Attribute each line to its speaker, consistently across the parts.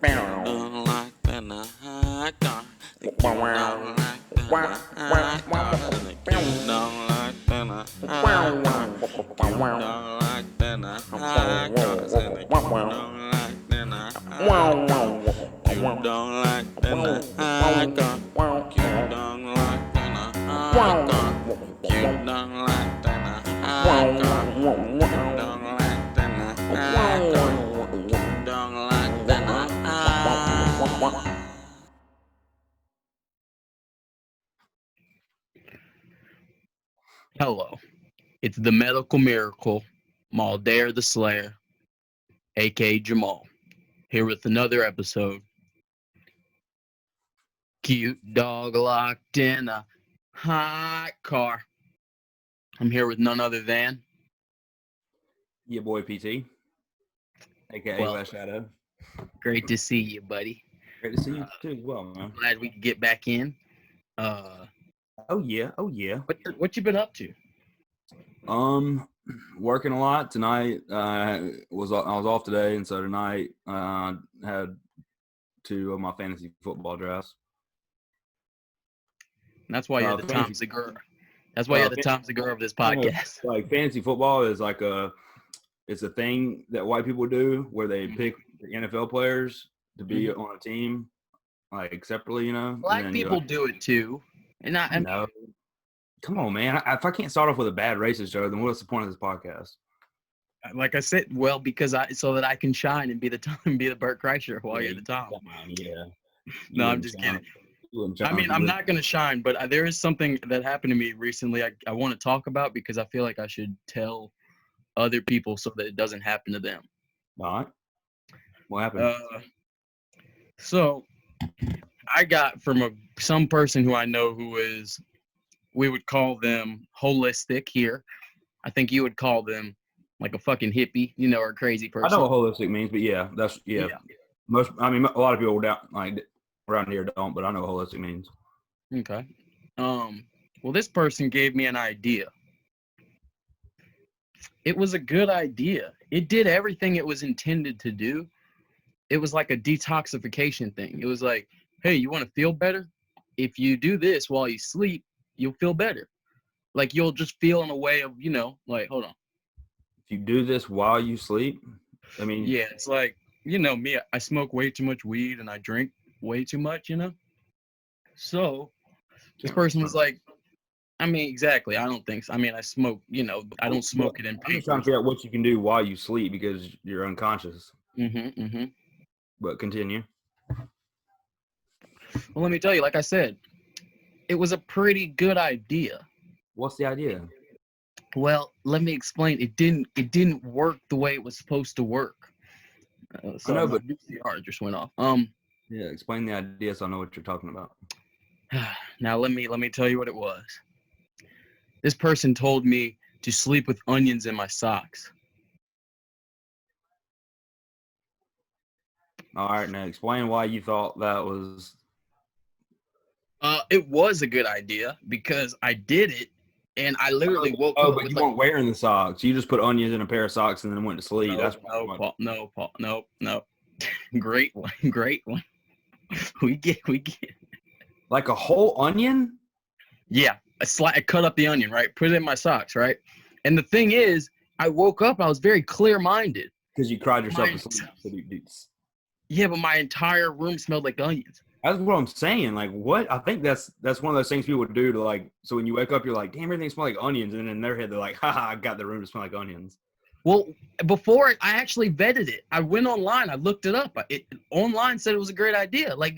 Speaker 1: don't like that high car. The cute don't like that high car. And the cute don't like that high car. Cute don't like that high cars. And the cute don't like that high car. Cute don't like that high car. Cute don't like that high car. Cute don't like that high car. Cute don't like that high car. Cute don't like that high.
Speaker 2: Hello, it's the medical miracle, Maldair the Slayer, aka Jamal, here with another episode. Cute dog locked in a hot car. I'm here with none other than,
Speaker 3: Your boy PT, aka
Speaker 2: Well-
Speaker 3: West Shadow.
Speaker 2: great to see you, buddy.
Speaker 3: Great to see you too as well, man.
Speaker 2: Glad we could get back in.
Speaker 3: Oh yeah.
Speaker 2: What you been up to?
Speaker 3: Working a lot tonight. I was off today, and so tonight I had 2 of my fantasy football drafts.
Speaker 2: That's why you're the Tom
Speaker 3: fantasy-
Speaker 2: Segura. That's why you're the Tom Segura of this podcast.
Speaker 3: Like fantasy football is like it's a thing that white people do where they pick the NFL players to be on a team, like separately, you know.
Speaker 2: Black people do it too, and
Speaker 3: No. Come on, man. If I can't start off with a bad racist joke, then what's the point of this podcast?
Speaker 2: like I said, well, because so that I can shine and be the Tom, be the Bert Kreischer while you're the Tom.
Speaker 3: Come on, yeah.
Speaker 2: No, I'm just kidding. I mean, I'm not going to shine, but there is something that happened to me recently I want to talk about because I feel like I should tell other people so that it doesn't happen to them.
Speaker 3: All right. What happened?
Speaker 2: So I got from some person who I know who is, we would call them holistic here. I think you would call them like a fucking hippie, you know, or a crazy person.
Speaker 3: I know what holistic means, but yeah. A lot of people down, like around here don't, but I know what holistic means.
Speaker 2: Okay. Well, this person gave me an idea. It was a good idea. It did everything it was intended to do. It was like a detoxification thing. It was like, hey, you want to feel better? If you do this while you sleep, you'll feel better. Like you'll just feel in a way of, you know, like, hold on.
Speaker 3: If you do this while you sleep, I mean,
Speaker 2: Yeah, it's like, you know, me, I smoke way too much weed and I drink way too much, you know? So this person was like, I mean, exactly. I don't think so. I mean, I smoke, you know, I don't smoke it in
Speaker 3: I'm just trying to
Speaker 2: papers.
Speaker 3: figure out what you can do while you sleep because you're unconscious.
Speaker 2: Mm-hmm.
Speaker 3: But continue.
Speaker 2: Well, let me tell you, like I said, it was a pretty good idea.
Speaker 3: What's the idea?
Speaker 2: Well, let me explain. It didn't work the way it was supposed to work. So
Speaker 3: I know,
Speaker 2: my
Speaker 3: but
Speaker 2: VCR just went off.
Speaker 3: yeah, explain the idea so I know what you're talking about.
Speaker 2: Now let me tell you what it was. This person told me to sleep with onions in my socks.
Speaker 3: All right, now explain why you thought that was.
Speaker 2: It was a good idea because I did it, and I literally woke up.
Speaker 3: But you weren't wearing the socks. You just put onions in a pair of socks and then went to sleep.
Speaker 2: No,
Speaker 3: That's
Speaker 2: Paul. No. Great one. We get.
Speaker 3: Like a whole onion.
Speaker 2: Yeah, I cut up the onion, right? Put it in my socks, right? And the thing is, I woke up. I was very clear-minded.
Speaker 3: Because you cried yourself to sleep.
Speaker 2: Yeah, but my entire room smelled like onions.
Speaker 3: That's what I'm saying. Like, what? I think that's one of those things people would do to, like, so when you wake up, you're like, damn, everything smells like onions. And then in their head, they're like, haha, I got the room to smell like onions.
Speaker 2: Well, before I actually vetted it, I went online. I looked it up. It online said it was a great idea. I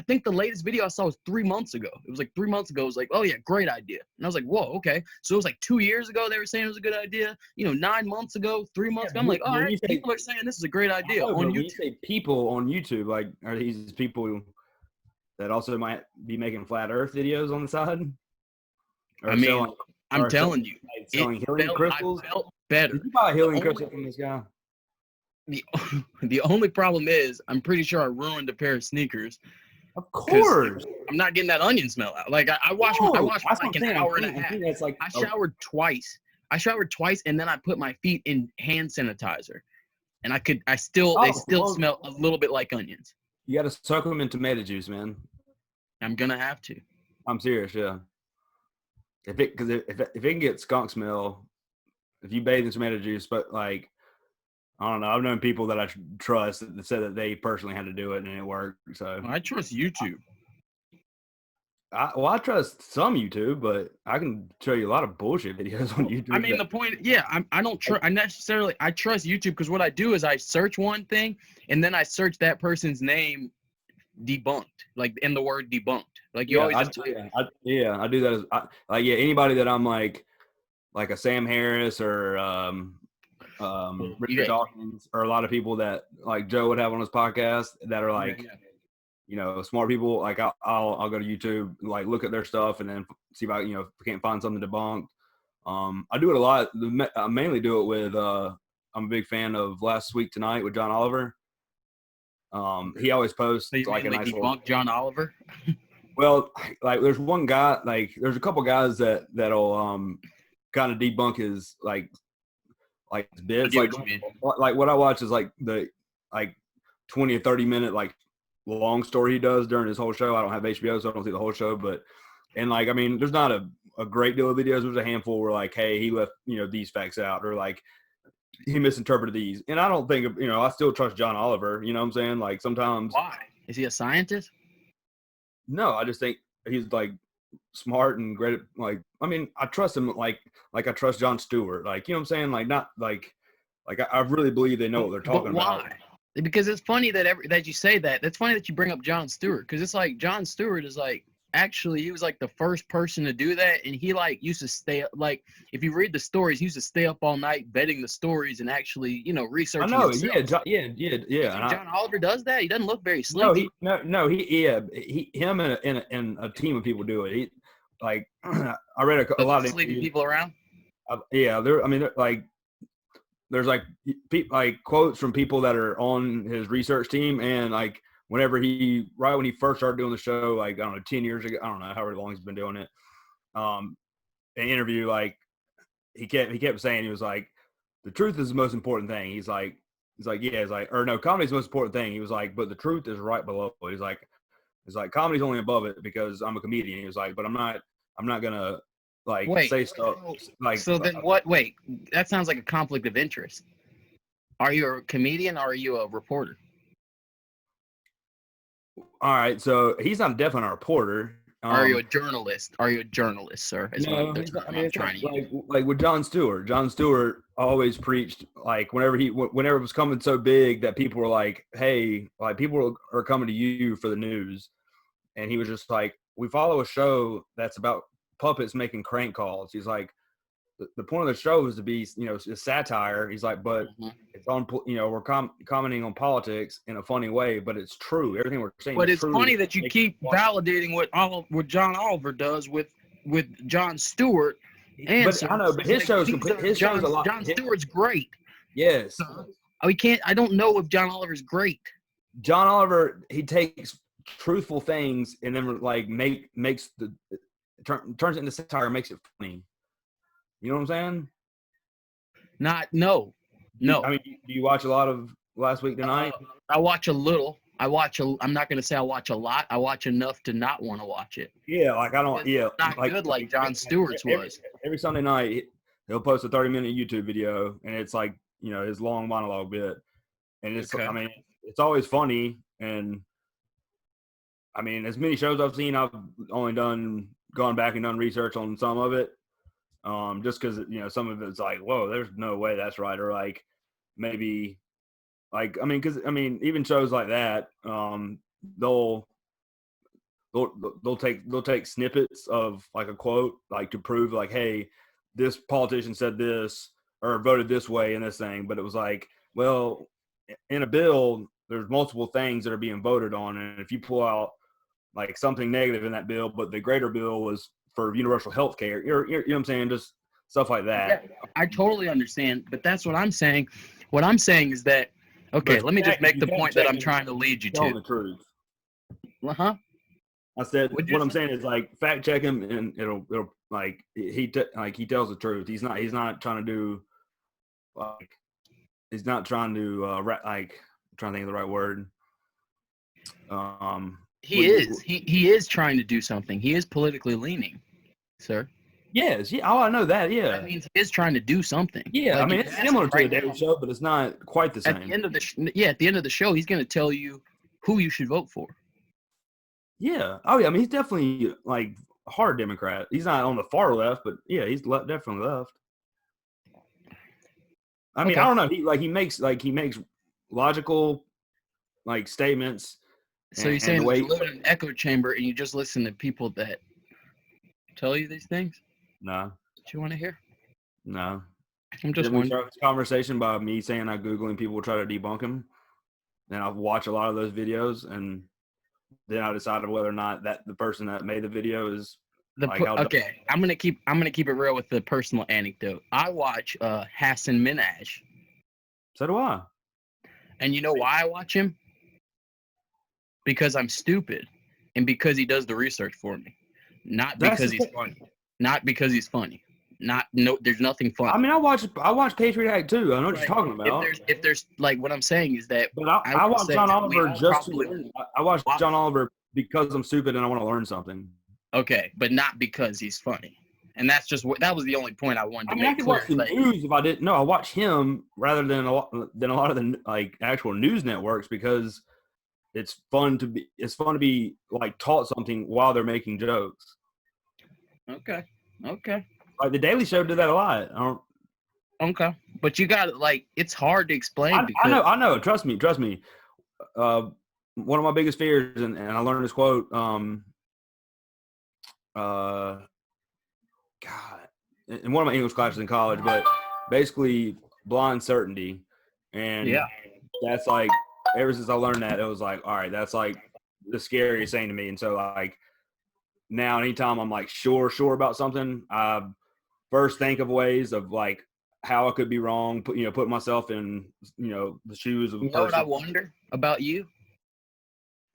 Speaker 2: think the latest video I saw was 3 months ago. It was like 3 months ago. It was like, oh yeah, great idea. And I was like, whoa, okay. So it was like 2 years ago they were saying it was a good idea. You know, 9 months ago, 3 months ago. I'm like, all right, people are saying this is a great idea on YouTube.
Speaker 3: When you say people on YouTube, like, are these people that also might be making flat Earth videos on the side? Or
Speaker 2: I mean, I'm telling you,
Speaker 3: selling healing crystals.
Speaker 2: I felt better.
Speaker 3: Did you buy a healing crystal from this guy?
Speaker 2: The only problem is, I'm pretty sure I ruined a pair of sneakers.
Speaker 3: Of course.
Speaker 2: I'm not getting that onion smell out. Like I washed like an hour and a half. I showered twice. And then I put my feet in hand sanitizer. and they still smell a little bit like onions.
Speaker 3: You got to soak them in tomato juice, man.
Speaker 2: I'm gonna have to.
Speaker 3: I'm serious, yeah. If it can get skunk smell, if you bathe in tomato juice, but like, I don't know. I've known people that I trust that said that they personally had to do it and it worked. So
Speaker 2: I trust YouTube.
Speaker 3: I trust some YouTube, but I can show you a lot of bullshit videos on YouTube.
Speaker 2: I mean, the point, I don't trust. I trust YouTube because what I do is I search one thing and then I search that person's name debunked, like in the word debunked. Like you always
Speaker 3: I
Speaker 2: just
Speaker 3: do that as anybody that I'm like a Sam Harris or Richard Dawkins or a lot of people that like Joe would have on his podcast that are like smart people. Like I'll go to YouTube, like look at their stuff and then see if I if I can't find something debunked. I do it a lot. I mainly do it with I'm a big fan of Last Week Tonight with John Oliver. He always posts like a nice
Speaker 2: debunk John Oliver.
Speaker 3: Well, like there's one guy, like there's a couple guys that'll kind of debunk his like bits. Like what I watch is like the 20 or 30 minute like long story he does during his whole show. I don't have HBO, so I don't see the whole show. But I mean, there's not a great deal of videos. There's a handful where like, hey, he left these facts out, or like he misinterpreted these. And I don't think I still trust John Oliver. You know what I'm saying? Like sometimes.
Speaker 2: Why? Is he a scientist?
Speaker 3: No, I just think he's like smart and great. Like, I mean, I trust him like I trust Jon Stewart. Like, you know what I'm saying? Like, not like I really believe they know what they're talking about.
Speaker 2: Because it's funny that you say that. It's funny that you bring up Jon Stewart because it's like Jon Stewart is like actually he was like the first person to do that, and he like used to stay up. Like if you read the stories, he used to stay up all night vetting the stories and actually researching.
Speaker 3: I know,
Speaker 2: himself.
Speaker 3: yeah.
Speaker 2: John Oliver does that. He doesn't look very sleepy.
Speaker 3: Him and a team of people do it. He like I read a lot of
Speaker 2: sleepy people around.
Speaker 3: There's like quotes from people that are on his research team, and like whenever right when he first started doing the show, like I don't know, 10 years ago, I don't know however long he's been doing it. An interview, like he kept saying, he was like, the truth is the most important thing. He's like, or no, comedy's the most important thing. He was like, but the truth is right below it. He's like, comedy's only above it because I'm a comedian. He was like, but I'm not gonna say stuff like.
Speaker 2: So then what? Wait, that sounds like a conflict of interest. Are you a comedian or are you a reporter?
Speaker 3: All right, so he's definitely not a reporter.
Speaker 2: Are you a journalist? Are you a journalist, sir?
Speaker 3: No, like with Jon Stewart. Jon Stewart always preached like whenever it was coming so big that people were like, "Hey, like people are coming to you for the news," and he was just like, "We follow a show that's about puppets making crank calls." He's like, the point of the show is to be, it's satire. He's like, but it's on, we're commenting on politics in a funny way, but it's true. Everything we're saying.
Speaker 2: But
Speaker 3: is
Speaker 2: it's
Speaker 3: true.
Speaker 2: funny that you keep validating what John Oliver does with Jon Stewart.
Speaker 3: But I know, but his show's a lot.
Speaker 2: Jon Stewart's great.
Speaker 3: Yes.
Speaker 2: I don't know if John Oliver's great.
Speaker 3: John Oliver, he takes truthful things and then like turns it into satire, makes it funny. You know what I'm saying?
Speaker 2: No.
Speaker 3: I mean, do you watch a lot of Last Week Tonight?
Speaker 2: I watch a little. I'm not going to say I watch a lot. I watch enough to not want to watch it.
Speaker 3: Yeah, like I don't. Yeah,
Speaker 2: not like, good like Jon Stewart's was.
Speaker 3: Every Sunday night, he'll post a 30-minute YouTube video, and it's like his long monologue bit, and it's I mean it's always funny, and I mean as many shows I've seen, I've only gone back and done research on some of it. Just because some of it's like, whoa, there's no way that's right, or like maybe like because even shows like that, they'll take snippets of like a quote like to prove like, hey, this politician said this or voted this way in this thing, but it was like, well, in a bill there's multiple things that are being voted on, and if you pull out like something negative in that bill, but the greater bill was for universal health care, you know what I'm saying? Just stuff like that.
Speaker 2: Yeah, I totally understand, but that's what I'm saying. What I'm saying is that, okay, let me just make the point that I'm trying to lead you to.
Speaker 3: The truth.
Speaker 2: Uh-huh.
Speaker 3: I said, what I'm saying is like fact check him, and it'll like he tells the truth. He's not trying to do like he's not trying to I'm trying to think of the right word.
Speaker 2: He is. He is trying to do something. He is politically leaning, sir.
Speaker 3: Yes, yeah. Oh, I know that. Yeah,
Speaker 2: That means he is trying to do something.
Speaker 3: yeah.
Speaker 2: Like,
Speaker 3: I mean,
Speaker 2: if
Speaker 3: it's
Speaker 2: you ask
Speaker 3: similar
Speaker 2: him
Speaker 3: to the
Speaker 2: right
Speaker 3: Daily
Speaker 2: now,
Speaker 3: Show, but it's not quite the
Speaker 2: at the
Speaker 3: same.
Speaker 2: end of the show, he's going to tell you who you should vote for.
Speaker 3: Yeah. Oh, yeah. I mean, he's definitely like a hard Democrat. He's not on the far left, but yeah, he's definitely left. I mean,
Speaker 2: Okay.
Speaker 3: I don't know. He makes logical like statements.
Speaker 2: So you're
Speaker 3: and
Speaker 2: saying
Speaker 3: the
Speaker 2: that
Speaker 3: way
Speaker 2: you live in an echo chamber and you just listen to people that tell you these things
Speaker 3: no,
Speaker 2: that you want to hear?
Speaker 3: no.
Speaker 2: I'm just
Speaker 3: Didn't we
Speaker 2: wondering.
Speaker 3: start this conversation by me saying I Googling people try to debunk him? And I've watched a lot of those videos, and then I decided whether or not that the person that made the video is like how.
Speaker 2: Okay, I'm gonna keep it real with the personal anecdote. I watch Hassan Minaj,
Speaker 3: So do I.
Speaker 2: and you know why I watch him? Because I'm stupid, and because he does the research for me. Not
Speaker 3: That's
Speaker 2: because
Speaker 3: the
Speaker 2: he's
Speaker 3: thing.
Speaker 2: funny. Not because he's funny. There's nothing funny.
Speaker 3: I mean, I watch Patriot Act too. I know what
Speaker 2: Right.
Speaker 3: you're talking about.
Speaker 2: If there's like what I'm saying is that
Speaker 3: But
Speaker 2: I
Speaker 3: I
Speaker 2: would
Speaker 3: watch
Speaker 2: say
Speaker 3: John
Speaker 2: that we
Speaker 3: Oliver
Speaker 2: all
Speaker 3: just to
Speaker 2: probably
Speaker 3: learn. I watch
Speaker 2: watch-
Speaker 3: John Oliver because I'm stupid and I want to learn something.
Speaker 2: Okay, but not because he's funny. And that's just what that was the only point I wanted to
Speaker 3: I mean, I
Speaker 2: make
Speaker 3: could
Speaker 2: clear.
Speaker 3: watch the
Speaker 2: Like,
Speaker 3: news if I didn't. No, I watch him rather than a lot of the like actual news networks because it's fun to be like taught something while they're making jokes.
Speaker 2: okay.
Speaker 3: Like the Daily Show did that a lot.
Speaker 2: Okay. But you got like it's hard to explain because
Speaker 3: I know. Trust me. One of my biggest fears, and I learned this quote. God, in one of my English classes in college, but basically blind certainty, and
Speaker 2: yeah.
Speaker 3: that's like ever since I learned that, it was like, all right, that's like the scariest thing to me. And so like now, anytime I'm like sure about something, I first think of ways of like how I could be wrong, put myself in the shoes of a
Speaker 2: You know what I
Speaker 3: person.
Speaker 2: wonder about you?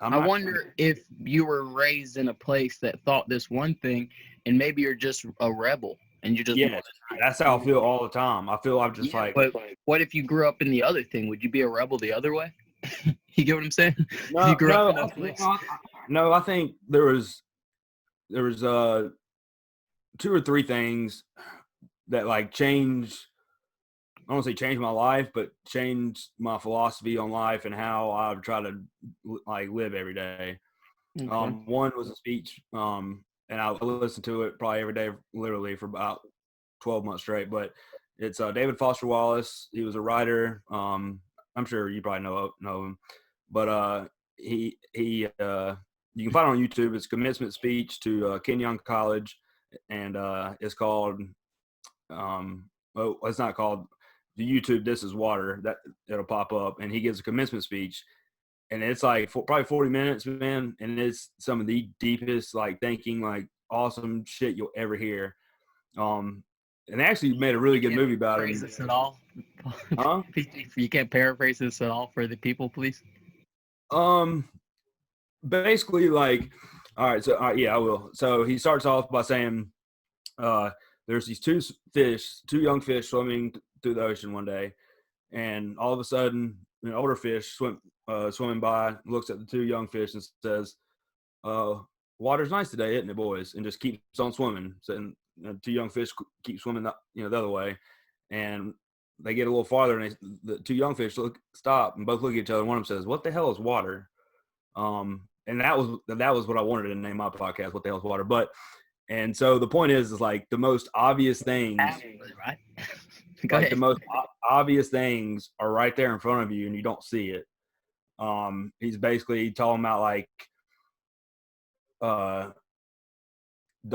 Speaker 3: I
Speaker 2: wonder if you were raised in a place that thought this one thing and maybe you're just a rebel and you just
Speaker 3: Yeah, that's how I feel all the time. I feel I'm just
Speaker 2: but what if you grew up in the other thing? Would you be a rebel the other way? You get what I'm saying? If you grew up in a place.
Speaker 3: No, I think there was 2 or 3 things that like changed. I don't say change my life, but changed my philosophy on life and how I try to like live every day.
Speaker 2: Okay.
Speaker 3: One was a speech, and I listened to it probably every day, literally for about 12 months straight. But it's David Foster Wallace. He was a writer. I'm sure you probably know him, but he you can find it on YouTube. It's commencement speech to Kenyon College, and it's called it's not called the YouTube. This is water that it'll pop up, and he gives a commencement speech. And it's like probably 40 minutes, man. And it's some of the deepest, like thinking, like awesome shit you'll ever hear. And they actually made a really good movie about
Speaker 2: Paraphrase
Speaker 3: him.
Speaker 2: this at all?
Speaker 3: Huh?
Speaker 2: You can't paraphrase this at all for the people, please.
Speaker 3: Basically, like, all right, so yeah, I will. So he starts off by saying, there's these two young fish swimming through the ocean one day, and all of a sudden, an older fish swimming by, looks at the 2 young fish and says, water's nice today, isn't it, boys? And just keeps on swimming. So, and the 2 young fish keep swimming the other way, and they get a little farther, and the 2 young fish stop and both look at each other. And one of them says, "What the hell is water?" And that was what I wanted to name my podcast. What the hell is water? And so the point is like the most obvious things,
Speaker 2: Right?
Speaker 3: like the most obvious things are right there in front of you, and you don't see it. He's basically talking about like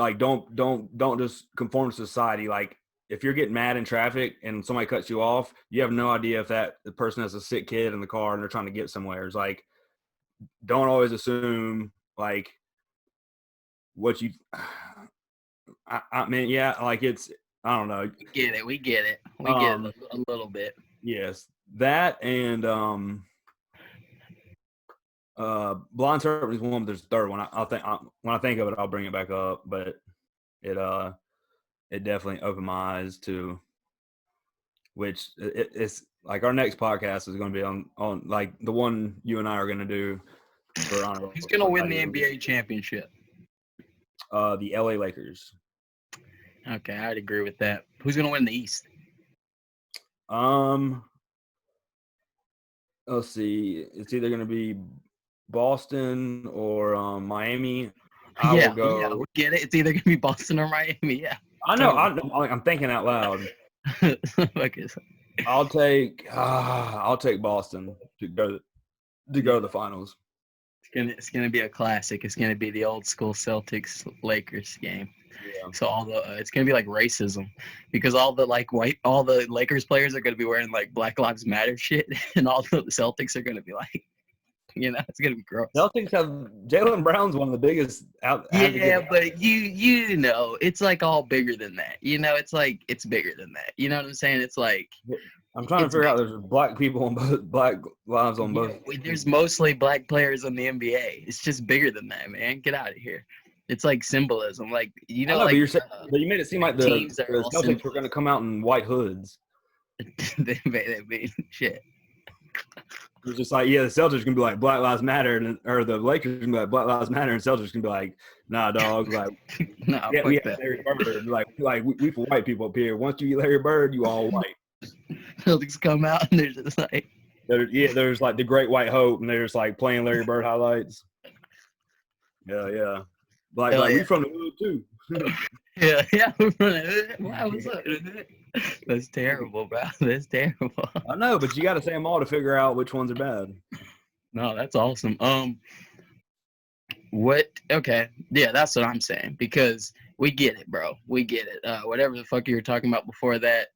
Speaker 3: don't just conform to society. Like if you're getting mad in traffic and somebody cuts you off, you have no idea if the person has a sick kid in the car and they're trying to get somewhere. It's like, don't always assume like what you. I mean, yeah, like it's. I don't know.
Speaker 2: We get it. We get it a little bit.
Speaker 3: Yes, that and blind certainty is one. But there's a third one. When I think of it, I'll bring it back up. But it definitely opened my eyes to which it's like our next podcast is going to be on like the one you and I are going to do for honor.
Speaker 2: Who's gonna win the NBA championship?
Speaker 3: The LA Lakers.
Speaker 2: Okay, I'd agree with that. Who's gonna win the East?
Speaker 3: Let's see. It's either going to be Boston or Miami. I will go.
Speaker 2: Yeah, we get it. It's either gonna be Boston or Miami. Yeah.
Speaker 3: I know. I'm thinking out loud.
Speaker 2: Okay.
Speaker 3: I'll take Boston to go to the finals.
Speaker 2: It's gonna be a classic. It's gonna be the old school Celtics Lakers game.
Speaker 3: Yeah.
Speaker 2: So it's gonna be like racism, because all the Lakers players are gonna be wearing like Black Lives Matter shit, and all the Celtics are gonna be like, it's gonna be gross.
Speaker 3: Celtics have Jaylen Brown's one of the biggest out.
Speaker 2: Yeah, but you know, it's like all bigger than that. It's like it's bigger than that. You know what I'm saying? It's like
Speaker 3: I'm trying to figure out. There's black people on both, black lives on both.
Speaker 2: There's mostly black players in the NBA. It's just bigger than that, man. Get out of here. It's like symbolism, like
Speaker 3: but you made it seem like the Celtics were going to come out in white hoods.
Speaker 2: they made shit.
Speaker 3: It was just like, the Celtics can be like Black Lives Matter, or the Lakers can be like Black Lives Matter, and Celtics can be like, nah, dog, like,
Speaker 2: nah,
Speaker 3: we have Larry Bird, like we for white people up here. Once you get Larry Bird, you all white.
Speaker 2: Celtics come out and they're just like,
Speaker 3: there's like the Great White Hope, and they're just like playing Larry Bird highlights. Yeah. Like we from the hood too.
Speaker 2: yeah, we're from the hood. Wow, what's up? That's terrible, bro. That's terrible.
Speaker 3: I know, but you got to say them all to figure out which ones are bad.
Speaker 2: No, that's awesome. What? Okay, yeah, that's what I'm saying, because we get it, bro. We get it. Whatever the fuck you were talking about before that,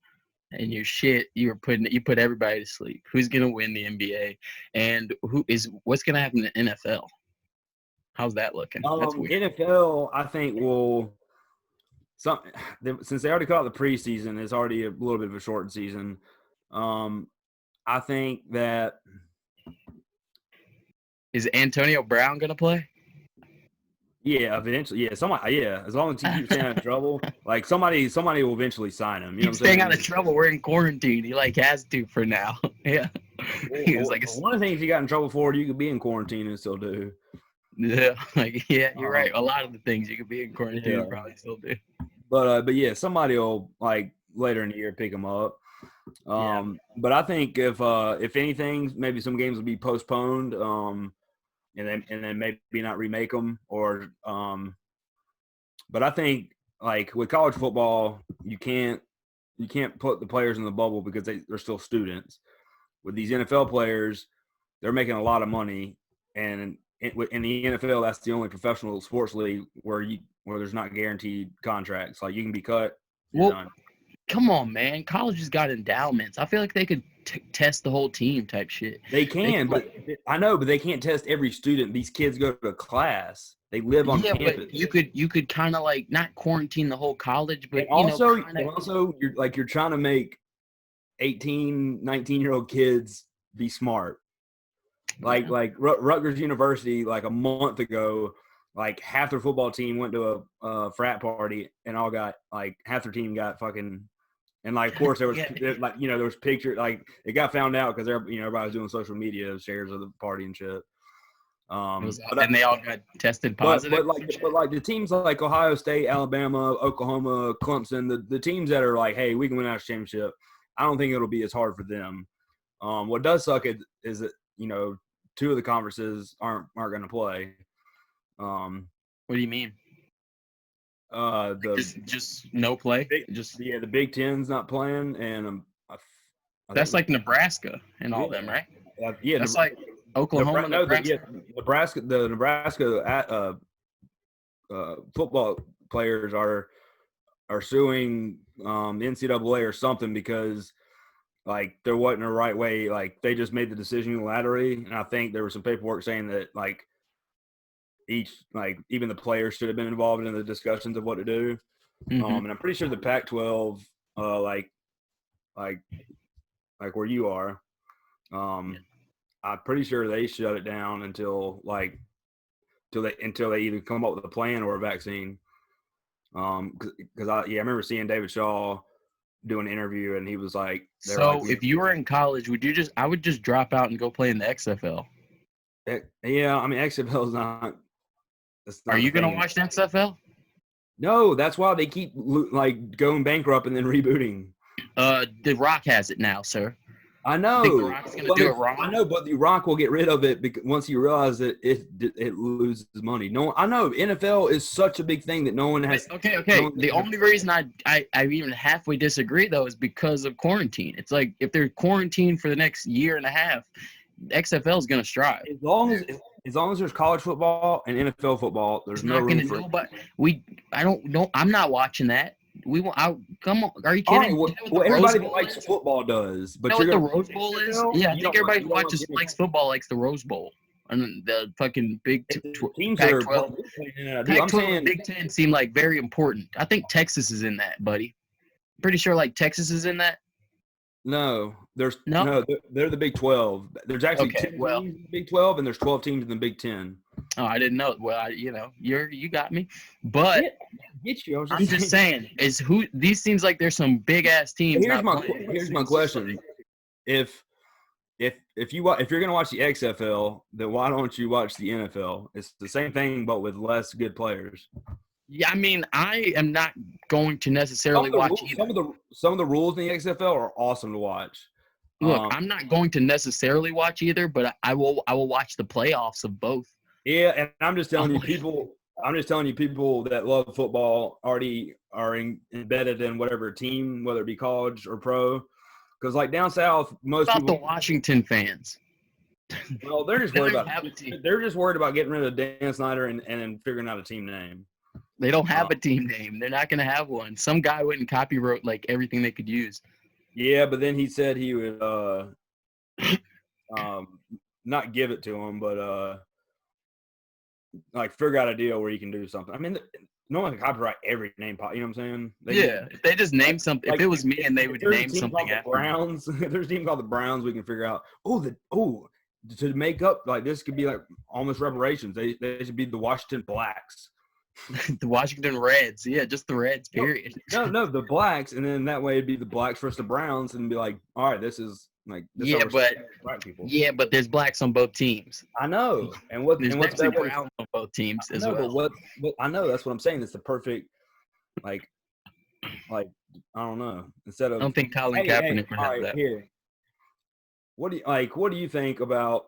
Speaker 2: and your shit, you put everybody to sleep. Who's gonna win the NBA, and what's gonna happen in the NFL? How's that looking? That's weird.
Speaker 3: NFL, I think since they already caught the preseason, it's already a little bit of a shortened season. I think that
Speaker 2: is Antonio Brown gonna play?
Speaker 3: Yeah, eventually. Yeah, as long as he keeps staying out of trouble, like somebody will eventually sign him. You know what I'm saying?
Speaker 2: Staying out of trouble. We're in quarantine. He has to for now. Yeah.
Speaker 3: One of the things you got in trouble for, you could be in quarantine and still do.
Speaker 2: Yeah, you're right. A lot of the things you could be in quarantine and probably still do.
Speaker 3: But yeah, somebody will like later in the year pick him up. But I think if anything, maybe some games will be postponed. And then maybe not remake them, but I think like with college football, you can't put the players in the bubble because they're still students. With these NFL players, they're making a lot of money, and in the NFL, that's the only professional sports league where there's not guaranteed contracts. Like you can be cut. Done.
Speaker 2: Come on, man. College has got endowments. I feel like they could test the whole team type shit.
Speaker 3: They can, but I know, but they can't test every student. These kids go to class. They live on campus.
Speaker 2: But you could kind of like not quarantine the whole college, but
Speaker 3: also you're trying to make 18, 19-year-old kids be smart. Like Rutgers University, like a month ago, like half their football team went to a frat party and all got like half their team got fucking. And like, of course, there was there was pictures. Like, it got found out because everybody was doing social media shares of the party and shit.
Speaker 2: And they all got tested positive.
Speaker 3: But like the teams like Ohio State, Alabama, Oklahoma, Clemson, the teams that are like, hey, we can win our championship. I don't think it'll be as hard for them. What does suck is that two of the conferences aren't going to play.
Speaker 2: What do you mean? Just no play.
Speaker 3: The Big Ten's not playing, and
Speaker 2: that's like Nebraska and all them, right? That's like Oklahoma.
Speaker 3: Nebraska. The Nebraska football players are suing the NCAA or something because like there wasn't a right way. Like they just made the decision unilaterally, and I think there was some paperwork saying that like. Even the players should have been involved in the discussions of what to do. And I'm pretty sure the Pac-12, like where you are, I'm pretty sure they shut it down until they either come up with a plan or a vaccine. Because I remember seeing David Shaw do an interview, and he was like,
Speaker 2: So if you were in college, I would just drop out and go play in the XFL.
Speaker 3: yeah, I mean, XFL is not.
Speaker 2: Are you going to watch the XFL?
Speaker 3: No, that's why they keep like going bankrupt and then rebooting.
Speaker 2: The Rock has it now, sir.
Speaker 3: I know.
Speaker 2: Think The Rock's going to do it wrong?
Speaker 3: I know, but The Rock will get rid of it because once he realizes that it loses money. No, I know NFL is such a big thing that no one has.
Speaker 2: Okay.
Speaker 3: No
Speaker 2: The only reason I even halfway disagree though is because of quarantine. It's like if they're quarantined for the next year and a half, XFL is going to strive.
Speaker 3: As long as there's college football and NFL football, there's no room for.
Speaker 2: I don't know. I'm not watching that. Come on. Are you
Speaker 3: All
Speaker 2: kidding?
Speaker 3: right, well, everybody that likes football does, but
Speaker 2: you know what the Rose Bowl is? Yeah, I think everybody who likes football likes the Rose Bowl. And the fucking Big
Speaker 3: teams are
Speaker 2: Pac-12. Pac-12 and Big Ten seem like very important. I think Texas is in that, buddy. Pretty sure like Texas is in that.
Speaker 3: No, they're the Big 12. There's actually 10 teams in the Big 12, and there's 12 teams in the Big 10.
Speaker 2: Oh, I didn't know. Well, you got me. But
Speaker 3: get you.
Speaker 2: I'm just saying, these seems like there's some big ass teams.
Speaker 3: Here's my question: if you're gonna watch the XFL, then why don't you watch the NFL? It's the same thing, but with less good players.
Speaker 2: Yeah, I mean, I am not going to necessarily watch either.
Speaker 3: Some of the rules in the XFL are awesome to watch.
Speaker 2: Look, I'm not going to necessarily watch either, but I will watch the playoffs of both.
Speaker 3: Yeah, and I'm just telling you, people that love football already are embedded in whatever team, whether it be college or pro. Because like down south, most people.
Speaker 2: The Washington fans.
Speaker 3: Well, they're just worried about getting rid of Dan Snyder and figuring out a team name.
Speaker 2: They don't have a team name. They're not going to have one. Some guy went and copywrote like everything they could use.
Speaker 3: Yeah, but then he said he would not give it to him, but like figure out a deal where you can do something. I mean, no one can copyright every name. You know what I'm saying?
Speaker 2: If they just name something. Like, if it was me and they would name something after
Speaker 3: Browns, if there's a team called the Browns, we can figure out. To make up like this could be like almost reparations. They should be the Washington Blacks.
Speaker 2: The Washington Reds. Yeah, just the Reds, period.
Speaker 3: No, the Blacks. And then that way it'd be the Blacks versus the Browns and be like, all right, this is like – black people. Yeah,
Speaker 2: but there's blacks on both teams.
Speaker 3: I know.
Speaker 2: There's browns on both teams as well.
Speaker 3: But I know. That's what I'm saying. It's the perfect like I don't know. Instead of –
Speaker 2: I don't think Colin Kaepernick would have that.
Speaker 3: Here. What do you think about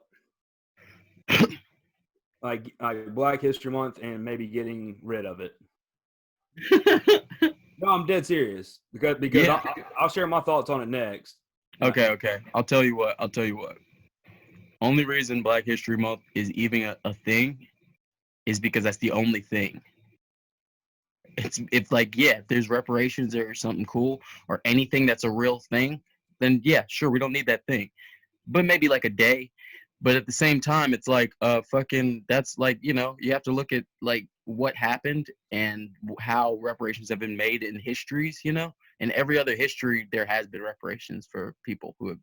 Speaker 3: like Black History Month and maybe getting rid of it? No, I'm dead serious because I'll share my thoughts on it next.
Speaker 2: Okay. I'll tell you what. Only reason Black History Month is even a thing is because that's the only thing. It's like, if there's reparations or something cool or anything that's a real thing, then yeah, sure, we don't need that thing. But maybe like a day. But at the same time, it's like that's like, you have to look at like what happened and how reparations have been made in histories, In every other history, there has been reparations for people who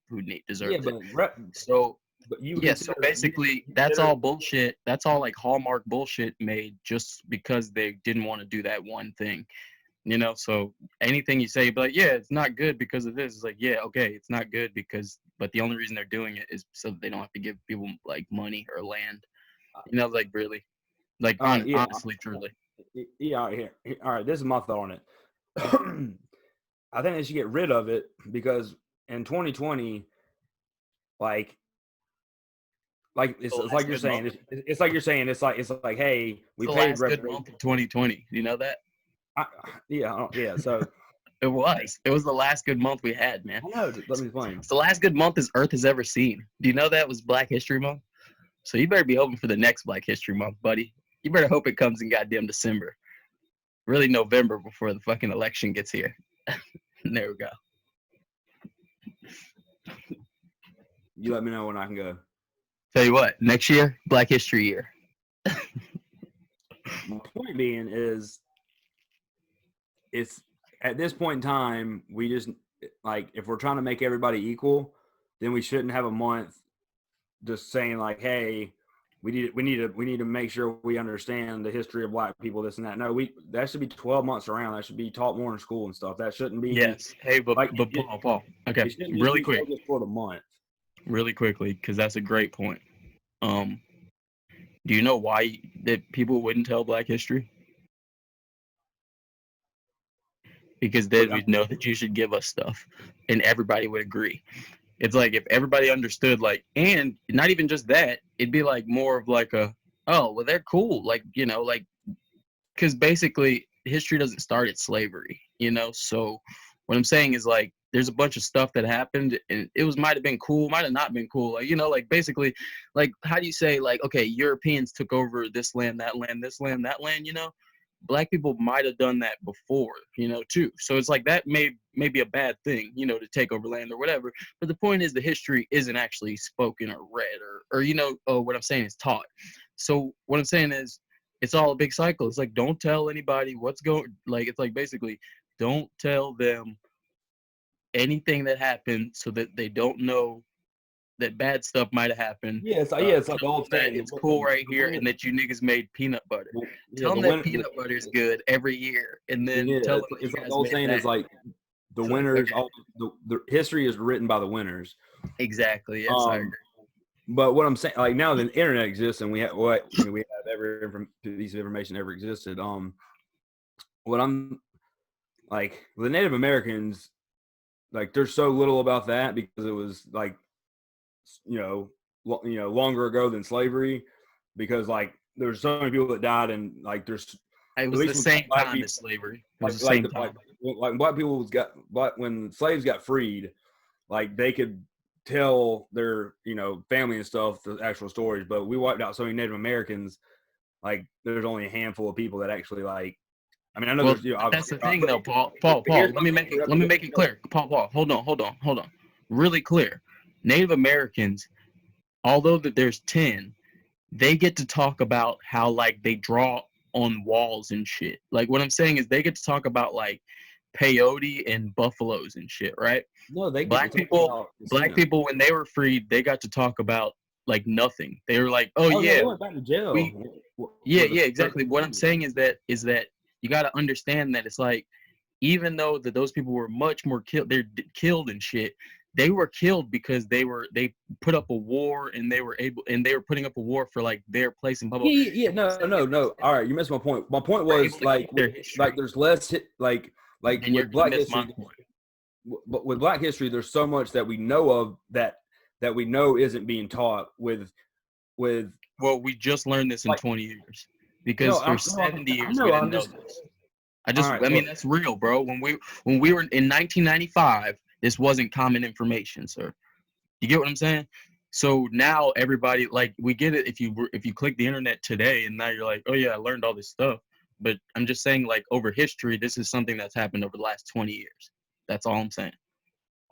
Speaker 2: deserve it. So basically, that's all bullshit. That's all like Hallmark bullshit made just because they didn't want to do that one thing. So anything you say, but it's not good because of this. It's like, okay, it's not good but the only reason they're doing it is so that they don't have to give people like money or land. Like really, like honestly, truly.
Speaker 3: Yeah, here. All right, this is my thought on it. I think they should get rid of it because in 2020, like it's like you're saying, it's like you're saying, it's like, hey, we paid
Speaker 2: good month of 2020. You know that?
Speaker 3: So
Speaker 2: it was the last good month we had, man.
Speaker 3: I know. Let me explain.
Speaker 2: It's the last good month this Earth has ever seen. Do you know that was Black History Month? So you better be hoping for the next Black History Month, buddy. You better hope it comes in goddamn December. Really November before the fucking election gets here. There we go.
Speaker 3: You let me know when I can go.
Speaker 2: Tell you what, next year, Black History Year.
Speaker 3: My point being is, it's at this point in time, we just like if we're trying to make everybody equal, then we shouldn't have a month just saying like, hey, we need to make sure we understand the history of black people, this and that. No, that should be 12 months around. That should be taught more in school and stuff. That shouldn't be
Speaker 2: Yes. Hey,
Speaker 3: like
Speaker 2: but Paul. Okay,
Speaker 3: it shouldn't just
Speaker 2: really
Speaker 3: be
Speaker 2: quick,
Speaker 3: focused for the month.
Speaker 2: really quickly, because that's a great point. Um, do you know why that people wouldn't tell Black history? Because they would know that you should give us stuff, and everybody would agree. It's like if everybody understood, like, and not even just that, it'd be like more of like a, oh, well, they're cool, like, you know, like, because basically history doesn't start at slavery, you know. So what I'm saying is like there's a bunch of stuff that happened and it was might have been cool, might have not been cool, like, you know, like basically, like, how do you say, like, okay, Europeans took over this land, that land, this land, that land, you know. Black people might have done that before, you know, too. So it's like that may be a bad thing, you know, to take over land or whatever. But the point is the history isn't actually spoken or read or you know, what I'm saying is taught. So what I'm saying is it's all a big cycle. It's like don't tell anybody what's going, like, it's like basically don't tell them anything that happened so that they don't know that bad stuff might have happened.
Speaker 3: It's like the
Speaker 2: Tell
Speaker 3: old
Speaker 2: them that
Speaker 3: saying.
Speaker 2: it's cool right here and that you niggas made peanut butter.
Speaker 3: Yeah,
Speaker 2: Tell
Speaker 3: the
Speaker 2: them that
Speaker 3: winner.
Speaker 2: peanut butter is good every year, and then
Speaker 3: Yeah,
Speaker 2: tell them that
Speaker 3: it's
Speaker 2: you
Speaker 3: like the
Speaker 2: guys
Speaker 3: old
Speaker 2: made
Speaker 3: saying
Speaker 2: that.
Speaker 3: is like the
Speaker 2: So,
Speaker 3: winners.
Speaker 2: okay.
Speaker 3: The history is written by the winners.
Speaker 2: Exactly. Yes, I agree.
Speaker 3: But what I'm saying, like now the internet exists and we have we have every piece of information ever existed. What I'm like the Native Americans, like there's so little about that because it was like, longer ago than slavery, because like there's so many people that died and like there's
Speaker 2: It
Speaker 3: at
Speaker 2: was the
Speaker 3: least with
Speaker 2: same
Speaker 3: black
Speaker 2: time
Speaker 3: people,
Speaker 2: as slavery. It was the
Speaker 3: like
Speaker 2: same
Speaker 3: the
Speaker 2: time.
Speaker 3: like black people when slaves got freed, like they could tell their family and stuff the actual stories, but we wiped out so many Native Americans. Like there's only a handful of people that actually like. I mean, I know
Speaker 2: Well,
Speaker 3: there's
Speaker 2: that's
Speaker 3: obviously,
Speaker 2: the thing, though, Paul.
Speaker 3: but here's
Speaker 2: Let me make it.
Speaker 3: my
Speaker 2: Let me make it clear, Paul. Hold on. Really clear. Native Americans, although that there's 10, they get to talk about how like they draw on walls and shit. Like what I'm saying is they get to talk about like peyote and buffaloes and shit, right?
Speaker 3: no, they get to
Speaker 2: Black
Speaker 3: talk
Speaker 2: people,
Speaker 3: about
Speaker 2: black
Speaker 3: casinos.
Speaker 2: people when they were freed, they got to talk about like nothing. They were like, oh
Speaker 3: Oh yeah,
Speaker 2: yeah,
Speaker 3: they went back to jail.
Speaker 2: we yeah,
Speaker 3: With
Speaker 2: yeah,
Speaker 3: the
Speaker 2: exactly. What I'm saying is that you got to understand that it's like even though that those people were much more killed, they're killed and shit. They were killed because they put up a war and they were putting up a war for like their place in bubble.
Speaker 3: yeah. No. All right, you missed my point. My point
Speaker 2: They were able
Speaker 3: was
Speaker 2: to keep their history,
Speaker 3: there's less
Speaker 2: and
Speaker 3: with
Speaker 2: you
Speaker 3: Black
Speaker 2: missed my
Speaker 3: history.
Speaker 2: point.
Speaker 3: But with Black history, there's so much that we know of that we know isn't being taught with.
Speaker 2: Well, we just learned this in
Speaker 3: Like
Speaker 2: 20 years
Speaker 3: no,
Speaker 2: because for 70
Speaker 3: I
Speaker 2: years we
Speaker 3: know.
Speaker 2: didn't
Speaker 3: I'm
Speaker 2: know
Speaker 3: just
Speaker 2: this.
Speaker 3: all right.
Speaker 2: I mean,
Speaker 3: Look,
Speaker 2: that's real, bro. When we were in 1995, this wasn't common information, sir. You get what I'm saying? So now everybody, like, we get it if you click the internet today and now you're like, oh yeah, I learned all this stuff. But I'm just saying, like, over history, this is something that's happened over the last 20 years. That's all I'm saying.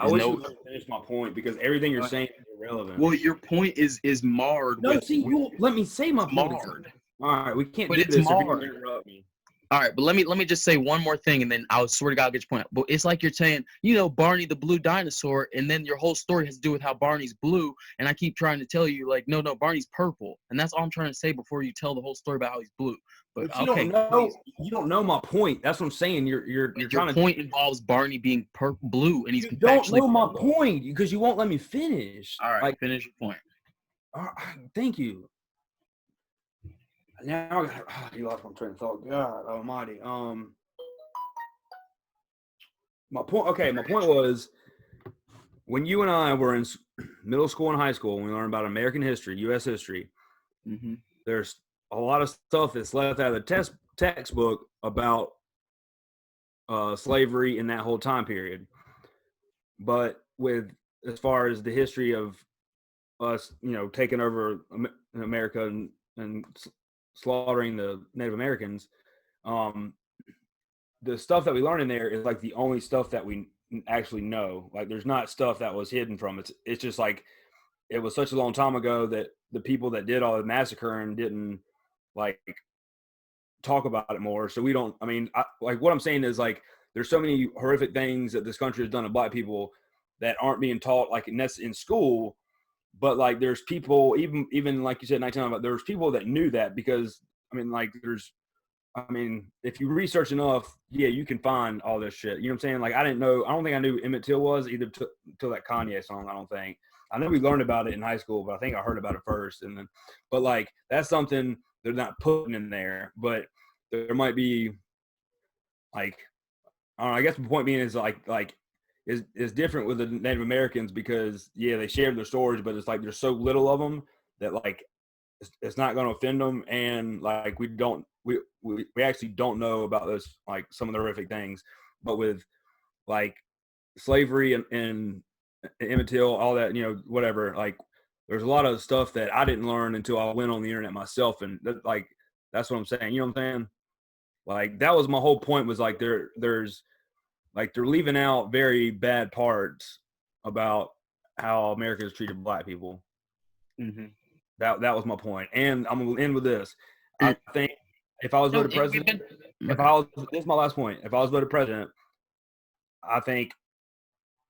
Speaker 3: I
Speaker 2: There's
Speaker 3: wish you
Speaker 2: no.
Speaker 3: would finish my point because everything you're
Speaker 2: Go
Speaker 3: saying
Speaker 2: ahead.
Speaker 3: is irrelevant.
Speaker 2: Well, your point is marred
Speaker 3: No,
Speaker 2: with.
Speaker 3: see, you won't let me say my
Speaker 2: It's
Speaker 3: point.
Speaker 2: marred.
Speaker 3: All right, we can't
Speaker 2: But
Speaker 3: do
Speaker 2: it's
Speaker 3: this if you're going to
Speaker 2: marred.
Speaker 3: interrupt me.
Speaker 2: All right, but let me just say one more thing, and then I'll swear to God I'll get your point out. But it's like you're saying, you know, Barney the blue dinosaur, and then your whole story has to do with how Barney's blue, and I keep trying to tell you, like, no, Barney's purple, and that's all I'm trying to say before you tell the whole story about how he's blue. But
Speaker 3: But you
Speaker 2: okay,
Speaker 3: don't know.
Speaker 2: please.
Speaker 3: You don't know my point. That's what I'm saying. You're
Speaker 2: Your
Speaker 3: trying to.
Speaker 2: point involves Barney being blue, and he's
Speaker 3: You don't
Speaker 2: actually
Speaker 3: know my
Speaker 2: purple.
Speaker 3: point because you won't let me finish.
Speaker 2: All right,
Speaker 3: Like,
Speaker 2: finish your point.
Speaker 3: thank you. Now I got. You lost my train of thought. God Almighty. My point. Okay, my point was when you and I were in middle school and high school, we learned about American history, U.S. history.
Speaker 2: Mm-hmm.
Speaker 3: There's a lot of stuff that's left out of the textbook about slavery in that whole time period. But with as far as the history of us, taking over America and slaughtering the Native Americans, the stuff that we learn in there is like the only stuff that we actually know. Like there's not stuff that was hidden from it. It's just like it was such a long time ago that the people that did all the massacring didn't like talk about it more. So we don't. I mean, like what I'm saying is like there's so many horrific things that this country has done to Black people that aren't being taught like in school but like there's people even like you said 1995, there's people that knew that because I mean like if you research enough, yeah, you can find all this shit. You know what I'm saying? Like I don't think I knew Emmett Till was either till that Kanye song. I don't think. I know we learned about it in high school, but I think I heard about it first, and then, but like that's something they're not putting in there. But there might be, like, I don't know. I guess the point being is is different with the Native Americans because yeah, they shared their stories, but it's like there's so little of them that like it's not going to offend them, and like we actually don't know about those like some of the horrific things, but with like slavery and Emmett Till, all that, you know, whatever. Like, there's a lot of stuff that I didn't learn until I went on the internet myself, and that's what I'm saying. You know what I'm saying? Like, that was my whole point. Was like there's like they're leaving out very bad parts about how America has treated black people.
Speaker 2: Mm-hmm.
Speaker 3: That was my point, and I'm gonna end with this. I think if I was voted president, this is my last point. If I was voted president, I think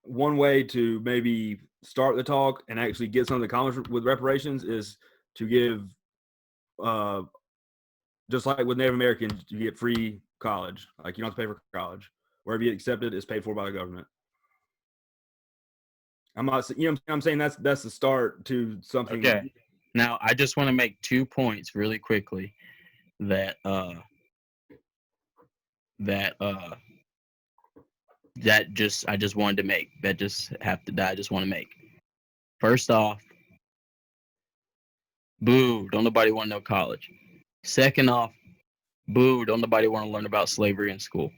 Speaker 3: one way to maybe start the talk and actually get something accomplished with reparations is to give, just like with Native Americans, you get free college. Like you don't have to pay for college. Wherever you get accepted, it's paid for by the government. I'm not, you know what I'm saying? That's the start to something.
Speaker 2: Okay. Now, I just want to make 2 points really quickly that I just wanted to make. That just have to die. I just want to make. First off, boo, don't nobody want no college. Second off, boo, don't nobody want to learn about slavery in school.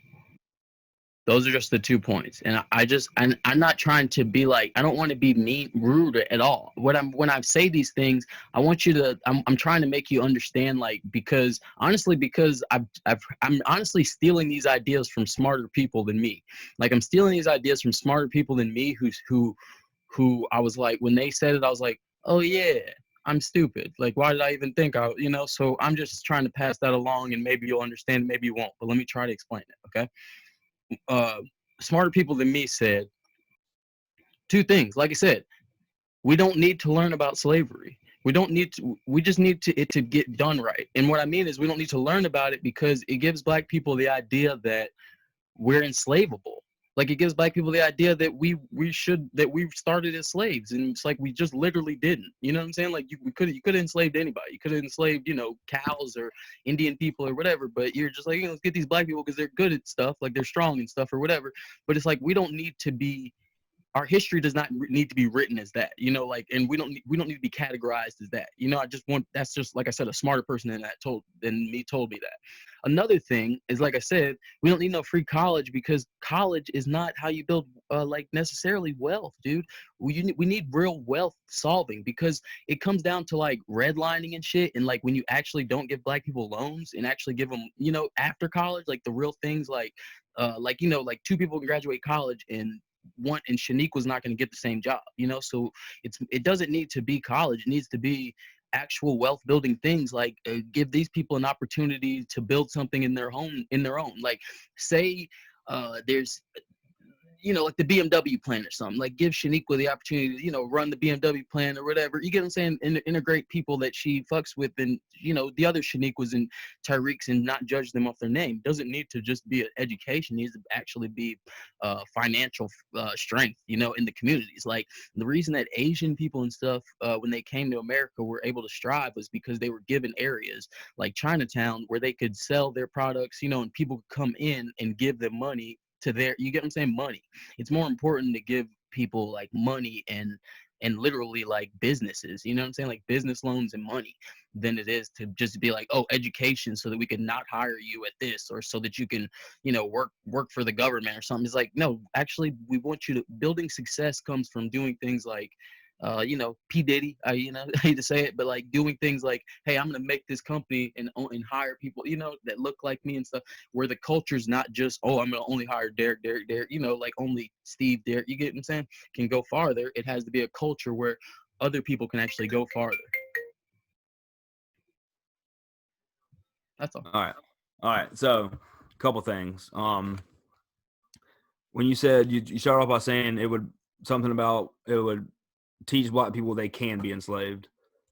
Speaker 2: Those are just the 2 points. And I'm not trying to be like, I don't want to be mean, rude at all. When I say these things, I want you to, I'm trying to make you understand, like, because I'm honestly stealing these ideas from smarter people than me. Like, I'm stealing these ideas from smarter people than me who I was like, when they said it, I was like, oh yeah, I'm stupid. Like, why did I even think so I'm just trying to pass that along, and maybe you'll understand, maybe you won't, but let me try to explain it, okay? Smarter people than me said 2 things. Like I said, we don't need to learn about slavery. We just need it to get done right. And what I mean is we don't need to learn about it because it gives black people the idea that we're enslavable. Like, it gives black people the idea that we started as slaves, and it's like we just literally didn't. You know what I'm saying? Like, you could have enslaved anybody. You could have enslaved, cows or Indian people or whatever. But you're just like, let's get these black people because they're good at stuff, like they're strong and stuff or whatever. But it's like we don't need to be. Our history does not need to be written as that, and we don't need to be categorized as that. That's just, like I said, a smarter person than me told me that. Another thing is, like I said, we don't need no free college because college is not how you build like necessarily wealth, dude. We need real wealth solving because it comes down to like redlining and shit, and like when you actually don't give black people loans and actually give them, after college, like the real things, like 2 people can graduate college and Shaniqua's not going to get the same job, so it doesn't need to be college. It needs to be actual wealth building things, like give these people an opportunity to build something in their own, like, say there's like the BMW plan or something. Like, give Shaniqua the opportunity to, run the BMW plan or whatever. You get what I'm saying? Integrate people that she fucks with, and the other Shaniquas and Tyreeks, and not judge them off their name. Doesn't need to just be an education. It needs to actually be financial strength, in the communities. Like, the reason that Asian people and stuff, when they came to America, were able to strive was because they were given areas like Chinatown where they could sell their products, and people could come in and give them money to their, you get what I'm saying, money. It's more important to give people like money and literally like businesses, you know what I'm saying, like business loans and money, than it is to just be like, oh, education so that we can not hire you at this, or so that you can, work for the government or something. It's like, no, actually, we want you to, building success comes from doing things like P. Diddy, I hate to say it, but like doing things like, hey, I'm gonna make this company and hire people, that look like me and stuff, where the culture's not just, oh, I'm gonna only hire Derek, like only Steve, Derek, you get what I'm saying, can go farther. It has to be a culture where other people can actually go farther. That's all.
Speaker 3: All right. So, a couple things. When you said you started off by saying it would teach black people they can be enslaved.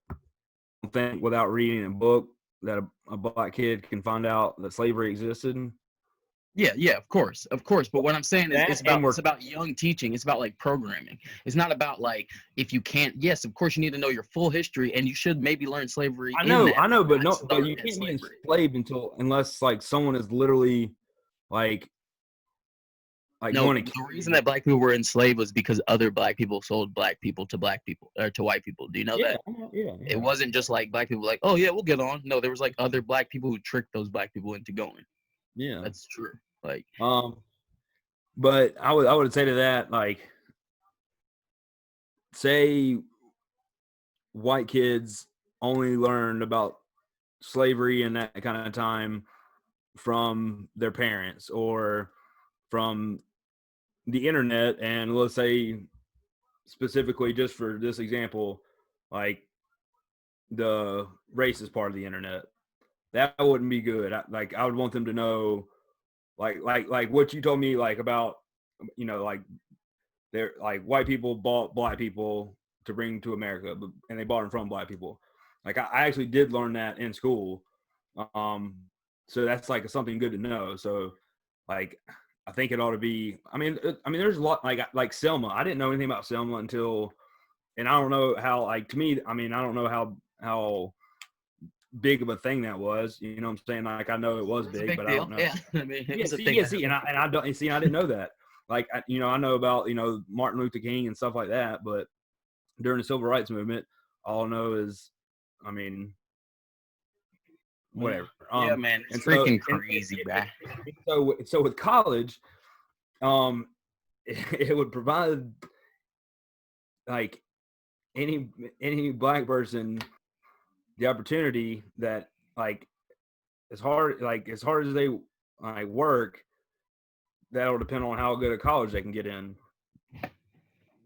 Speaker 3: I think without reading a book that a black kid can find out that slavery existed.
Speaker 2: Yeah, of course. But what I'm saying is,
Speaker 3: That and
Speaker 2: it's about young teaching. It's about like programming. It's not about like if you can't. Yes, of course you need to know your full history, and you should maybe learn slavery.
Speaker 3: I know, but
Speaker 2: not
Speaker 3: but
Speaker 2: start
Speaker 3: you
Speaker 2: at
Speaker 3: can't be
Speaker 2: slavery.
Speaker 3: enslaved unless like someone is literally like
Speaker 2: No,
Speaker 3: going to
Speaker 2: the
Speaker 3: kill
Speaker 2: reason
Speaker 3: you.
Speaker 2: that black people were enslaved was because other black people sold black people to black people or to white people. Do you know that?
Speaker 3: Yeah.
Speaker 2: It wasn't just like black people like, oh yeah, we'll get on. No, there was like other black people who tricked those black people into going.
Speaker 3: Yeah.
Speaker 2: That's true. Like,
Speaker 3: But I would say to that, like, say white kids only learned about slavery and that kind of time from their parents or from the internet, and let's say specifically just for this example, like the racist part of the internet, that wouldn't be good. I would want them to know, like what you told me, like about, like they're like white people bought black people to bring to America, and they bought them from black people. Like I actually did learn that in school, so that's like something good to know. So like I think it ought to be. I mean, there's a lot like Selma. I didn't know anything about Selma until, and I don't know how. Like to me, I mean, I don't know how big of a thing that was. You know what I'm saying? Like I know it was
Speaker 2: it's a
Speaker 3: big,
Speaker 2: big
Speaker 3: but
Speaker 2: deal.
Speaker 3: I don't know.
Speaker 2: Yeah, I mean, it was a thing.
Speaker 3: Yeah, see, and I don't see. I didn't know that. Like I know about Martin Luther King and stuff like that, but during the civil rights movement, all I know is, I mean, whatever.
Speaker 2: Yeah, man, it's
Speaker 3: And so
Speaker 2: freaking crazy, bruh.
Speaker 3: so with college, it would provide like any black person the opportunity that like as hard as they like work, that'll depend on how good a college they can get in.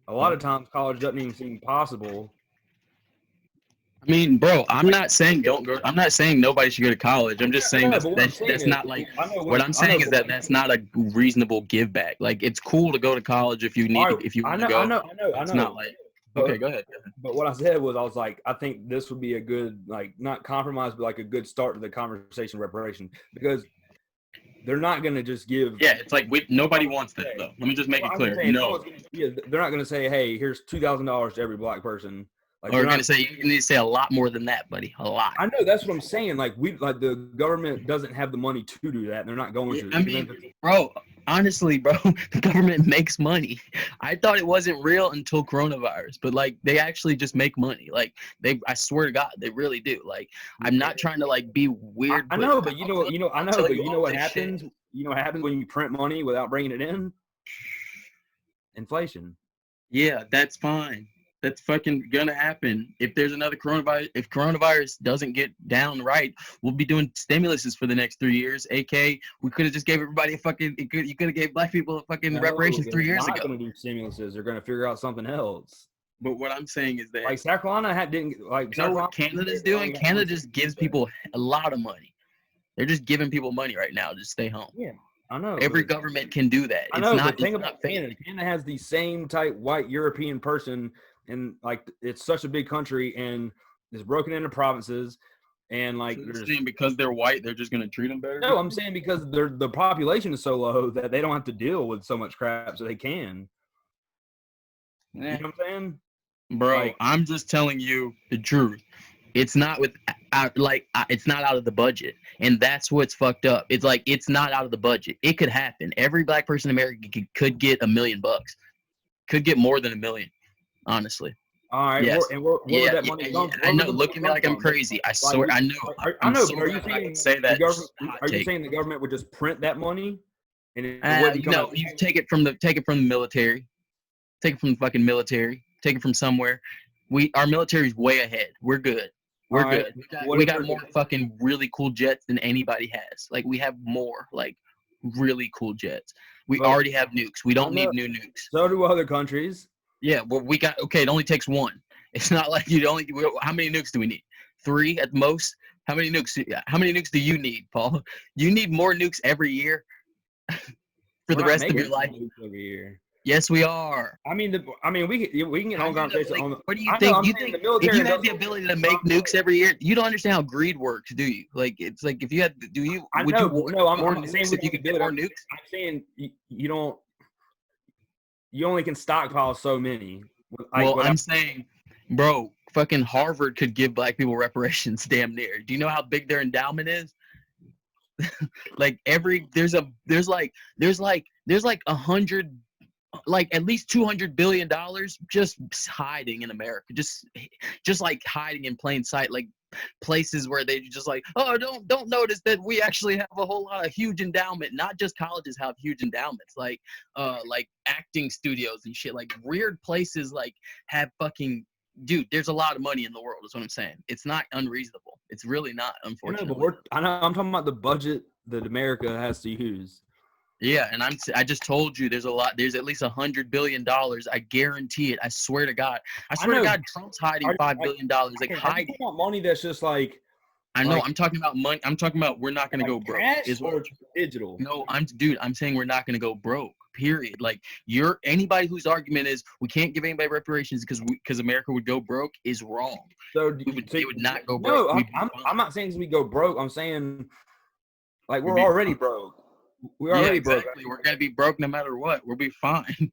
Speaker 3: A lot of times college doesn't even seem possible.
Speaker 2: I mean, bro, I'm not saying don't go. I'm not saying nobody should go to college. I'm just saying
Speaker 3: But what I'm saying
Speaker 2: that's
Speaker 3: is,
Speaker 2: not like
Speaker 3: I know
Speaker 2: what I'm
Speaker 3: I know,
Speaker 2: saying is that that's not a reasonable give back. Like it's cool to go to college if you need
Speaker 3: all
Speaker 2: to,
Speaker 3: right,
Speaker 2: if you
Speaker 3: I
Speaker 2: want to
Speaker 3: know, I
Speaker 2: go.
Speaker 3: know, I
Speaker 2: It's
Speaker 3: know.
Speaker 2: not like
Speaker 3: But,
Speaker 2: okay, go ahead.
Speaker 3: but what I said was, I was like, I think this would be a good, like, not compromise, but like a good start to the conversation reparation, because they're not going to just give.
Speaker 2: Yeah, it's like nobody wants that though. Let me just make it
Speaker 3: I'm
Speaker 2: clear.
Speaker 3: saying,
Speaker 2: No,
Speaker 3: they're not going to say, hey, here's $2,000 to every black person. Like,
Speaker 2: or
Speaker 3: they're
Speaker 2: we're gonna
Speaker 3: not.
Speaker 2: say you need to say a lot more than that, buddy. A lot.
Speaker 3: I know that's what I'm saying. Like the government doesn't have the money to do that. And they're not going
Speaker 2: Yeah,
Speaker 3: to.
Speaker 2: I mean, bro, honestly, bro, the government makes money. I thought it wasn't real until coronavirus, but like they actually just make money. Like I swear to God, they really do. Like I'm not trying to like be weird.
Speaker 3: I know, but I
Speaker 2: I'll
Speaker 3: know,
Speaker 2: tell
Speaker 3: but
Speaker 2: you
Speaker 3: you know
Speaker 2: all
Speaker 3: what
Speaker 2: this
Speaker 3: happens?
Speaker 2: shit.
Speaker 3: You know what happens when you print money without bringing it in? Inflation.
Speaker 2: Yeah, that's fine. That's fucking gonna happen. If there's another coronavirus, if coronavirus doesn't get down right, we'll be doing stimuluses for the next 3 years. AK, we could have just gave everybody a fucking. You could have gave black people a fucking reparations 3 years ago.
Speaker 3: They're not going to do stimuluses. They're going to figure out something else.
Speaker 2: But what I'm saying is that
Speaker 3: Like South Carolina didn't like.
Speaker 2: you know what Canada's doing? Canada just gives people a lot of money. They're just giving people money right now to stay home.
Speaker 3: Yeah, I know.
Speaker 2: Every government can do that.
Speaker 3: I know, but think about Canada. Canada has the same type white European person, and like it's such a big country, and it's broken into provinces, and like
Speaker 2: So you're saying because they're white, they're just gonna treat them better?
Speaker 3: No, I'm saying because the population is so low that they don't have to deal with so much crap, so they can. You know what I'm saying?
Speaker 2: Bro,
Speaker 3: Like,
Speaker 2: I'm just telling you the truth. It's not it's not out of the budget, and that's what's fucked up. It's like it's not out of the budget. It could happen. Every black person in America could get $1 million, could get more than $1 million. Honestly.
Speaker 3: all right,
Speaker 2: Yes.
Speaker 3: where would that money come?
Speaker 2: I know. Look at me like I'm crazy. I swear. I know.
Speaker 3: I know, but are you
Speaker 2: saying
Speaker 3: saying
Speaker 2: that?
Speaker 3: Are you saying the government would just print that money, and it wouldn't come?
Speaker 2: No, you take it from the military. Take it from the fucking military. Take it from somewhere. Our military's way ahead. We're good. We're good. We got more fucking really cool jets than anybody has. Like we have more like really cool jets. We already have nukes. We don't need new nukes.
Speaker 3: So do other countries.
Speaker 2: Yeah, well, we got okay. It only takes one. It's not like you only. How many nukes do we need? 3 at most. How many nukes? How many nukes do you need, Paul? You need more nukes every year for the rest of your life.
Speaker 3: Every year.
Speaker 2: Yes, we are.
Speaker 3: I mean, we can get on conversation on.
Speaker 2: What do you
Speaker 3: I know,
Speaker 2: think?
Speaker 3: I'm
Speaker 2: You
Speaker 3: saying
Speaker 2: think
Speaker 3: the military
Speaker 2: if you had the
Speaker 3: doesn't-
Speaker 2: ability to make nukes every year, you don't understand how greed works, do you? Like it's like if you had,
Speaker 3: I
Speaker 2: would
Speaker 3: know,
Speaker 2: you
Speaker 3: but
Speaker 2: want
Speaker 3: no,
Speaker 2: more
Speaker 3: I'm not saying
Speaker 2: nukes
Speaker 3: we
Speaker 2: if you
Speaker 3: have to
Speaker 2: could
Speaker 3: do
Speaker 2: get
Speaker 3: it.
Speaker 2: more
Speaker 3: I'm
Speaker 2: nukes?
Speaker 3: saying you don't. You only can stockpile so many. Like,
Speaker 2: Well,
Speaker 3: without,
Speaker 2: I'm saying, bro, fucking Harvard could give black people reparations damn near. Do you know how big their endowment is? Like there's like 100, like at least $200 billion just hiding in America, just like hiding in plain sight, like places where they just like, oh, don't notice that we actually have a whole lot of huge endowment. Not just colleges have huge endowments, like acting studios and shit, like weird places like have fucking. Dude, there's a lot of money in the world, is what I'm saying. It's not unreasonable. It's really not,
Speaker 3: I know,
Speaker 2: unfortunately.
Speaker 3: I know. I'm talking about the budget that America has to use.
Speaker 2: Yeah, and I just told you there's a lot. There's at least $100 billion. I guarantee it. I swear to God. I swear to
Speaker 3: know.
Speaker 2: God, Trump's hiding $5 billion. Like
Speaker 3: Are you
Speaker 2: hiding.
Speaker 3: talking about money that's just like
Speaker 2: I know.
Speaker 3: like
Speaker 2: I'm talking about money. I'm talking about we're not gonna go broke.
Speaker 3: cash
Speaker 2: Is what
Speaker 3: or digital?
Speaker 2: No, I'm saying we're not gonna go broke. Period. Like anybody whose argument is we can't give anybody reparations because America would go broke is wrong.
Speaker 3: So
Speaker 2: They would not go broke.
Speaker 3: no,
Speaker 2: We'd be
Speaker 3: I'm
Speaker 2: fine.
Speaker 3: not saying we go broke. I'm saying like
Speaker 2: We'd
Speaker 3: we're
Speaker 2: be
Speaker 3: already
Speaker 2: fine.
Speaker 3: broke. We're
Speaker 2: Yeah,
Speaker 3: already broke.
Speaker 2: exactly. We're gonna be broke no matter what. We'll be fine.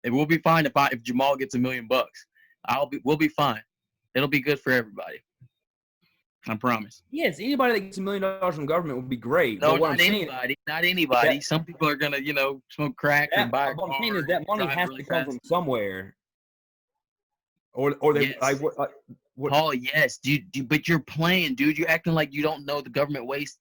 Speaker 2: It will be fine if Jamal gets $1 million. We'll be fine. It'll be good for everybody. I promise.
Speaker 3: Yes, anybody that gets $1 million from government would be great.
Speaker 2: No,
Speaker 3: But what I'm
Speaker 2: not
Speaker 3: saying,
Speaker 2: anybody. Not anybody.
Speaker 3: that,
Speaker 2: Some people are gonna, smoke crack and buy a
Speaker 3: what I'm
Speaker 2: car,
Speaker 3: saying is that money
Speaker 2: drive
Speaker 3: has
Speaker 2: really
Speaker 3: to come
Speaker 2: fast.
Speaker 3: from somewhere, or they
Speaker 2: Yes.
Speaker 3: like what
Speaker 2: Paul, yes, but you're playing, dude. You're acting like you don't know the government wastes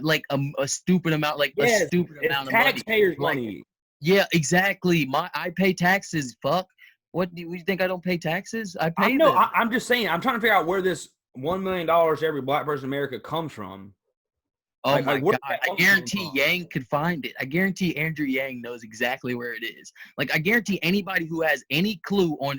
Speaker 2: like a stupid amount, like a
Speaker 3: yes,
Speaker 2: stupid
Speaker 3: it's
Speaker 2: amount of money.
Speaker 3: taxpayers'
Speaker 2: Like,
Speaker 3: money.
Speaker 2: yeah, exactly. I pay taxes. Fuck. What do you think? I don't pay taxes? I pay them.
Speaker 3: I'm just saying. I'm trying to figure out where this $1 million to every black person in America comes from.
Speaker 2: Oh
Speaker 3: Like,
Speaker 2: my
Speaker 3: where
Speaker 2: God.
Speaker 3: does that
Speaker 2: I
Speaker 3: come
Speaker 2: guarantee
Speaker 3: from?
Speaker 2: Yang could find it. I guarantee Andrew Yang knows exactly where it is. Like I guarantee anybody who has any clue on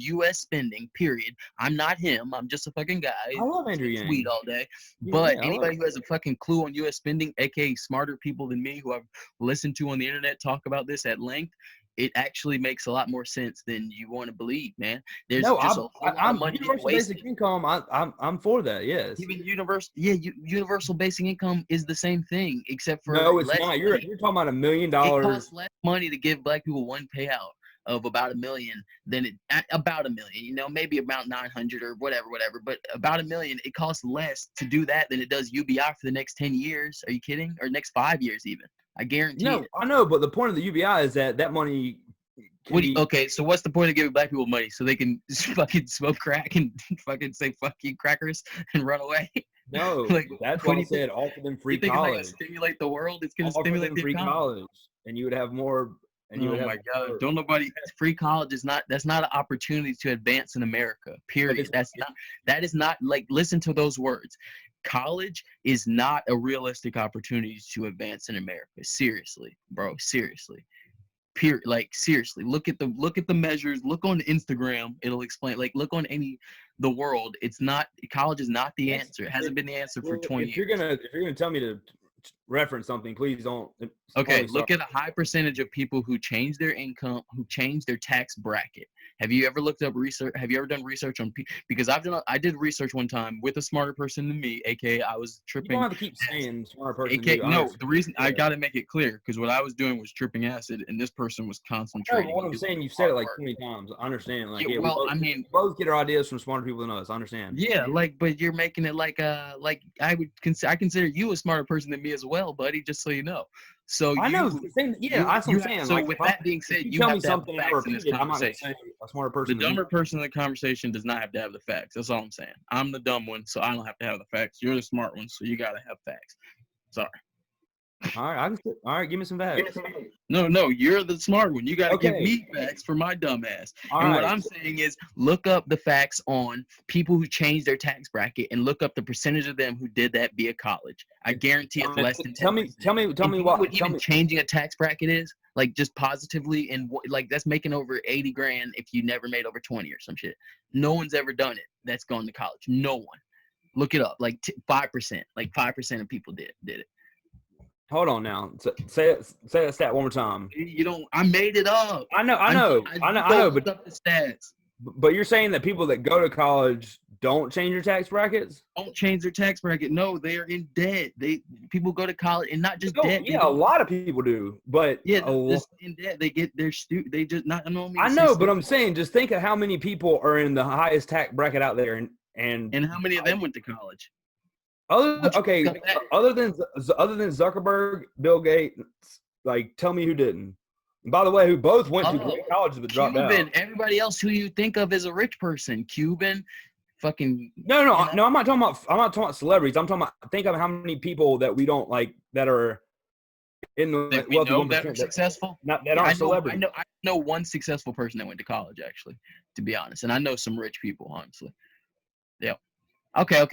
Speaker 2: US spending, period. I'm not him. I'm just a fucking guy.
Speaker 3: I love Andrew
Speaker 2: Smoke
Speaker 3: Yang.
Speaker 2: weed all day. But
Speaker 3: Yeah, I love
Speaker 2: anybody who has a fucking clue on US spending, aka smarter people than me who I've listened to on the internet talk about this at length, it actually makes a lot more sense than you want to believe, man. There's
Speaker 3: No,
Speaker 2: just a whole lot
Speaker 3: I'm
Speaker 2: of money getting
Speaker 3: universal
Speaker 2: wasted.
Speaker 3: basic income. I'm for that. Yes.
Speaker 2: Even universal basic income is the same thing, except for
Speaker 3: No, it's
Speaker 2: less
Speaker 3: not.
Speaker 2: money.
Speaker 3: You're talking about $1 million.
Speaker 2: It costs less money to give black people one payout of about $1 million than about $1 million. Maybe about 900 or whatever. But about $1 million, it costs less to do that than it does UBI for the next 10 years. Are you kidding? Or next 5 years even. I guarantee
Speaker 3: No,
Speaker 2: it.
Speaker 3: I know, but the point of the UBI is that money can be.
Speaker 2: Okay, so what's the point of giving black people money so they can fucking smoke crack and fucking say fuck you crackers and run away?
Speaker 3: No,
Speaker 2: Like,
Speaker 3: that's
Speaker 2: what
Speaker 3: why
Speaker 2: do
Speaker 3: I
Speaker 2: you think?
Speaker 3: said offer them free
Speaker 2: You think it's not gonna
Speaker 3: college.
Speaker 2: stimulate the world? It's gonna
Speaker 3: Offer
Speaker 2: stimulate
Speaker 3: them
Speaker 2: the
Speaker 3: free
Speaker 2: economy.
Speaker 3: college, and you would have more. And you
Speaker 2: Oh
Speaker 3: would have
Speaker 2: my God!
Speaker 3: more,
Speaker 2: Don't nobody. Free college is not. That's not an opportunity to advance in America. Period. That's not. That is not like. Listen to those words. College is not a realistic opportunity to advance in America. Seriously, bro. Seriously. Period. Like seriously. Look at the measures. Look on Instagram. It'll explain. Like look on the world. It's not. College is not the answer. It hasn't been the answer for 20
Speaker 3: if
Speaker 2: years.
Speaker 3: you're gonna tell me to reference something, please don't.
Speaker 2: Okay, look at a high percentage of people who change their income, who change their tax bracket. Have you ever looked up research? Have you ever done research on because I did research one time with a smarter person than me, aka I was
Speaker 3: You
Speaker 2: tripping.
Speaker 3: don't have to keep saying smart person.
Speaker 2: AK,
Speaker 3: you,
Speaker 2: no, the reason I
Speaker 3: Yeah.
Speaker 2: got to make it clear because what I was doing was tripping acid, and this person was
Speaker 3: No,
Speaker 2: concentrating.
Speaker 3: but what I'm saying, you've said it like 20 times. I understand. Like,
Speaker 2: Yeah, well, I mean,
Speaker 3: we both get our ideas from smarter people than us. I understand.
Speaker 2: yeah, like, but you're making it like I consider you a smarter person than me as well, buddy. Just so you know. So
Speaker 3: I know.
Speaker 2: you
Speaker 3: That's what I'm saying.
Speaker 2: so
Speaker 3: Like,
Speaker 2: with that being said,
Speaker 3: you
Speaker 2: you
Speaker 3: tell
Speaker 2: have
Speaker 3: me
Speaker 2: to have the
Speaker 3: something and I
Speaker 2: facts in this
Speaker 3: repeat it, I'm not gonna
Speaker 2: conversation.
Speaker 3: say a smarter
Speaker 2: The
Speaker 3: person than
Speaker 2: dumber
Speaker 3: you.
Speaker 2: person in the conversation does not have to have the facts. That's all I'm saying. I'm the dumb one, so I don't have to have the facts. You're the smart one, so you gotta have facts. Sorry.
Speaker 3: All right, all right. Give me some facts.
Speaker 2: No, you're the smart one. You got to give
Speaker 3: Okay.
Speaker 2: me facts for my dumb ass.
Speaker 3: All
Speaker 2: and what
Speaker 3: right.
Speaker 2: I'm saying is look up the facts on people who changed their tax bracket and look up the percentage of them who did that via college. I guarantee it's less than 10%.
Speaker 3: Tell me what.
Speaker 2: Even changing a tax bracket is like just positively and like that's making over 80 grand if you never made over 20 or some shit. No one's ever done it. That's gone to college. No one. Look it up. Like 5%. Like 5% of people did it.
Speaker 3: Hold on now. Say that stat one more time.
Speaker 2: You don't. I made it up.
Speaker 3: I know,
Speaker 2: Looked up the stats.
Speaker 3: but you're saying that people that go to college don't change their tax brackets?
Speaker 2: Don't change their tax bracket. No, they're in debt. People go to college and not just debt.
Speaker 3: Yeah, a lot of people do, but
Speaker 2: yeah, just in debt. They get their They just not.
Speaker 3: I know, but I'm saying just think of how many people are in the highest tax bracket out there, and
Speaker 2: how many of them went to college?
Speaker 3: Other than Zuckerberg, Bill Gates, like tell me who didn't. And by the way, who both went to great colleges but dropped out.
Speaker 2: Everybody else who you think of as a rich person, Cuban, fucking.
Speaker 3: No. I'm not talking about celebrities. I'm talking about think of how many people that we don't like that are in the wealthy 1%
Speaker 2: that are successful.
Speaker 3: That aren't celebrities.
Speaker 2: I know one successful person that went to college, actually, to be honest, and I know some rich people, honestly. Yeah. Okay.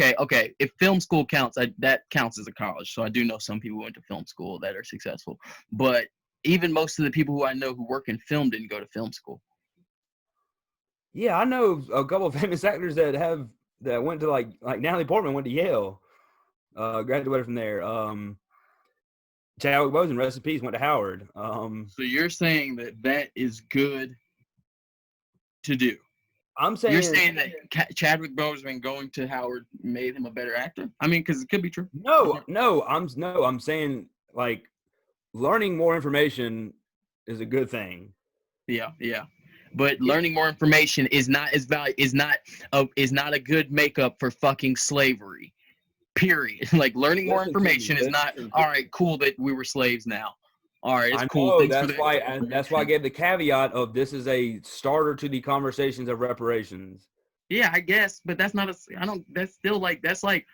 Speaker 2: If film school counts, that counts as a college. So I do know some people who went to film school that are successful. But even most of the people who I know who work in film didn't go to film school.
Speaker 3: Yeah, I know a couple of famous actors that went to like Natalie Portman went to Yale, graduated from there. Chadwick Boseman, rest in peace, went to Howard.
Speaker 2: So you're saying that is good to do?
Speaker 3: I'm saying
Speaker 2: you're saying that Chadwick Boseman going to Howard made him a better actor. I mean, because it could be true.
Speaker 3: No. I'm saying like learning more information is a good thing.
Speaker 2: Yeah. But learning more information is not a good makeup for fucking slavery. Period. Like learning more information is not all right. Cool that we were slaves now. All right, it's cool.
Speaker 3: That's why I gave the caveat of this is a starter to the conversations of reparations.
Speaker 2: Yeah, I guess, but that's not that's like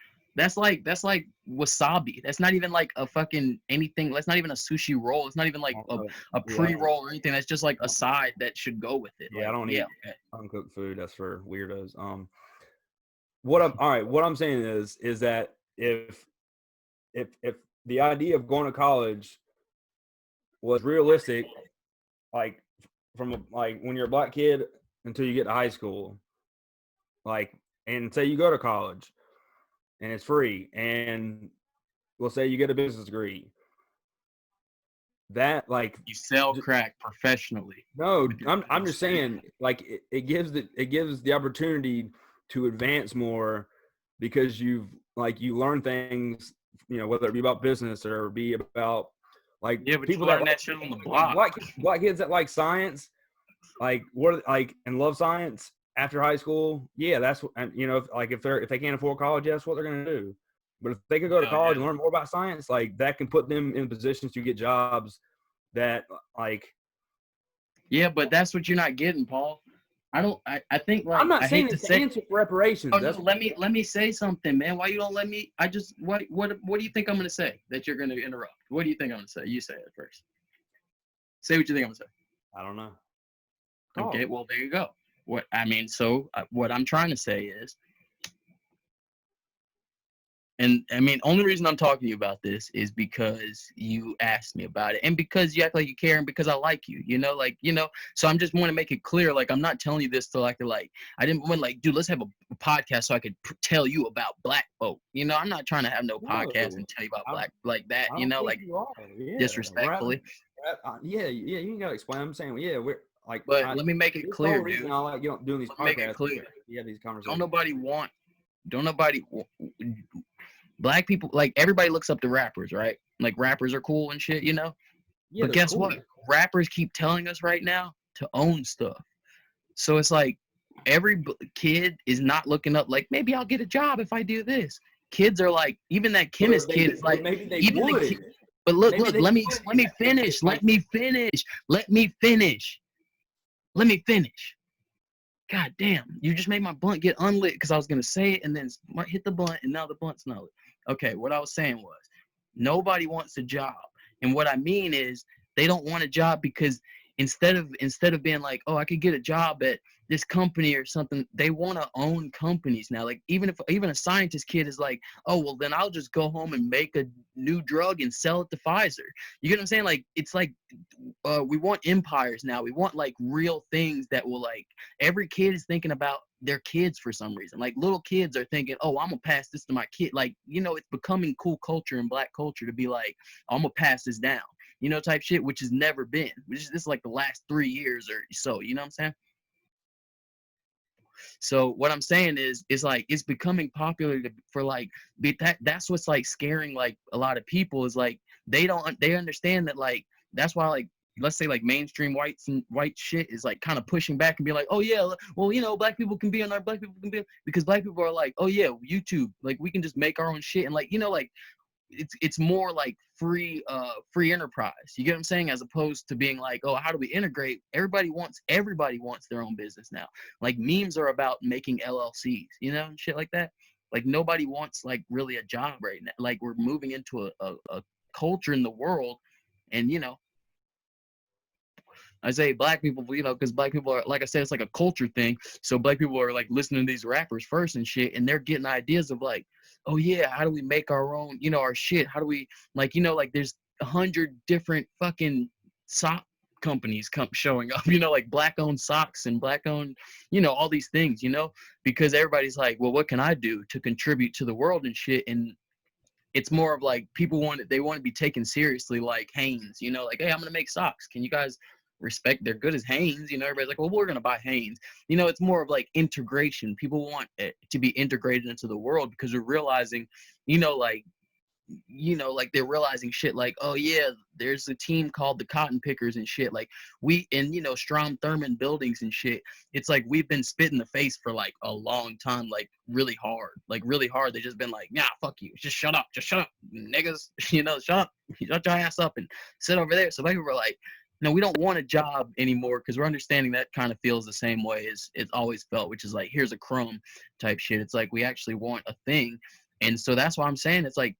Speaker 2: wasabi. That's not even like a fucking anything. That's not even a sushi roll. It's not even like a pre-roll or anything. That's just like a side that should go with it.
Speaker 3: Yeah, I don't eat uncooked food. That's for weirdos. What I'm saying is that if the idea of going to college was realistic, like from when you're a black kid until you get to high school, and say you go to college and it's free, and we'll say you get a business degree, that
Speaker 2: you sell crack professionally.
Speaker 3: No, I'm just saying it gives the opportunity to advance more because you learn things, whether it be about business or be about people
Speaker 2: learn that shit on the block.
Speaker 3: Black kids that like science, and love science after high school. Yeah, that's what, if they can't afford college, that's what they're gonna do. But if they could go to college and learn more about science, that can put them in positions to get jobs that
Speaker 2: Yeah, but that's what you're not getting, Paul. I think
Speaker 3: I'm not saying it's the answer for reparations.
Speaker 2: Oh, no, let me say something, man. Why you don't let me? What do you think I'm gonna say that you're gonna interrupt? What do you think I'm gonna say? You say it first. Say what you think I'm gonna say.
Speaker 3: I don't know.
Speaker 2: Okay, well there you go. What I'm trying to say is, and I mean, only reason I'm talking to you about this is because you asked me about it, and because you act like you care, and because I like you, So I'm just want to make it clear, I'm not telling you this to I didn't want dude, let's have a podcast so I could tell you about black folk. I'm not trying to have no podcast and tell you about black like that. Disrespectfully.
Speaker 3: Yeah, you gotta explain. I'm saying, yeah, we're
Speaker 2: But let me make it clear, dude.
Speaker 3: I like doing these podcasts.
Speaker 2: Make it clear.
Speaker 3: Yeah, these conversations.
Speaker 2: Don't nobody. Black people, everybody looks up to rappers, right? Rappers are cool and shit, Yeah, but guess what? Rappers keep telling us right now to own stuff. So it's every kid is not looking up maybe I'll get a job if I do this. Kids are even that chemist kid is
Speaker 3: maybe they would.
Speaker 2: But look, let me finish. Let me finish. God damn, you just made my blunt get unlit because I was going to say it and then hit the blunt and now the blunt's not lit. Okay, what I was saying was nobody wants a job. And what I mean is they don't want a job because instead of being like, oh, I could get a job at this company or something, they want to own companies now. Like even a scientist kid is like, oh well, then I'll just go home and make a new drug and sell it to Pfizer. You get what I'm saying? Like it's like we want empires now. We want like real things that will like every kid is thinking about their kids for some reason. Like little kids are thinking, oh, I'm gonna pass this to my kid. Like, you know, it's becoming cool culture and black culture to be like, I'm gonna pass this down, you know, type shit, which has never been. This is like the last 3 years or so, you know what I'm saying? So what I'm saying is like it's becoming popular for like that's what's like scaring like a lot of people is like they understand that like that's why like let's say like mainstream white shit is like kind of pushing back and be like, oh yeah, well, you know, black people can be on our black people can be, because black people are like, oh yeah, YouTube, like we can just make our own shit and like, you know, like it's more like free enterprise. You get what I'm saying? As opposed to being like, oh, how do we integrate? Everybody wants their own business now. Like memes are about making LLCs, you know, and shit like that. Like nobody wants like really a job right now. Like we're moving into a culture in the world, and you know, I say black people, you know, because black people are, like I said, it's like a culture thing. So black people are like listening to these rappers first and shit, and they're getting ideas of like, oh yeah, how do we make our own, you know, our shit? How do we like, you know, like there's 100 different fucking sock companies showing up, you know, like black owned socks and black owned, you know, all these things, you know, because everybody's like, well, what can I do to contribute to the world and shit? And it's more of like they want to be taken seriously, like Hanes, you know, like, hey, I'm gonna make socks. Can you guys respect? They're good as Hanes, you know. Everybody's like, well, we're gonna buy Hanes. You know, it's more of like integration. People want it to be integrated into the world because they're realizing, you know, like like they're realizing shit like, oh yeah, there's a team called the Cotton Pickers and shit. Like we in, you know, Strom Thurmond buildings and shit. It's like we've been spit in the face for like a long time, like really hard. Like really hard. They just been like, nah, fuck you. Just shut up, niggas. You know, shut your ass up and sit over there. So like we were like, no, we don't want a job anymore because we're understanding that kind of feels the same way as it's always felt, which is like, here's a crumb type shit. It's like we actually want a thing. And so that's why I'm saying it's like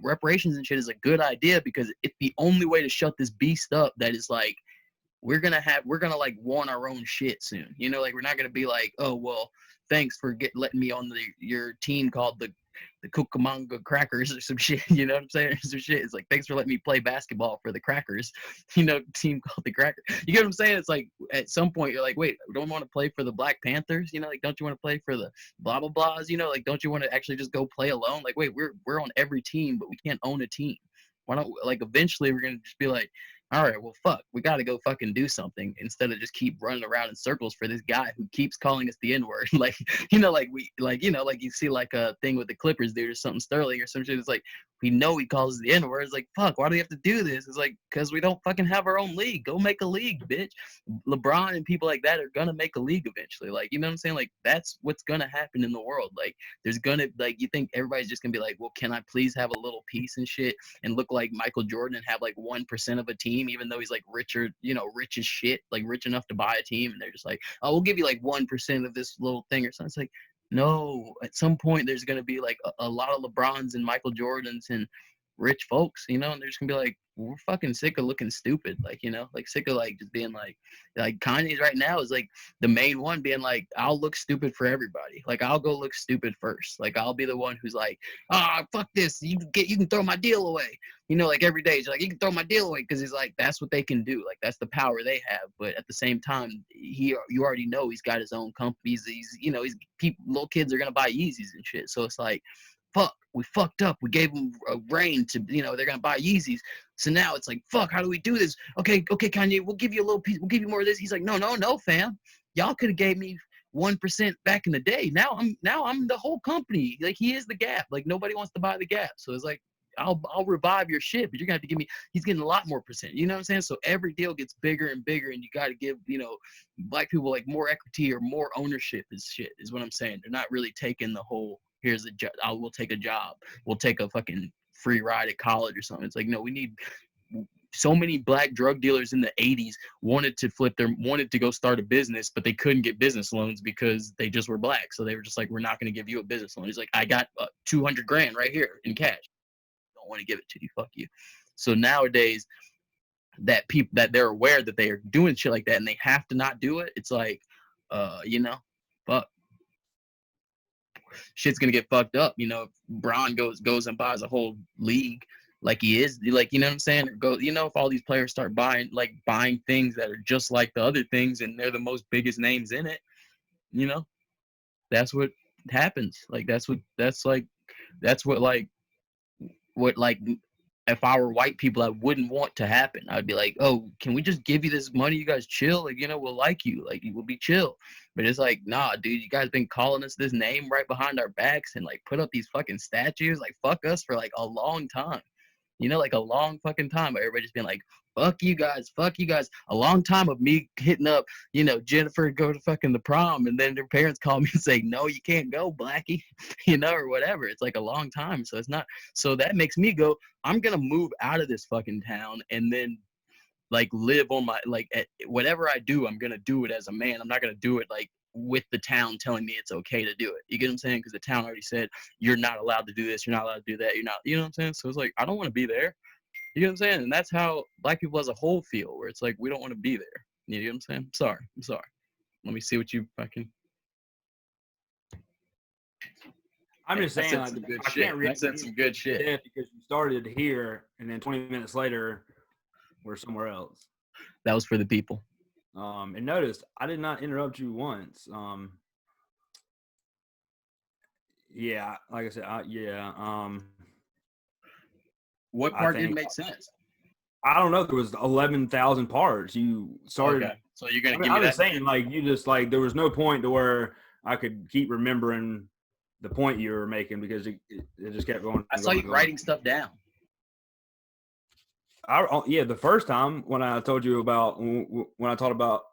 Speaker 2: reparations and shit is a good idea because it's the only way to shut this beast up that is like we're gonna like want our own shit soon. You know, like we're not gonna be like, oh well, thanks for letting me on your team called the Cucamonga Crackers or some shit. You know what I'm saying? Some shit. It's like, thanks for letting me play basketball for the Crackers. You know, team called the Crackers. You get what I'm saying? It's like at some point you're like, wait, don't want to play for the Black Panthers? You know, like don't you want to play for the blah blah blahs? You know, like don't you want to actually just go play alone? Like, wait, we're on every team, but we can't own a team. Why don't like eventually we're gonna just be like, all right, well, fuck, we got to go fucking do something instead of just keep running around in circles for this guy who keeps calling us the N-word. Like, you know, like you know, like you see like a thing with the Clippers dude or something, Sterling or some shit. It's like, we know he calls us the N-word. It's like, fuck, why do we have to do this? It's like, because we don't fucking have our own league. Go make a league, bitch. LeBron and people like that are going to make a league eventually. Like, you know what I'm saying? Like, that's what's going to happen in the world. Like, there's going to, like, you think everybody's just going to be like, well, can I please have a little piece and shit and look like Michael Jordan and have like 1% of a team, even though he's like richer, you know, rich as shit, like rich enough to buy a team. And they're just like, oh, we'll give you like 1% of this little thing or something. It's like, no, at some point there's going to be like a lot of LeBrons and Michael Jordans and rich folks, you know, and they're just gonna be like, we're fucking sick of looking stupid, like, you know, like sick of like just being like Kanye's right now is like the main one being like, I'll look stupid for everybody, like I'll go look stupid first, like I'll be the one who's like, fuck this, you can throw my deal away, you know, like every day he's like, you can throw my deal away, because he's like, that's what they can do, like that's the power they have. But at the same time, you already know he's got his own companies, he's you know, he's people, little kids are gonna buy Yeezys and shit, so it's like, fuck, we fucked up. We gave them a reign to, you know, they're gonna buy Yeezys. So now it's like, fuck, how do we do this? Okay, Kanye, we'll give you a little piece. We'll give you more of this. He's like, no, fam. Y'all could have gave me 1% back in the day. Now I'm the whole company. Like he is the Gap. Like nobody wants to buy the Gap. So it's like, I'll revive your shit, but you're gonna have to give me. He's getting a lot more percent. You know what I'm saying? So every deal gets bigger and bigger, and you got to give, you know, black people like more equity or more ownership is what I'm saying. They're not really taking the whole, here's a job, we'll take a job, we'll take a fucking free ride at college or something. It's like, no, we need. So many black drug dealers in the 80s wanted to go start a business, but they couldn't get business loans because they just were black. So they were just like, we're not going to give you a business loan. He's like, I got 200 grand right here in cash. Don't want to give it to you. Fuck you. So nowadays, that people that they're aware that they are doing shit like that and they have to not do it. It's like, you know, fuck, shit's gonna get fucked up. You know, if Bron goes and buys a whole league like he is, like, you know what I'm saying? Or go, you know, if all these players start buying things that are just like the other things and they're the most biggest names in it, you know, that's what happens. Like that's what like if I were white people, I wouldn't want to happen. I'd be like, oh, can we just give you this money? You guys chill. Like, you know, we'll like you. Like, we'll be chill. But it's like, nah, dude, you guys been calling us this name right behind our backs and like put up these fucking statues. Like, fuck us for like a long time. You know, like a long fucking time. But everybody just being like, fuck you guys. A long time of me hitting up, you know, Jennifer to go to fucking the prom. And then their parents call me and say, no, you can't go, Blackie, you know, or whatever. It's like a long time. So it's not, so that makes me go, I'm going to move out of this fucking town and then like live on my, like, whatever I do, I'm going to do it as a man. I'm not going to do it like with the town telling me it's okay to do it. You get what I'm saying? Because the town already said, you're not allowed to do this. You're not allowed to do that. You're not, you know what I'm saying? So it's like, I don't want to be there. You know what I'm saying? And that's how black people as a whole feel, where it's like, we don't want to be there. You know what I'm saying? I'm sorry. Let me see what you fucking.
Speaker 3: I'm just saying, like, I can't
Speaker 2: I said some good shit.
Speaker 3: Because you started here, and then 20 minutes later, we're somewhere else.
Speaker 2: That was for the people.
Speaker 3: And notice, I did not interrupt you once. Yeah, like I said,
Speaker 2: what part didn't make sense?
Speaker 3: I don't know. There was 11,000 parts. You started. Okay.
Speaker 2: So you're gonna give me
Speaker 3: that? I'm just saying, like, you just like there was no point to where I could keep remembering the point you were making because it just kept going.
Speaker 2: I saw you writing stuff down.
Speaker 3: Yeah, the first time when I told you about when I taught about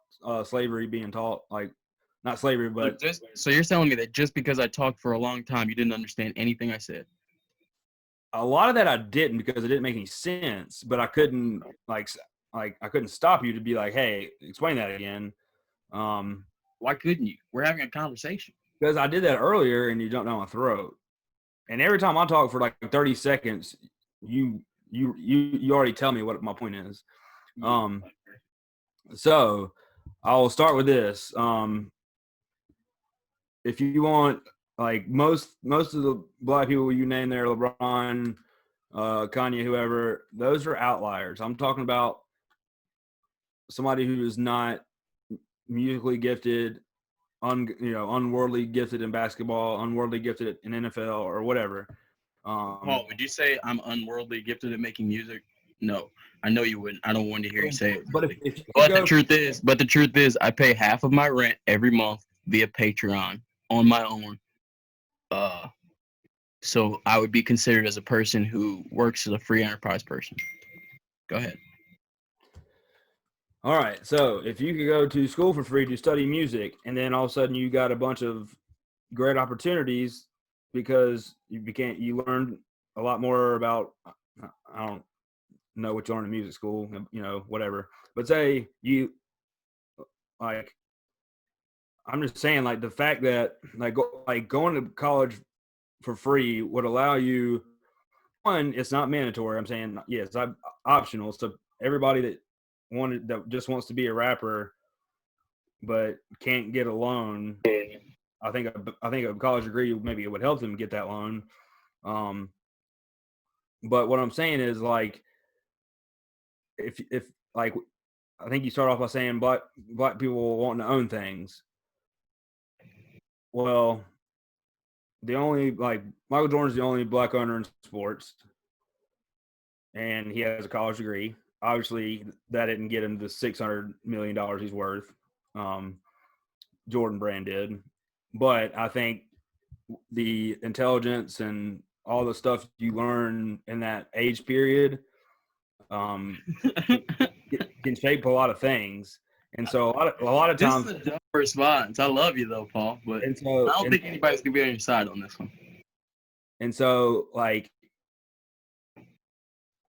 Speaker 3: slavery being taught, like not slavery, but
Speaker 2: so you're telling me that just because I talked for a long time, you didn't understand anything I said?
Speaker 3: A lot of that I didn't because it didn't make any sense, but I couldn't like I couldn't stop you to be like, hey, explain that again.
Speaker 2: Why couldn't you? We're having a conversation.
Speaker 3: Because I did that earlier and you jumped down my throat. And every time I talk for like 30 seconds, you already tell me what my point is. So I'll start with this. If you want, like most of the black people you name there, LeBron, Kanye, whoever, those are outliers. I'm talking about somebody who is not musically gifted, unworldly gifted in basketball, unworldly gifted in NFL or whatever.
Speaker 2: Paul, would you say I'm unworldly gifted at making music? No, I know you wouldn't. I don't want to hear you say it.
Speaker 3: But
Speaker 2: the truth is, I pay half of my rent every month via Patreon on my own. So I would be considered as a person who works as a free enterprise person. Go ahead.
Speaker 3: All right. So if you could go to school for free to study music, and then all of a sudden you got a bunch of great opportunities because you learned a lot more about, I don't know what you learned in music school, whatever. But say you, like, I'm just saying, like, the fact that going to college for free would allow you, one, it's not mandatory. I'm saying, yes, optional. So everybody that just wants to be a rapper but can't get a loan, I think a college degree, maybe it would help them get that loan. But what I'm saying is, like, if like, I think you start off by saying black people wanting to own things. Well, Michael Jordan's the only black owner in sports, and he has a college degree. Obviously, that didn't get him the $600 million he's worth. Jordan Brand did, but I think the intelligence and all the stuff you learn in that age period can shape a lot of things. And so a lot of times,
Speaker 2: this is a dumb response. I love you though, Paul, but I don't think anybody's gonna be on your side on this one.
Speaker 3: And so, like,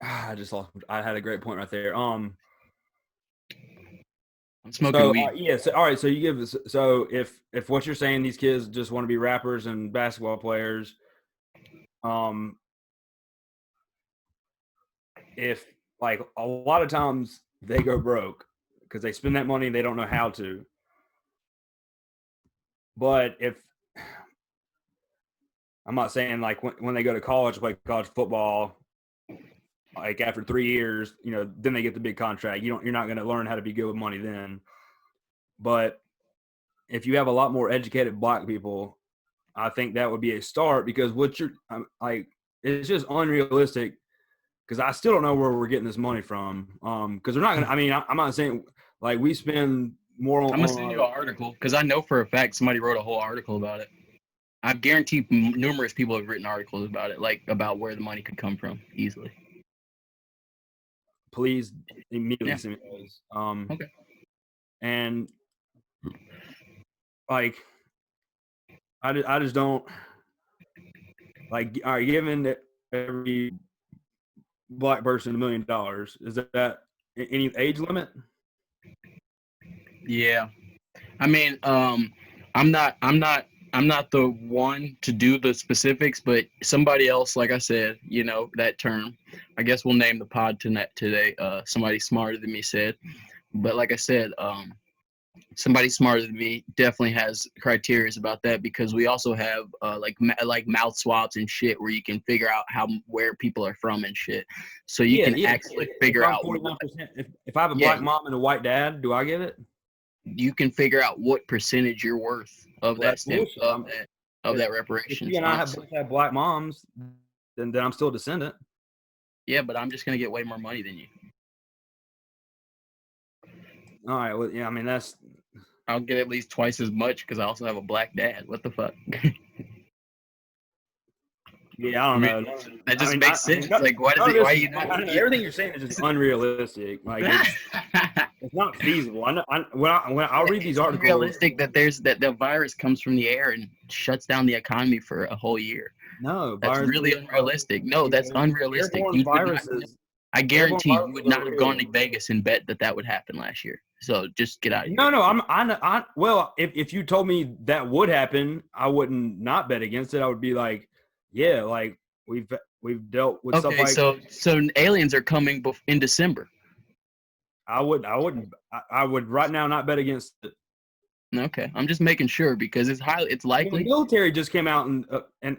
Speaker 3: I had a great point right there. I'm
Speaker 2: smoking weed.
Speaker 3: All right. So you give us. So if what you're saying, these kids just want to be rappers and basketball players, if, like, a lot of times they go broke because they spend that money and they don't know how to. But if I'm not saying like when they go to college, play college football, like after 3 years, then they get the big contract. You're not going to learn how to be good with money then. But if you have a lot more educated black people, I think that would be a start, because it's just unrealistic, because I still don't know where we're getting this money from. Because they're not going to, I'm not saying like we spend more on.
Speaker 2: I'm going to send you an article, because I know for a fact somebody wrote a whole article about it. I guarantee numerous people have written articles about it, like about where the money could come from easily.
Speaker 3: Please immediately send me those.
Speaker 2: Okay.
Speaker 3: And like, I just don't like. All right, given every black person $1 million, is that any age limit?
Speaker 2: Yeah, I mean, I'm not the one to do the specifics, but somebody else, like I said, that term, I guess we'll name the pod today. Somebody smarter than me said, but like I said, somebody smarter than me definitely has criteria about that, because we also have like mouth swabs and shit where you can figure out where people are from and shit, so you can actually figure out
Speaker 3: 49%. If I have a black mom and a white dad, do I get it?
Speaker 2: You can figure out what percentage you're worth of that reparations.
Speaker 3: If you and I have black moms, then I'm still a descendant.
Speaker 2: Yeah, but I'm just gonna get way more money than you.
Speaker 3: All right. Well, yeah. I mean,
Speaker 2: I'll get at least twice as much because I also have a black dad. What the fuck?
Speaker 3: Yeah, I don't know.
Speaker 2: That just makes sense. Like, why are you not?
Speaker 3: Everything you're saying is just unrealistic. Like, it's not feasible. When I'll read these articles,
Speaker 2: it's unrealistic that the virus comes from the air and shuts down the economy for a whole year.
Speaker 3: No,
Speaker 2: that's really unrealistic. No, that's unrealistic. I guarantee you would not have gone to Vegas and bet that would happen last year. So just get out of here.
Speaker 3: No. Well, if you told me that would happen, I wouldn't not bet against it. I would be like, yeah, like we've dealt with stuff like.
Speaker 2: So aliens are coming in December.
Speaker 3: I would right now not bet against it.
Speaker 2: Okay, I'm just making sure because it's likely.
Speaker 3: The military just came out and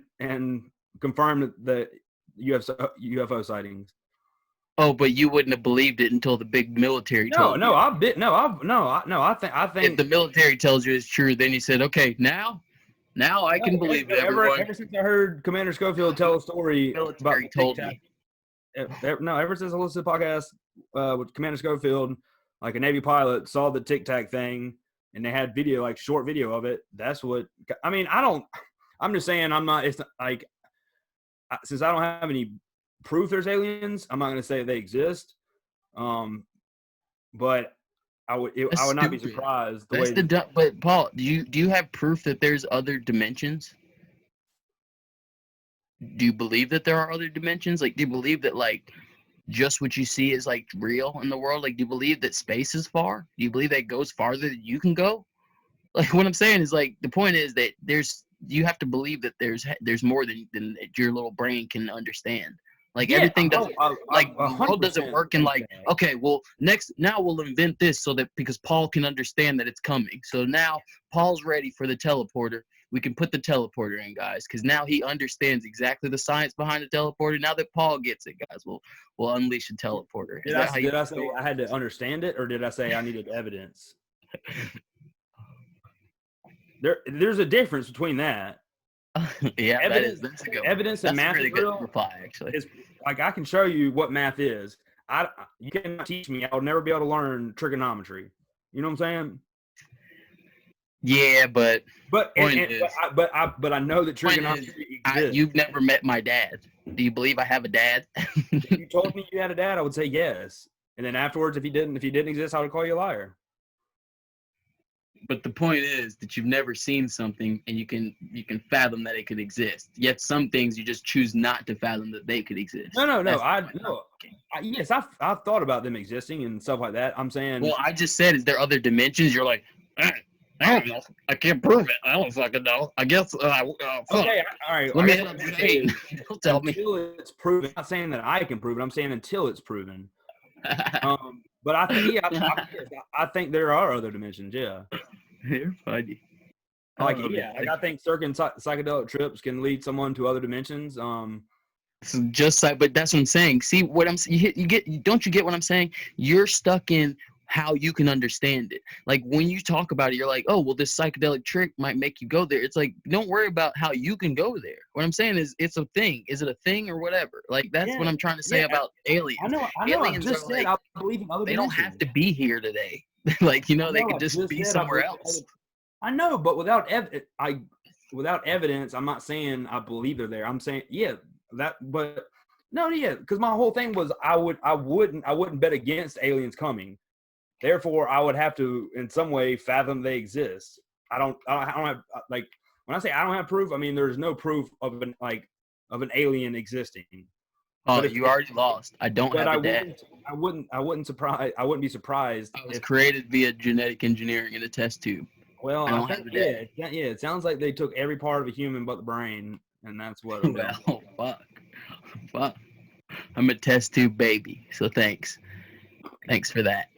Speaker 3: confirmed the UFO sightings.
Speaker 2: Oh, but you wouldn't have believed it until the big military told you. I think
Speaker 3: if
Speaker 2: the military tells you it's true, then you said, okay, now I can believe it.
Speaker 3: Ever since I heard Commander Schofield tell a story about
Speaker 2: told me.
Speaker 3: Ever since I listened to the podcast with Commander Schofield, like a Navy pilot saw the Tic Tac thing, and they had video, like short video of it. That's what I mean. I'm just saying I'm not. It's like since I don't have any proof there's aliens, I'm not going to say they exist. But I would not be surprised.
Speaker 2: But Paul, do you have proof that there's other dimensions? Do you believe that there are other dimensions? Like, do you believe that like just what you see is like real in the world? Like, do you believe that space is far? Do you believe that it goes farther than you can go? Like, what I'm saying is like the point is that you have to believe that there's more than your little brain can understand. Like everything doesn't the world doesn't work in like, okay, well now we'll invent this so that because Paul can understand that it's coming. So now Paul's ready for the teleporter. We can put the teleporter in, guys, because now he understands exactly the science behind the teleporter. Now that Paul gets it, guys, we'll unleash a teleporter.
Speaker 3: Did I say I had to understand it, or did I say I needed evidence? There's a difference between that.
Speaker 2: Yeah,
Speaker 3: evidence,
Speaker 2: that's a good
Speaker 3: evidence
Speaker 2: one.
Speaker 3: and math
Speaker 2: That's a really good reply, actually.
Speaker 3: Is like I can show you what math is. You cannot teach me. I'll never be able to learn trigonometry. You know what I'm saying?
Speaker 2: Yeah, but
Speaker 3: I know that trigonometry exists.
Speaker 2: You've never met my dad. Do you believe I have a dad?
Speaker 3: If you told me you had a dad, I would say yes. And then afterwards, if he didn't exist, I would call you a liar.
Speaker 2: But the point is that you've never seen something and you can fathom that it could exist. Yet some things you just choose not to fathom that they could exist.
Speaker 3: No. Yes, I've thought about them existing and stuff like that. I'm saying.
Speaker 2: Well, I just said, is there other dimensions? You're like, I don't know. I can't prove it. I don't fucking know. I guess.
Speaker 3: Okay, all right.
Speaker 2: Let me Don't tell me.
Speaker 3: Until it's proven. I'm not saying that I can prove it. I'm saying until it's proven. But I think, yeah, I think there are other dimensions. Yeah.
Speaker 2: You're funny.
Speaker 3: Like,
Speaker 2: Oh,
Speaker 3: yeah,
Speaker 2: man.
Speaker 3: like I think certain psychedelic trips can lead someone to other dimensions.
Speaker 2: So just like, but that's what I'm saying. See what I'm don't you get what I'm saying? You're stuck in how you can understand it. Like when you talk about it, you're like, oh, well, this psychedelic trick might make you go there. It's like, don't worry about how you can go there. What I'm saying is, it's a thing. Is it a thing or whatever? Like that's what
Speaker 3: Yeah,
Speaker 2: I'm trying to say
Speaker 3: yeah,
Speaker 2: about aliens.
Speaker 3: I know. I
Speaker 2: Aliens are
Speaker 3: just said
Speaker 2: like,
Speaker 3: I believe in other
Speaker 2: they don't have
Speaker 3: dimensions.
Speaker 2: to be here today. Like, you
Speaker 3: I
Speaker 2: know, they
Speaker 3: know.
Speaker 2: could
Speaker 3: I
Speaker 2: just
Speaker 3: just
Speaker 2: be
Speaker 3: said I
Speaker 2: somewhere
Speaker 3: believe in
Speaker 2: else.
Speaker 3: other. I know, but without evidence, I'm not saying I believe they're there. I'm saying, yeah, that, but no, yeah, because my whole thing was I wouldn't bet against aliens coming. Therefore, I would have to in some way fathom they exist. I don't have, like, when I say I don't have proof, I mean there's no proof of an alien existing.
Speaker 2: Oh,
Speaker 3: But if
Speaker 2: you already lost. I don't
Speaker 3: but
Speaker 2: have a dad.
Speaker 3: I wouldn't be surprised
Speaker 2: I was
Speaker 3: if.
Speaker 2: created via genetic engineering in a test tube.
Speaker 3: Well,
Speaker 2: I
Speaker 3: I
Speaker 2: don't
Speaker 3: think,
Speaker 2: have a
Speaker 3: yeah,
Speaker 2: dad.
Speaker 3: yeah. It sounds like they took every part of a human but the brain, and that's what they're doing.
Speaker 2: Well, fuck. I'm a test tube baby, so thanks. Thanks for that.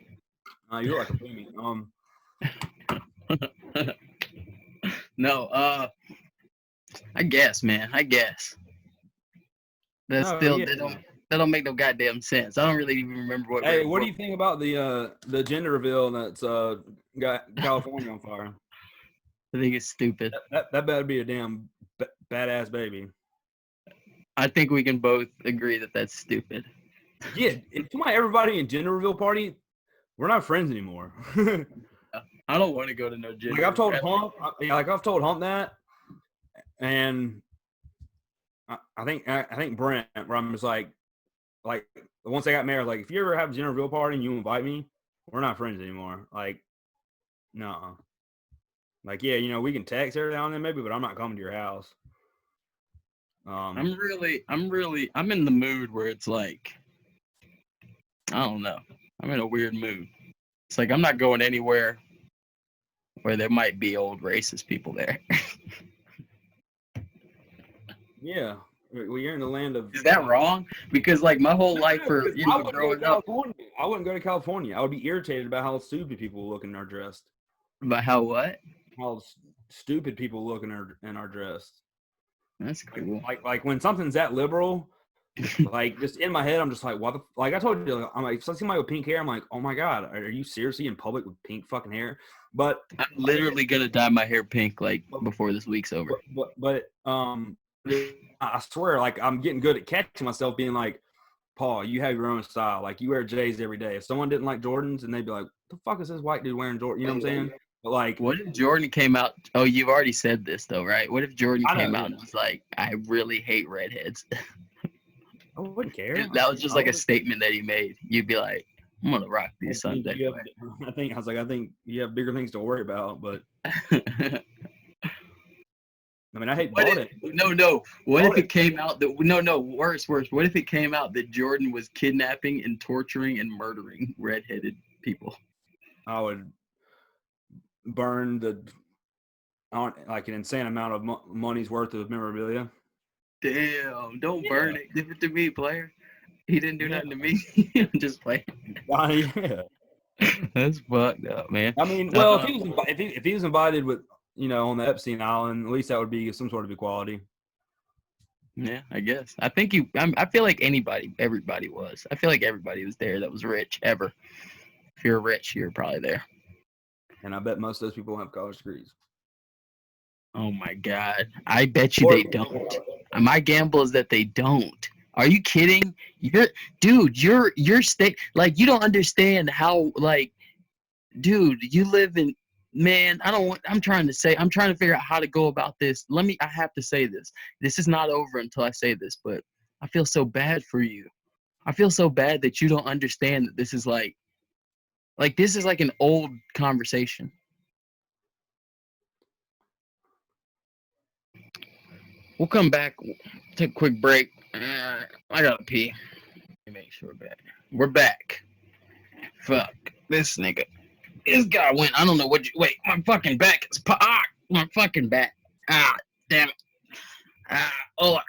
Speaker 3: You look like a baby.
Speaker 2: No, I guess, man. I guess. That's
Speaker 3: No,
Speaker 2: still
Speaker 3: yeah.
Speaker 2: that don't make no goddamn sense. I don't really even remember what
Speaker 3: Hey, what do you think about the gender reveal that's got California on fire?
Speaker 2: I think it's stupid.
Speaker 3: That better be a damn badass baby.
Speaker 2: I think we can both agree that that's stupid.
Speaker 3: Yeah, to my everybody in gender reveal party, we're not friends anymore.
Speaker 2: I don't want to go to no
Speaker 3: Like
Speaker 2: gender.
Speaker 3: I've told Hump, I've told Hump that, and I think Brent, where I'm just like once I got married, like if you ever have a gender reveal party and you invite me, we're not friends anymore. Like, no, like yeah, we can text every now and then maybe, but I'm not coming to your house.
Speaker 2: I'm in the mood where it's like, I don't know. I'm in a weird mood. It's like I'm not going anywhere where there might be old racist people there.
Speaker 3: Yeah, well, you're in the land of.
Speaker 2: Is that wrong? Because like my whole life for
Speaker 3: Because I wouldn't go to
Speaker 2: growing up,
Speaker 3: California. I wouldn't go to California. I would be irritated about how stupid people look and are dressed.
Speaker 2: about how what?
Speaker 3: How stupid people look and are dressed.
Speaker 2: That's cool.
Speaker 3: Like when something's that liberal, like just in my head, I'm just like, what the? Like I told you, I'm like, if I see somebody with pink hair, I'm like, oh my god, are you seriously in public with pink fucking hair? But
Speaker 2: I'm literally gonna dye my hair pink like before this week's over.
Speaker 3: but I swear, like I'm getting good at catching myself being like, Paul, you have your own style. Like you wear J's every day. If someone didn't like Jordans, and they'd be like, "The fuck is this white dude wearing Jordan?" You know what I'm saying? But like,
Speaker 2: What if Jordan came out? Oh, you've already said this though, right? What if Jordan
Speaker 3: I know,
Speaker 2: came out
Speaker 3: yeah.
Speaker 2: and was like, "I really hate redheads"?
Speaker 3: I wouldn't care.
Speaker 2: That was just like a statement that he made. You'd be like, "I'm gonna rock
Speaker 3: I
Speaker 2: these
Speaker 3: think
Speaker 2: sons anyway."
Speaker 3: I think you have bigger things to worry about. But I mean, I hate bald head.
Speaker 2: No. What if it came out that no, worse. What if it came out that Jordan was kidnapping and torturing and murdering redheaded people?
Speaker 3: I would burn like an insane amount of money's worth of memorabilia.
Speaker 2: Damn, don't burn it. Give it to me, player. He didn't do nothing to me. I'm just playing.
Speaker 3: Yeah.
Speaker 2: That's fucked up, man.
Speaker 3: I mean, well, if he was invited with on the Epstein Island, at least that would be some sort of equality.
Speaker 2: Yeah, I guess. I think I feel like everybody was. I feel like everybody was there that was rich ever. If you're rich, you're probably there.
Speaker 3: And I bet most of those people have college degrees.
Speaker 2: Oh my god. I bet you they don't. My gamble is that they don't. Are you kidding? You're state like you don't understand how like dude, you live in man, I'm trying to figure out how to go about this. I have to say this. This is not over until I say this, but I feel so bad for you. I feel so bad that you don't understand that this is like this is like an old conversation. We'll come back, take a quick break. I gotta pee. Let me make sure we're back. We're back. Fuck. This nigga. This guy went. I don't know what you. Wait, my fucking back is. My fucking back. Damn it. Oh,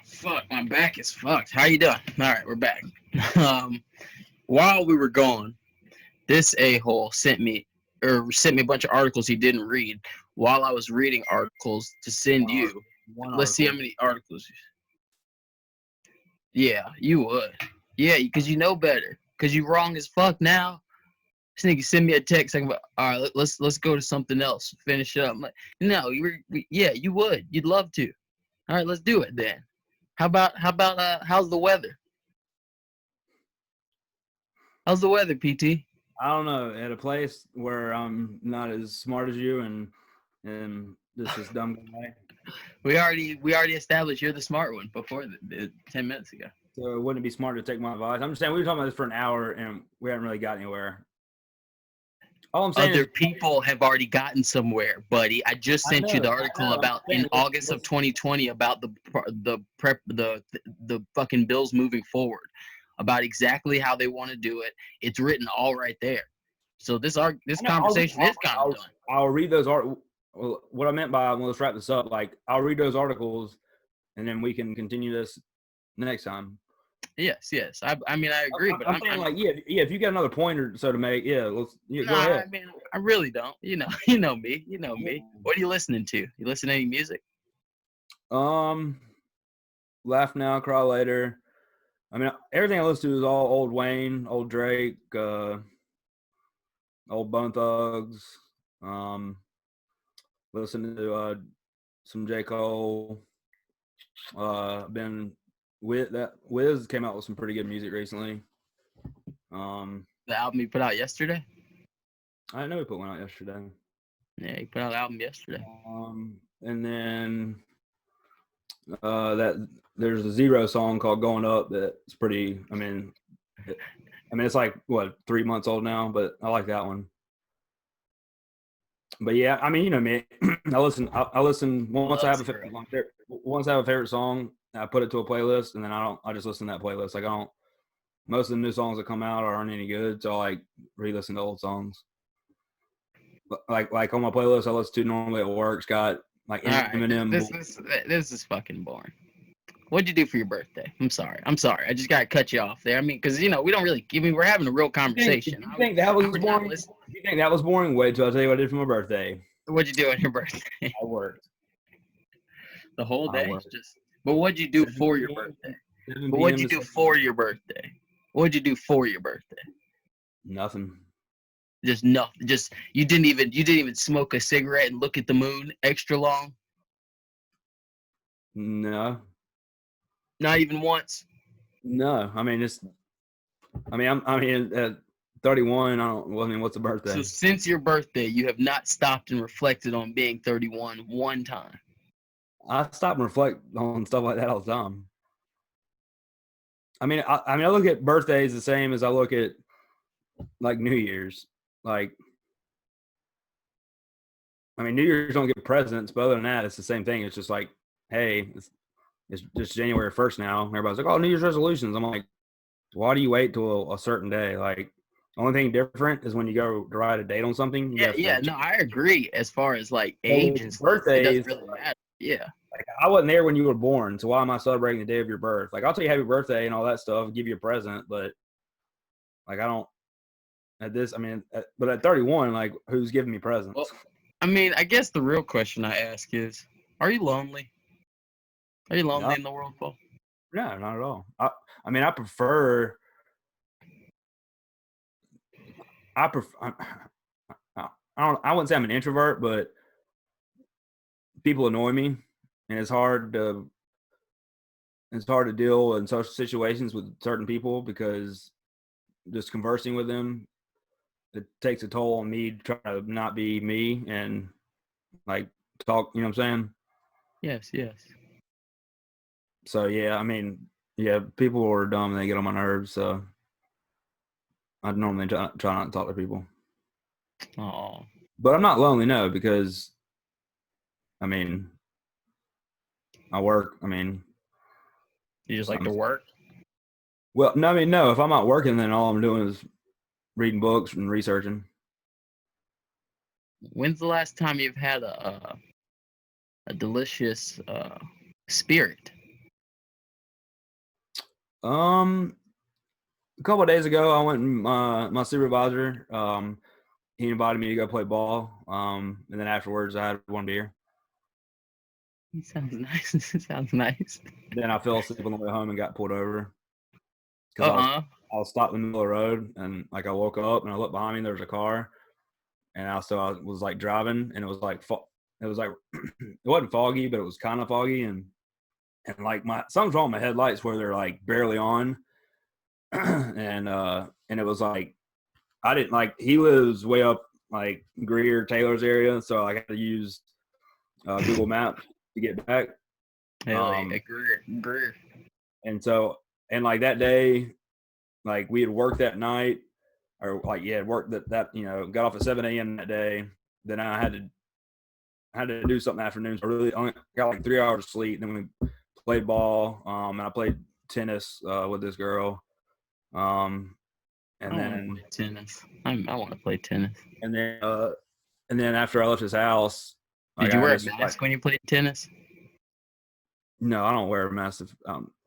Speaker 2: Fuck, my back is fucked. How you doing? All right, we're back. While we were gone, this a-hole sent me a bunch of articles he didn't read while I was reading articles to send you. Let's see how many articles. Yeah, you would. Yeah, because you know better. Because you wrong as fuck now. This nigga send me a text like, all right, let's go to something else. Finish up. I'm like, no, yeah, you would. You'd love to. All right, let's do it then. How's the weather? How's the weather, PT?
Speaker 3: I don't know. At a place where I'm not as smart as you and this is dumb guy.
Speaker 2: We already established you're the smart one before 10 minutes ago.
Speaker 3: So it wouldn't be smart to take my advice. I'm just saying we were talking about this for an hour and we haven't really got anywhere. All I'm saying
Speaker 2: Other
Speaker 3: is
Speaker 2: people have already gotten somewhere, buddy. I just sent you the article about in August of 2020 about the fucking bills moving forward, about exactly how they want to do it. It's written all right there. So this conversation is kind of done.
Speaker 3: I'll read those articles. Well, what I meant by, well, let's wrap this up. Like, I'll read those articles, and then we can continue this next time.
Speaker 2: Yes. I mean, I agree, but
Speaker 3: I'm saying, like, yeah. If you got another point or so to make, go ahead.
Speaker 2: I mean, I really don't. You know me. What are you listening to? You listen to any music?
Speaker 3: Laugh Now, Cry Later. I mean, everything I listen to is all old Wayne, old Drake, old Bone Thugs. Listen to some J. Cole. Wiz came out with some pretty good music recently.
Speaker 2: The album he put out yesterday?
Speaker 3: I know he put one out yesterday.
Speaker 2: Yeah, he put out an album yesterday.
Speaker 3: And then that there's a Zero song called Going Up that's pretty. I mean, it's like what 3 months old now, but I like that one. But yeah, I mean, you know me. I listen once I have a favorite song, I put it to a playlist, and then I just listen to that playlist. Like, I don't. Most of the new songs that come out aren't any good, so I like re-listen to old songs. Like on my playlist I listen to normally at work, it's got like Eminem.
Speaker 2: This is fucking boring. What'd you do for your birthday? I'm sorry. I just gotta cut you off there. I mean, because you know we don't really. I mean, we're having a real conversation.
Speaker 3: You think that was boring? You think that was boring? Wait till I tell you what I did for my birthday.
Speaker 2: What'd you do on your birthday?
Speaker 3: I worked
Speaker 2: the whole day. But what'd you do for your birthday? What'd you do for your birthday?
Speaker 3: Nothing.
Speaker 2: Just nothing. Just you didn't even smoke a cigarette and look at the moon extra long.
Speaker 3: No.
Speaker 2: Not even once.
Speaker 3: No, I mean I'm at 31. What's a birthday?
Speaker 2: So since your birthday, you have not stopped and reflected on being 31 one time.
Speaker 3: I stop and reflect on stuff like that all the time. I mean, I look at birthdays the same as I look at like New Year's. Like, I mean, New Year's don't get presents, but other than that, it's the same thing. It's just like, hey, it's just January 1st now. Everybody's like, oh, New Year's resolutions. I'm like, why do you wait till a certain day? Like, the only thing different is when you go to write a date on something.
Speaker 2: No, I agree. As far as like age and birthdays, it doesn't really matter. Yeah.
Speaker 3: Like, I wasn't there when you were born, so why am I celebrating the day of your birth? Like, I'll tell you happy birthday and all that stuff, give you a present, but like, I don't. But at 31, like, who's giving me presents?
Speaker 2: Well, I mean, I guess the real question I ask is, are you lonely? Are you lonely in the world, Paul?
Speaker 3: No, not at all. I mean, I prefer. I wouldn't say I'm an introvert, but people annoy me, and it's hard to deal in social situations with certain people because just conversing with them, it takes a toll on me to try to not be me and like talk. You know what I'm saying?
Speaker 2: Yes.
Speaker 3: So yeah, I mean, yeah, people are dumb and they get on my nerves. So I normally try not to talk to people.
Speaker 2: Oh.
Speaker 3: But I'm not lonely, no, because I mean, I work. I mean,
Speaker 2: you just like to work?
Speaker 3: Well, no, I mean, no. If I'm not working, then all I'm doing is reading books and researching.
Speaker 2: When's the last time you've had a delicious spirit?
Speaker 3: A couple of days ago, I went and my supervisor, he invited me to go play ball. And then afterwards, I had one beer.
Speaker 2: It sounds nice. It sounds nice.
Speaker 3: Then I fell asleep on the way home and got pulled over because I was stopped in the middle of the road, and like I woke up and I looked behind me, and there was a car, and I was like driving, and it was like it wasn't foggy, but it was kind of foggy, and like something's wrong with my headlights where they're like barely on, and it was like I didn't like he lives way up like Greer Taylor's area, so I had to use Google Maps to get back.
Speaker 2: Greer.
Speaker 3: And so like that day, like we had worked that night, or like worked that got off at 7 a.m. that day. Then I had to do something afternoons. I really only got like 3 hours of sleep. Then we played ball, and I played tennis with this girl. And then
Speaker 2: play tennis. I want to play tennis.
Speaker 3: And then after I left his house,
Speaker 2: did you wear a mask when you played tennis?
Speaker 3: No, I don't wear a mask.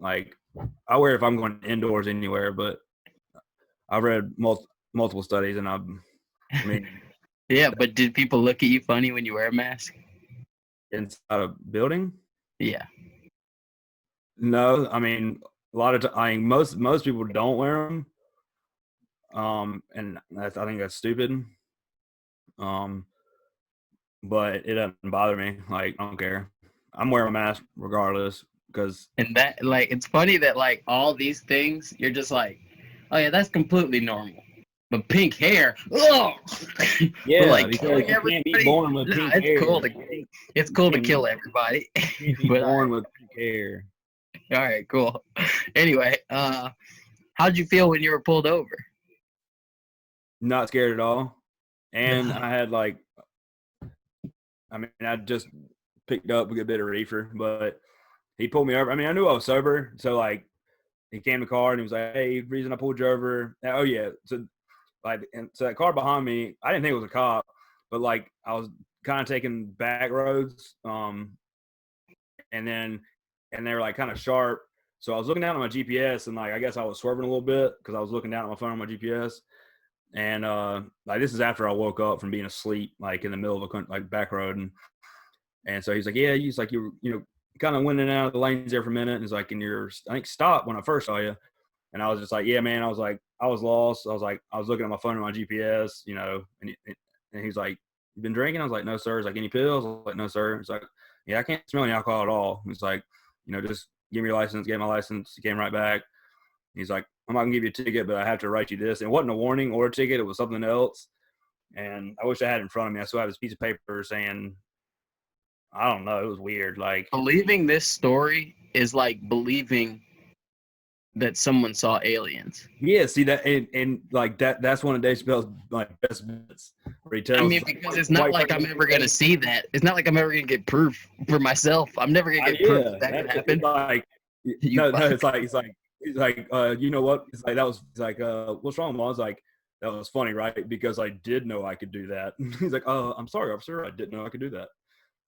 Speaker 3: Like I wear if I'm going indoors anywhere. But I've read multiple studies, and I mean,
Speaker 2: yeah. But did people look at you funny when you wear a mask
Speaker 3: inside a building?
Speaker 2: Yeah.
Speaker 3: No, I mean a lot of most people don't wear them. And I think that's stupid. But it doesn't bother me. Like I don't care. I'm wearing a mask regardless because.
Speaker 2: And that like it's funny that like all these things you're just like, oh yeah, that's completely normal. But pink hair, oh
Speaker 3: yeah,
Speaker 2: like
Speaker 3: because you can't be born with pink hair.
Speaker 2: It's cool to kill everybody.
Speaker 3: You can't be born with pink hair.
Speaker 2: All right, cool. Anyway, how'd you feel when you were pulled over?
Speaker 3: Not scared at all. And I had like, I mean, I just picked up a good bit of reefer, but he pulled me over. I mean, I knew I was sober. So like he came to the car and he was like, hey, reason I pulled you over. Oh yeah. So that car behind me, I didn't think it was a cop, but like I was kind of taking back roads. And they were like kind of sharp. So I was looking down at my GPS and like, I guess I was swerving a little bit because I was looking down at my phone on my GPS. And like this is after I woke up from being asleep, like in the middle of a like back road, and so he's like, yeah, he's like you kind of went in and out of the lanes there for a minute, and he's like, and you're I think stopped when I first saw you, and I was just like, yeah, man, I was like I was lost, I was like I was looking at my phone and my GPS, and he's like, you been drinking? I was like, no sir. He's like, any pills? I was like, no sir. He's like, yeah, I can't smell any alcohol at all. He's like, just give me your license. Gave my license. He came right back. He's like, I'm not gonna give you a ticket, but I have to write you this. And it wasn't a warning or a ticket; it was something else. And I wish I had it in front of me. I still have this piece of paper saying, I don't know. It was weird. Like
Speaker 2: believing this story is like believing that someone saw aliens.
Speaker 3: Yeah, see that, and like that's one of Dave Chappelle's like best bits where he tells.
Speaker 2: I mean, because it's not like I'm ever gonna see that. It's not like I'm ever gonna get proof for myself. I'm never gonna get proof that can happen.
Speaker 3: Like no, it's like you know what? It's like that was like what's wrong, Mom? I was like, that was funny, right? Because I did know I could do that. He's like, oh, I'm sorry, officer, I didn't know I could do that.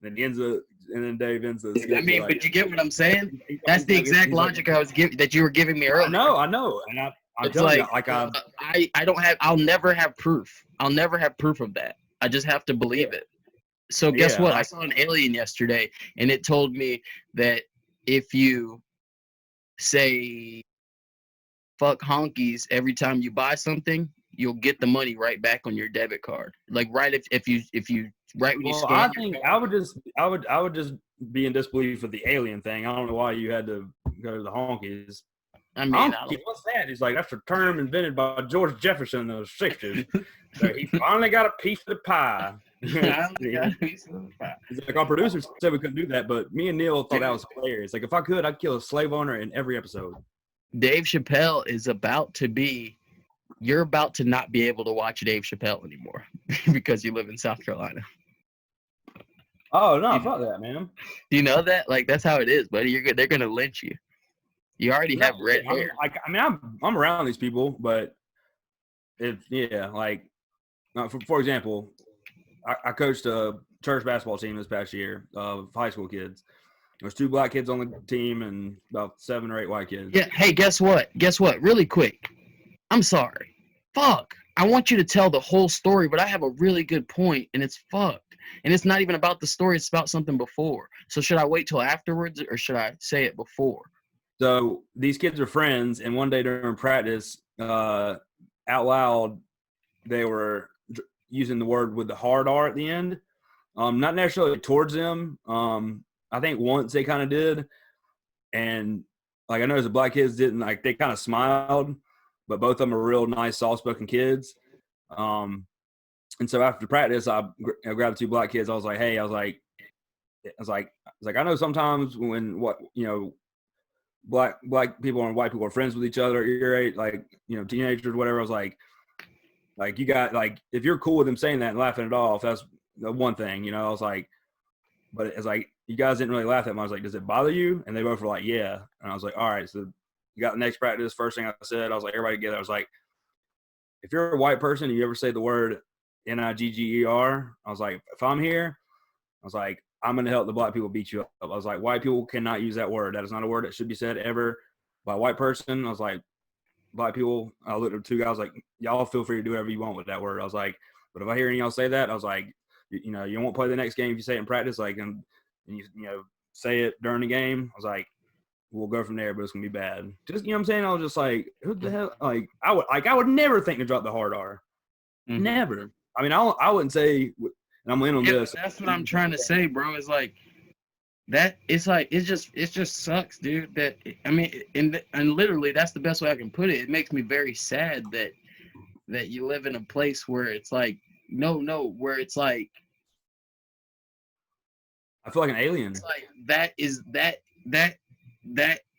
Speaker 3: And then Dave ends the skit.
Speaker 2: I mean, but you get what I'm saying? That's the exact logic I was giving that you were giving me earlier.
Speaker 3: I know, and I'm telling you, like
Speaker 2: I'll never have proof. I'll never have proof of that. I just have to believe it. So guess what? I saw an alien yesterday, and it told me that if you say fuck honkies every time you buy something, you'll get the money right back on your debit card. Like right if you right when you scan.
Speaker 3: I think I would just be in disbelief with the alien thing. I don't know why you had to go to the honkies.
Speaker 2: I mean,
Speaker 3: what's that? It's like that's a term invented by George Jefferson in the 60s. So he finally got a piece of the pie. He's like, our producers said we couldn't do that, but me and Neil thought that was hilarious. Like, if I could, I'd kill a slave owner in every episode.
Speaker 2: Dave Chappelle is you're about to not be able to watch Dave Chappelle anymore because you live in South Carolina.
Speaker 3: Oh, no, fuck that, man.
Speaker 2: Do you know that? Like, that's how it is, buddy. They're going to lynch you. You already have red hair.
Speaker 3: I'm around these people, but for example, I coached a church basketball team this past year of high school kids. There's 2 black kids on the team and about 7 or 8 white kids.
Speaker 2: Yeah. Hey, guess what? Guess what? Really quick. I'm sorry. Fuck. I want you to tell the whole story, but I have a really good point, and it's fucked. And it's not even about the story. It's about something before. So should I wait till afterwards, or should I say it before?
Speaker 3: So these kids are friends, and one day during practice, out loud, they were using the word with the hard R at the end. Not necessarily towards them. I think once they kind of did. And like I noticed the black kids didn't, like, they kind of smiled, but both of them are real nice, soft-spoken kids. And so after practice, I grabbed 2 black kids. I was like, hey, I was like, I know sometimes when black people and white people are friends with each other at your age, like, teenagers, whatever. I was like you got, like, if you're cool with them saying that and laughing it off, that's the one thing, I was like, but it's like, you guys didn't really laugh at me. I was like, does it bother you? And they both were like, yeah. And I was like, all right. So you got the next practice. First thing I said, I was like, everybody together. I was like, if you're a white person and you ever say the word Nigger, I was like, if I'm here, I was like, I'm going to help the black people beat you up. I was like, white people cannot use that word. That is not a word that should be said ever by a white person. I was like, black people, I looked at the 2 guys, like, y'all feel free to do whatever you want with that word. I was like, but if I hear any of y'all say that, I was like, you won't play the next game if you say it in practice, like, and you say it during the game. I was like, we'll go from there, but it's gonna be bad. Just, what I'm saying? I was just like, who the hell? Like, I would never think to drop the hard R. Mm-hmm. Never. I mean, I wouldn't say, and I'm in on this.
Speaker 2: That's what I'm trying to say, bro. It's like that. It's like it just sucks, dude. That, I mean, and literally, that's the best way I can put it. It makes me very sad that you live in a place where it's like where it's like,
Speaker 3: I feel like an alien.
Speaker 2: It's like that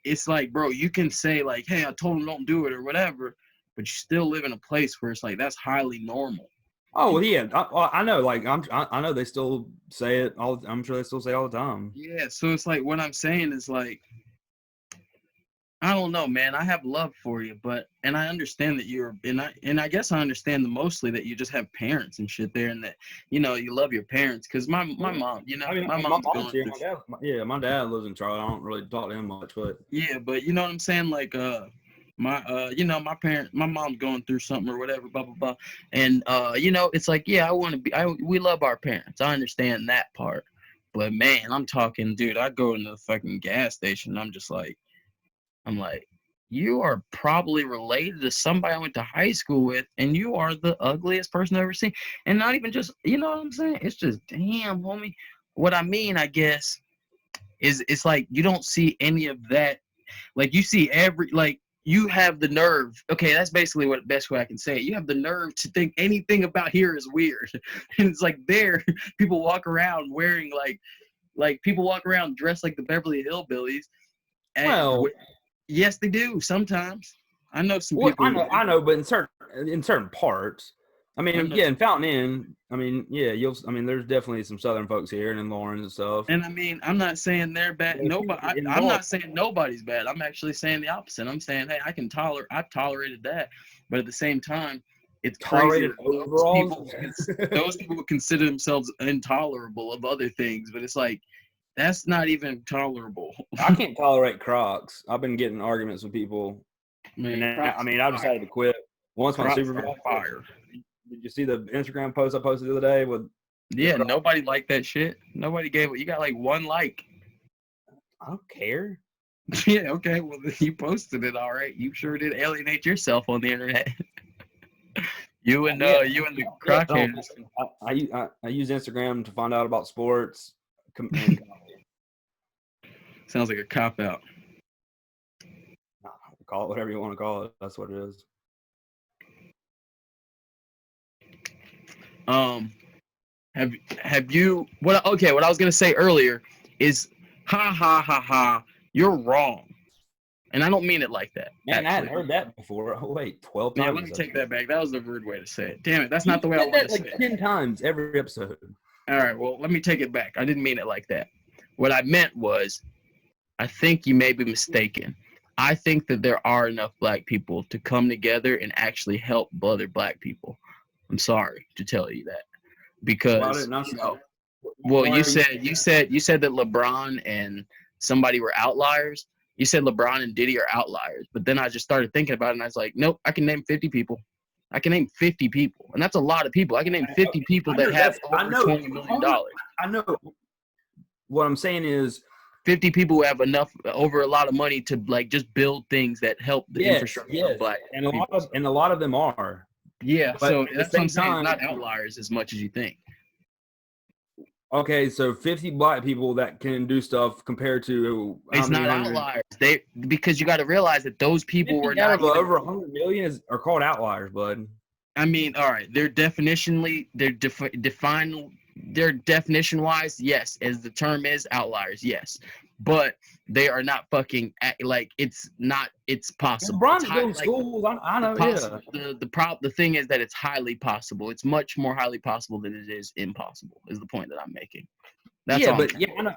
Speaker 2: it's like, bro, you can say like, hey, I told him don't do it or whatever, but you still live in a place where it's like that's highly normal.
Speaker 3: Oh, well, yeah, I know. Like, I know they still say it all. I'm sure they still say it all the time.
Speaker 2: Yeah, so it's like, what I'm saying is like, I don't know, man. I have love for you, and I understand that I guess I understand mostly that you just have parents and shit there, and that you love your parents. Because my mom, I mean, my mom's going through.
Speaker 3: My dad lives in Charlotte. I don't really talk to him much, but
Speaker 2: yeah, but you know what I'm saying, like my mom's going through something or whatever, blah blah blah, and it's like, yeah, we love our parents. I understand that part, but man, I'm talking, dude. I go into the fucking gas station, and I'm like, you are probably related to somebody I went to high school with, and you are the ugliest person I've ever seen. And not even just, you know what I'm saying? It's just, damn, homie. What I mean, I guess, is it's like you don't see any of that. Like, you see you have the nerve. Okay, that's basically what best way I can say it. You have the nerve to think anything about here is weird. And it's like people walk around wearing like people walk around dressed like the Beverly Hillbillies.
Speaker 3: Well,
Speaker 2: yes, they do sometimes. I know some people.
Speaker 3: I know, but in certain parts. I mean, yeah, in Fountain Inn. I mean, yeah, there's definitely some Southern folks here, and in Lawrence and stuff.
Speaker 2: And I mean, I'm not saying they're bad. I'm not saying nobody's bad. I'm actually saying the opposite. I'm saying, hey, I've tolerated that, but at the same time, it's crazy. Those people consider themselves intolerable of other things, but it's like, that's not even tolerable.
Speaker 3: I can't tolerate Crocs. I've been getting arguments with people. I've decided to quit. Once my supervisor fire. Did you see the Instagram post I posted the other day with?
Speaker 2: Yeah, nobody liked that shit. Nobody gave it. You got like 1 like.
Speaker 3: I don't care.
Speaker 2: Yeah, okay. Well, you posted it, all right. You sure did alienate yourself on the internet. you and the crackheads.
Speaker 3: I use Instagram to find out about sports.
Speaker 2: Sounds like a cop-out.
Speaker 3: Call it whatever you want to call it. That's what it is.
Speaker 2: Have you what I was gonna say earlier is ha, you're wrong. And I don't mean it like that.
Speaker 3: Man, I hadn't heard that before. Oh, wait, 12 times.
Speaker 2: Yeah, let me take that back. That was the rude way to say it. Damn it, that's not the way I wanted to say it.
Speaker 3: 10 times every episode.
Speaker 2: All right, well, let me take it back. I didn't mean it like that. What I meant was, I think you may be mistaken. I think that there are enough black people to come together and actually help other black people. I'm sorry to tell you that, because you said that LeBron and somebody were outliers, you said LeBron and Diddy are outliers. But then I just started thinking about it, and I was like, nope, I can name 50 people. I can name 50 people, and that's a lot of people. I can name 50 people that have over $20 million.
Speaker 3: I know. What I'm saying is
Speaker 2: 50 people who have enough over a lot of money to like just build things that help the infrastructure of Black
Speaker 3: and
Speaker 2: people.
Speaker 3: a lot of them are.
Speaker 2: Yeah,
Speaker 3: But
Speaker 2: so
Speaker 3: at the
Speaker 2: that's what I'm
Speaker 3: same
Speaker 2: saying.
Speaker 3: time-
Speaker 2: It's not outliers as much as you think.
Speaker 3: Okay, so 50 Black people that can do stuff compared to how
Speaker 2: It's
Speaker 3: many
Speaker 2: not
Speaker 3: hundred?
Speaker 2: outliers. Because you got to realize that those people
Speaker 3: 50
Speaker 2: were
Speaker 3: out
Speaker 2: not
Speaker 3: of
Speaker 2: even,
Speaker 3: over 100 million are called outliers, bud.
Speaker 2: I mean, all right, they're definition wise, yes, as the term is, outliers, yes, but they are not fucking like it's possible.
Speaker 3: LeBron's
Speaker 2: It's
Speaker 3: building
Speaker 2: like,
Speaker 3: schools. I know.
Speaker 2: possible. The thing is that it's highly possible. It's much more highly possible than it is impossible. Is the point that I'm making? That's all.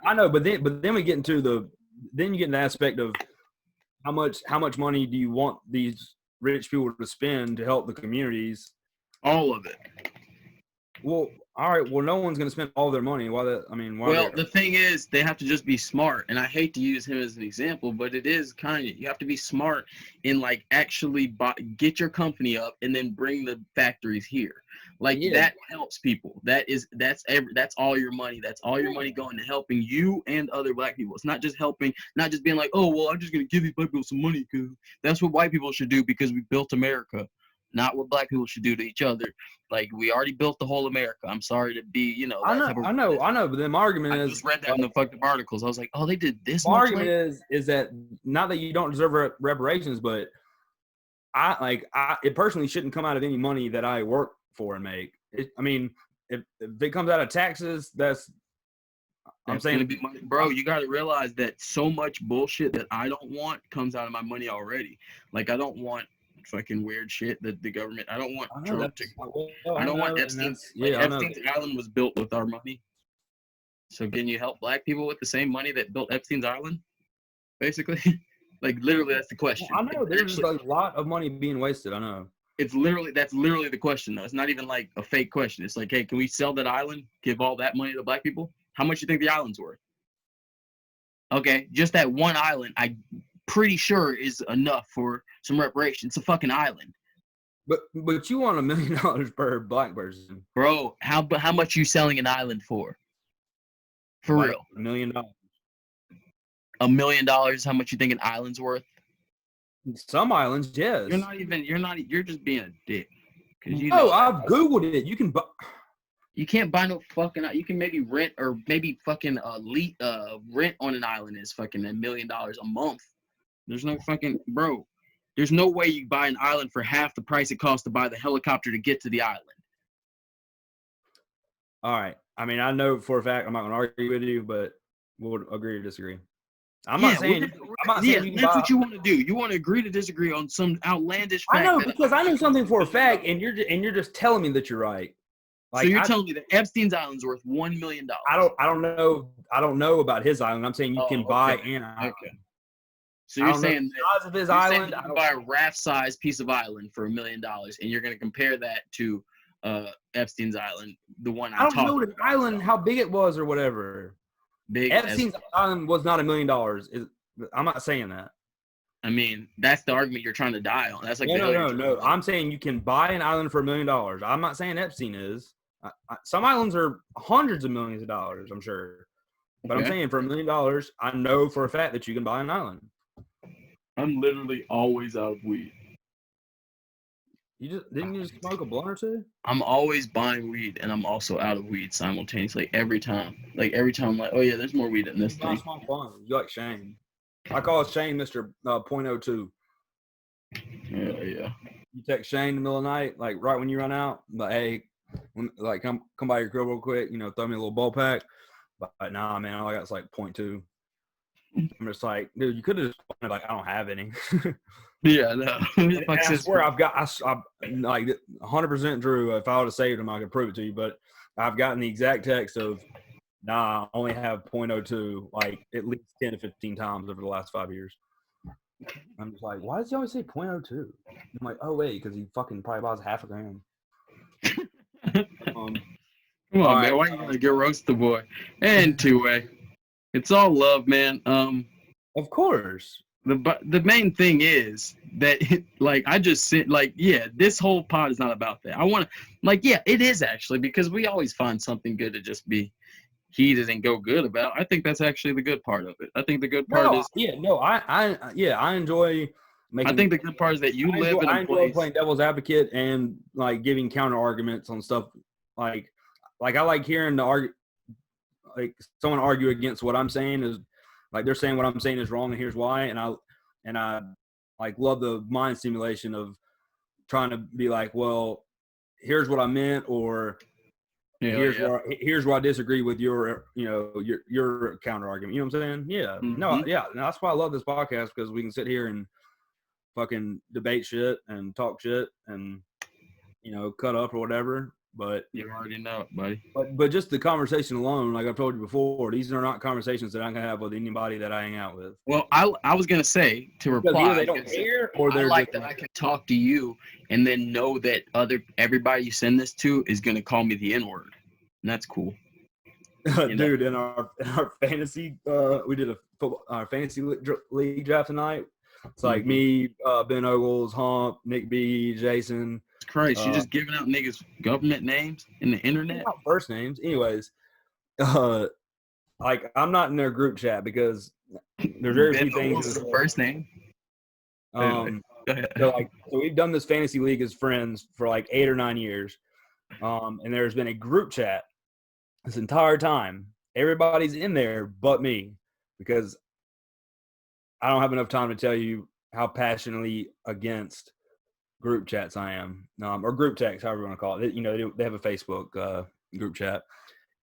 Speaker 3: I know. But then we get into then you get in the aspect of how much money do you want these rich people to spend to help the communities?
Speaker 2: All of it.
Speaker 3: Well, all right. Well, no one's going to spend all their money. Why?
Speaker 2: The thing is, they have to just be smart. And I hate to use him as an example, but it is kind of, you have to be smart in like actually get your company up and then bring the factories here. Like that helps people. That's all your money. That's all your money going to helping you and other Black people. It's not just helping, not just being like, oh, well, I'm just going to give these Black people some money because that's what white people should do because we built America. Not what Black people should do to each other. Like, we already built the whole America. I'm sorry to be,
Speaker 3: I know. But then my argument is,
Speaker 2: I just read that in the fucking articles. I was like, oh, they did this.
Speaker 3: My argument is that not that you don't deserve reparations, but it personally shouldn't come out of any money that I work for and make. If it comes out of taxes, I'm saying,
Speaker 2: bro, you got to realize that so much bullshit that I don't want comes out of my money already. Like, I don't want fucking weird shit that the government. I don't want Trump to. I don't want Epstein's. Epstein's Island was built with our money. So can you help Black people with the same money that built Epstein's Island? Basically, like literally, that's the question.
Speaker 3: I know there's a lot of money being wasted. I know.
Speaker 2: That's literally the question, though. It's not even like a fake question. It's like, hey, can we sell that island? Give all that money to Black people? How much do you think the island's worth? Okay, just that one island, I'm pretty sure is enough for some reparations. It's a fucking island.
Speaker 3: But you want $1 million per Black person,
Speaker 2: bro? How much you selling an island for? For
Speaker 3: like
Speaker 2: real?
Speaker 3: $1 million.
Speaker 2: $1 million is how much you think an island's worth?
Speaker 3: Some islands, yes.
Speaker 2: You're just being a dick.
Speaker 3: I've Googled it. You can buy.
Speaker 2: You can't buy no fucking. You can maybe rent or maybe fucking rent on an island is fucking $1 million a month. There's no fucking bro. There's no way you buy an island for half the price it costs to buy the helicopter to get to the island.
Speaker 3: All right. I mean, I know for a fact I'm not going to argue with you, but we'll agree to disagree. I'm not saying
Speaker 2: that's what you want to do. You want to agree to disagree on some outlandish fact.
Speaker 3: I know because I know something for a fact, and you're just telling me that you're right.
Speaker 2: Like, so you're telling me that Epstein's island's worth $1 million?
Speaker 3: I don't know about his island. I'm saying you can buy an island.
Speaker 2: Okay. So you're saying
Speaker 3: the size of his island,
Speaker 2: you can buy a raft-sized piece of island for $1 million, and you're going to compare that to Epstein's island, the one I'm talking about. I don't know
Speaker 3: the island, how big it was or whatever. Epstein's island was not $1 million. I'm not saying that.
Speaker 2: I mean, that's the argument you're trying to die on. That's like
Speaker 3: no. I'm saying you can buy an island for $1 million. I'm not saying Epstein is. Some islands are hundreds of millions of dollars, I'm sure. But I'm saying for $1 million, I know for a fact that you can buy an island.
Speaker 2: I'm literally always out of weed.
Speaker 3: Didn't you just smoke a blunt or two?
Speaker 2: I'm always buying weed, and I'm also out of weed simultaneously every time. Like every time, I'm like, oh yeah, there's more weed in this thing.
Speaker 3: You smoke blunt. You like Shane? I call Shane Mr. .02.
Speaker 2: Yeah.
Speaker 3: You text Shane in the middle of the night, like right when you run out, like, hey, come by your grill real quick, throw me a little ball pack. But nah, man, all I got is like 0.2. I'm just like, dude, you could have just like, I don't have any.
Speaker 2: Yeah, no.
Speaker 3: I swear I'm like 100% Drew. If I would have saved them, I could prove it to you. But I've gotten the exact text of, nah, I only have 0.02 like at least 10 to 15 times over the last 5 years. I'm just like, why does he always say 0.02? I'm like, oh wait, because he fucking probably buys half a gram.
Speaker 2: Come on, man. Why you gotta get roasted, boy? And two-way. It's all love, man.
Speaker 3: Of course.
Speaker 2: The main thing is that like I just said, like, yeah, this whole pod is not about that. I want to, like, yeah, it is actually, because we always find something good to just be heated and go good about. I think that's actually the good part of it. I think the good part
Speaker 3: No,
Speaker 2: is
Speaker 3: yeah, no, I enjoy
Speaker 2: I
Speaker 3: making.
Speaker 2: think the good part is that you live in
Speaker 3: I
Speaker 2: a
Speaker 3: enjoy
Speaker 2: place.
Speaker 3: playing devil's advocate and like giving counter arguments on stuff. Like, I like hearing the like someone argue against what I'm saying is like they're saying what I'm saying is wrong and here's why. And I like love the mind stimulation of trying to be like, well, here's what I meant, or
Speaker 2: Hell yeah.
Speaker 3: here's where I disagree with your your counter argument. You know what I'm saying? Yeah. No,
Speaker 2: Mhm.
Speaker 3: yeah. No, that's why I love this podcast, because we can sit here and fucking debate shit and talk shit and cut up or whatever. But
Speaker 2: You already know it, buddy.
Speaker 3: just the conversation alone, like I've told you before, these are not conversations that I can have with anybody that I hang out with.
Speaker 2: Well, I was gonna say to
Speaker 3: Because
Speaker 2: reply.
Speaker 3: either
Speaker 2: I
Speaker 3: they
Speaker 2: was
Speaker 3: don't
Speaker 2: gonna say,
Speaker 3: care or
Speaker 2: I
Speaker 3: they're
Speaker 2: like
Speaker 3: just
Speaker 2: that I can talk to you and then know that everybody you send this to is gonna call me the N word, and that's cool. You know?
Speaker 3: dude. In our fantasy, we did a football, our fantasy league draft tonight. It's like me, Ben Ogles, Hump, Nick B, Jason.
Speaker 2: Christ, you just giving out niggas government names in the internet?
Speaker 3: Not first names, anyways. Like I'm not in their group chat because there's very few things.
Speaker 2: Is the first name.
Speaker 3: So we've done this fantasy league as friends for like 8 or 9 years. And there's been a group chat this entire time. Everybody's in there but me, because I don't have enough time to tell you how passionately against group chats I am, or group text, however you want to call it. They have a Facebook group chat,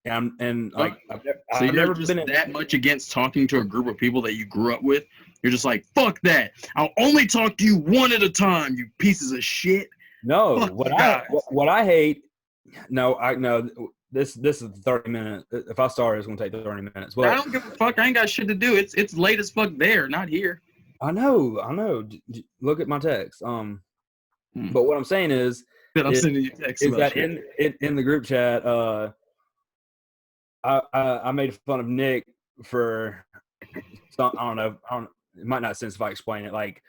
Speaker 3: and like
Speaker 2: So
Speaker 3: I've
Speaker 2: you're
Speaker 3: never
Speaker 2: just
Speaker 3: been
Speaker 2: that much against talking to a group of people that you grew up with? You're just like, fuck that. I'll only talk to you one at a time, you pieces of shit.
Speaker 3: No,
Speaker 2: Fuck
Speaker 3: what I hate. No, I know this is 30 minutes. If I start, it's gonna take 30 minutes. But
Speaker 2: I don't give a fuck. I ain't got shit to do. It's late as fuck there, not here.
Speaker 3: I know. Look at my text. But what I'm saying is
Speaker 2: That I'm sending you texts
Speaker 3: is
Speaker 2: about
Speaker 3: that
Speaker 2: shit.
Speaker 3: in the group chat, I made fun of Nick for some, I don't know. It might not make sense if I explain it. Like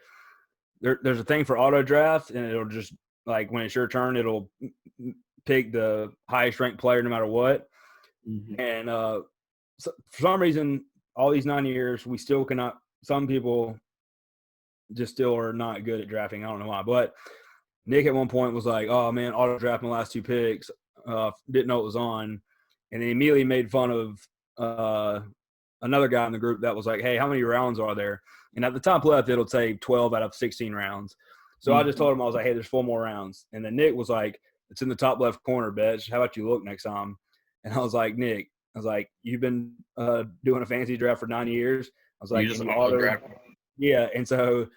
Speaker 3: there's a thing for auto draft, and it'll just like when it's your turn, it'll pick the highest ranked player no matter what. And so for some reason, all these 9 years, we still cannot. Some people just still are not good at drafting. I don't know why, but Nick at one point was like, "Oh man, auto draft my last 2 picks. Didn't know it was on," and then immediately made fun of another guy in the group that was like, "Hey, how many rounds are there?" And at the top left, it'll say 12 out of 16 rounds. So I just told him, I was like, "Hey, there's 4 more rounds." And then Nick was like, "It's in the top left corner, bitch. How about you look next time?" And I was like, "Nick, I was like, you've been doing a fantasy draft for 9 years." I was like,
Speaker 2: You just auto draft.
Speaker 3: yeah. And so,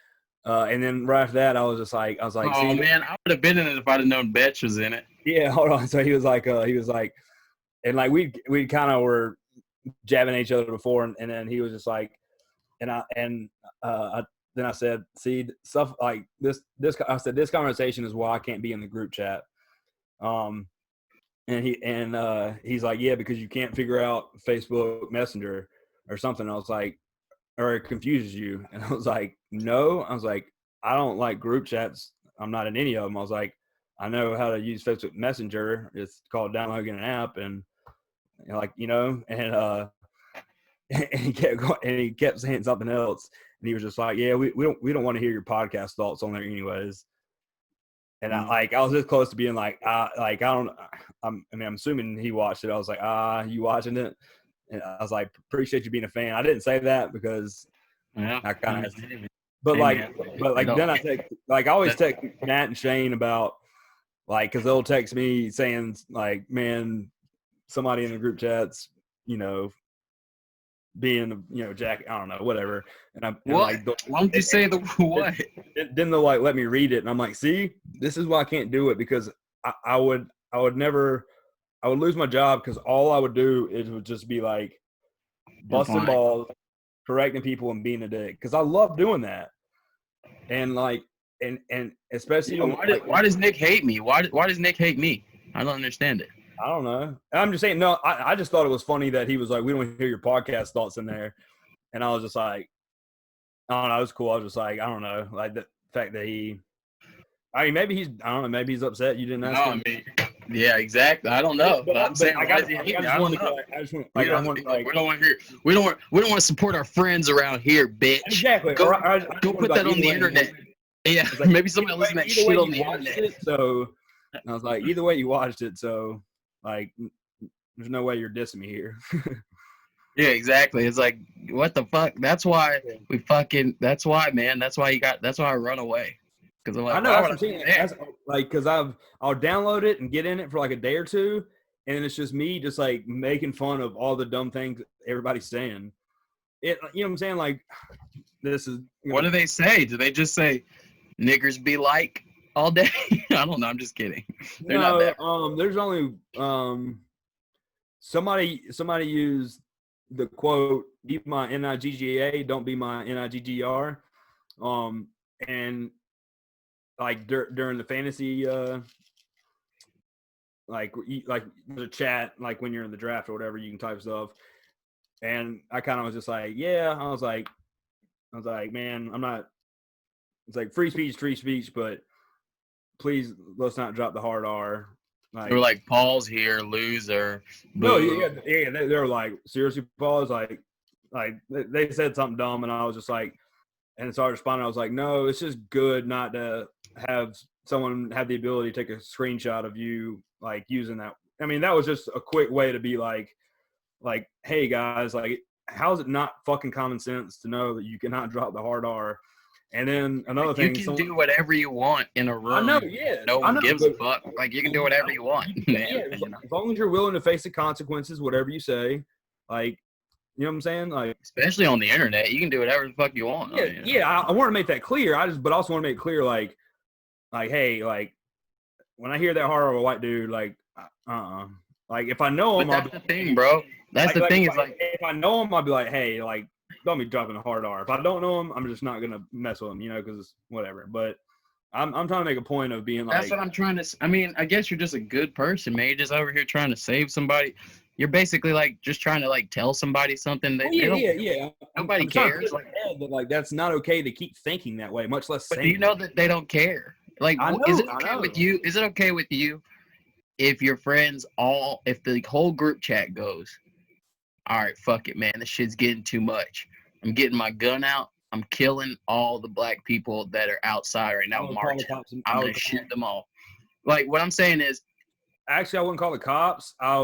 Speaker 3: and then right after that, I was like,
Speaker 2: Oh
Speaker 3: see,
Speaker 2: man, I would have been in it if I'd have known Betch was in it.
Speaker 3: yeah, hold on. So he was like, and like we kind of were jabbing at each other before, and then he was just like, then I said, see, stuff like this. I said, this conversation is why I can't be in the group chat. And he's like, yeah, because you can't figure out Facebook Messenger or something. I was like, or it confuses you. And I was like, no. I was like, I don't like group chats. I'm not in any of them. I was like, I know how to use Facebook Messenger. It's called downloading an app, and and he kept saying something else, and he was just like, yeah, we don't want to hear your podcast thoughts on there anyways. And I was this close to being like, I'm assuming he watched it. I was like, you watching it? And I was like, appreciate you being a fan. I didn't say that because I kind of, but then I text, like I always text Matt and Shane about like, cause they'll text me saying like, man, somebody in the group chats, being, Jack, I don't know, whatever. And
Speaker 2: why don't you say the what?
Speaker 3: Then they'll like let me read it, and I'm like, see, this is why I can't do it, because I would lose my job, because all I would do is would just be like busting balls, correcting people, and being a dick, because I love doing that. And like and especially
Speaker 2: why does Nick hate me? Why does Nick hate me? I don't understand it.
Speaker 3: I don't know. I'm just saying. No, I just thought it was funny that he was like, "We don't hear your podcast thoughts in there," and I was just like, "I don't know." It was cool. I was just like, "I don't know," like the fact that he. I mean, maybe he's. I don't know. Maybe he's upset you didn't ask him.
Speaker 2: I mean, yeah, exactly. I don't know. But I'm saying, why is he hating? I don't know.
Speaker 3: I just want.
Speaker 2: We
Speaker 3: Like, I want. Like,
Speaker 2: don't want to hear. We don't want to support our friends around here, bitch.
Speaker 3: exactly.
Speaker 2: Go,
Speaker 3: I
Speaker 2: go put that on the internet. Yeah,
Speaker 3: like,
Speaker 2: maybe somebody listening to that shit on the internet.
Speaker 3: It, so I was like, either way you watched it, so like, there's no way you're dissing me here.
Speaker 2: Yeah, exactly. It's like, what the fuck? That's why we fucking. That's why, man. That's why I run away. Because I'm like,
Speaker 3: I know
Speaker 2: why
Speaker 3: that's
Speaker 2: would
Speaker 3: what I'm saying. That's, like, because I'll download it and get in it for like a day or two, and then it's just me just like making fun of all the dumb things everybody's saying. You know what I'm saying? Like, this is.
Speaker 2: What do they say? Do they just say niggers be like all day? I don't know. I'm just kidding. They're not that.
Speaker 3: There's only somebody used the quote, "Be my NIGGA, don't be my NIGGR," and like during the fantasy, like the chat, like when you're in the draft or whatever, you can type stuff, and I kind of was just like, yeah, I was like, man, I'm not. It's like free speech, but please let's not drop the hard R.
Speaker 2: They were like, Paul's here, loser.
Speaker 3: No, yeah, they were like, seriously, Paul's like they said something dumb, and I was just like, and so I responded, I was like, no, it's just good not to have someone have the ability to take a screenshot of you like using that. I mean, that was just a quick way to be like, hey guys, like, how is it not fucking common sense to know that you cannot drop the hard R? And then another thing,
Speaker 2: you can do whatever you want in a room.
Speaker 3: I know, yeah.
Speaker 2: No one gives a fuck. Like, you can do whatever you want. Man,
Speaker 3: yeah, as long as you're willing to face the consequences, whatever you say, like, you know what I'm saying? Like,
Speaker 2: especially on the internet, you can do whatever the fuck you want.
Speaker 3: Yeah, I want to make that clear. But also want to make it clear, like, hey, like, when I hear that horror of a white dude, like, like if I know him,
Speaker 2: that's the thing, bro. That's the thing.
Speaker 3: If I know him, I'll be like, hey, like, don't be dropping a hard R. If I don't know him, I'm just not gonna mess with him, you know, because it's whatever. But I'm trying to make a point of being like.
Speaker 2: That's what I'm trying to. I mean, I guess you're just a good person, man. You're just over here trying to save somebody. You're basically like just trying to like tell somebody something that nobody cares.
Speaker 3: Like that's not okay to keep thinking that way, much less.
Speaker 2: But do you know that they don't care? Like, is it okay with you? Is it okay with you if your friends if the whole group chat goes, all right, fuck it, man, this shit's getting too much. I'm getting my gun out. I'm killing all the black people that are outside right now marching. I'm going to shoot them all. Like, what I'm saying is.
Speaker 3: Actually, I wouldn't call the cops. I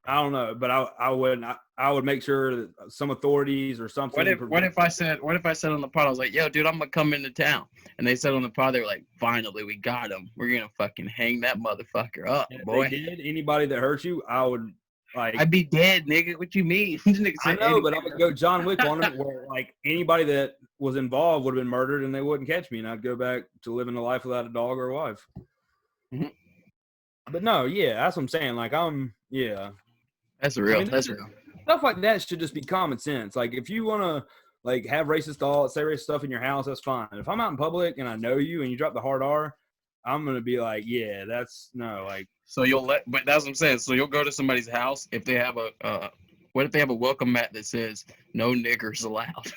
Speaker 3: don't know, but I would make sure that some authorities or something.
Speaker 2: What if I said on the pod, I was like, yo, dude, I'm going to come into town. And they said on the pod, they were like, finally, we got him. We're going to fucking hang that motherfucker up, boy.
Speaker 3: If they did, anybody that hurt you, I would. Like,
Speaker 2: I'd be dead, nigga. What you mean?
Speaker 3: I know, but I would go John Wick on it, where like anybody that was involved would have been murdered, and they wouldn't catch me, and I'd go back to living a life without a dog or a wife. Mm-hmm. But no, yeah, that's what I'm saying. Like,
Speaker 2: that's real. That's real.
Speaker 3: Stuff like that should just be common sense. Like, if you want to like have racist thoughts, say racist stuff in your house, that's fine. If I'm out in public and I know you and you drop the hard R, I'm gonna be like, yeah, that's no, like.
Speaker 2: So but that's what I'm saying. So you'll go to somebody's house if they have what if they have a welcome mat that says no niggers allowed?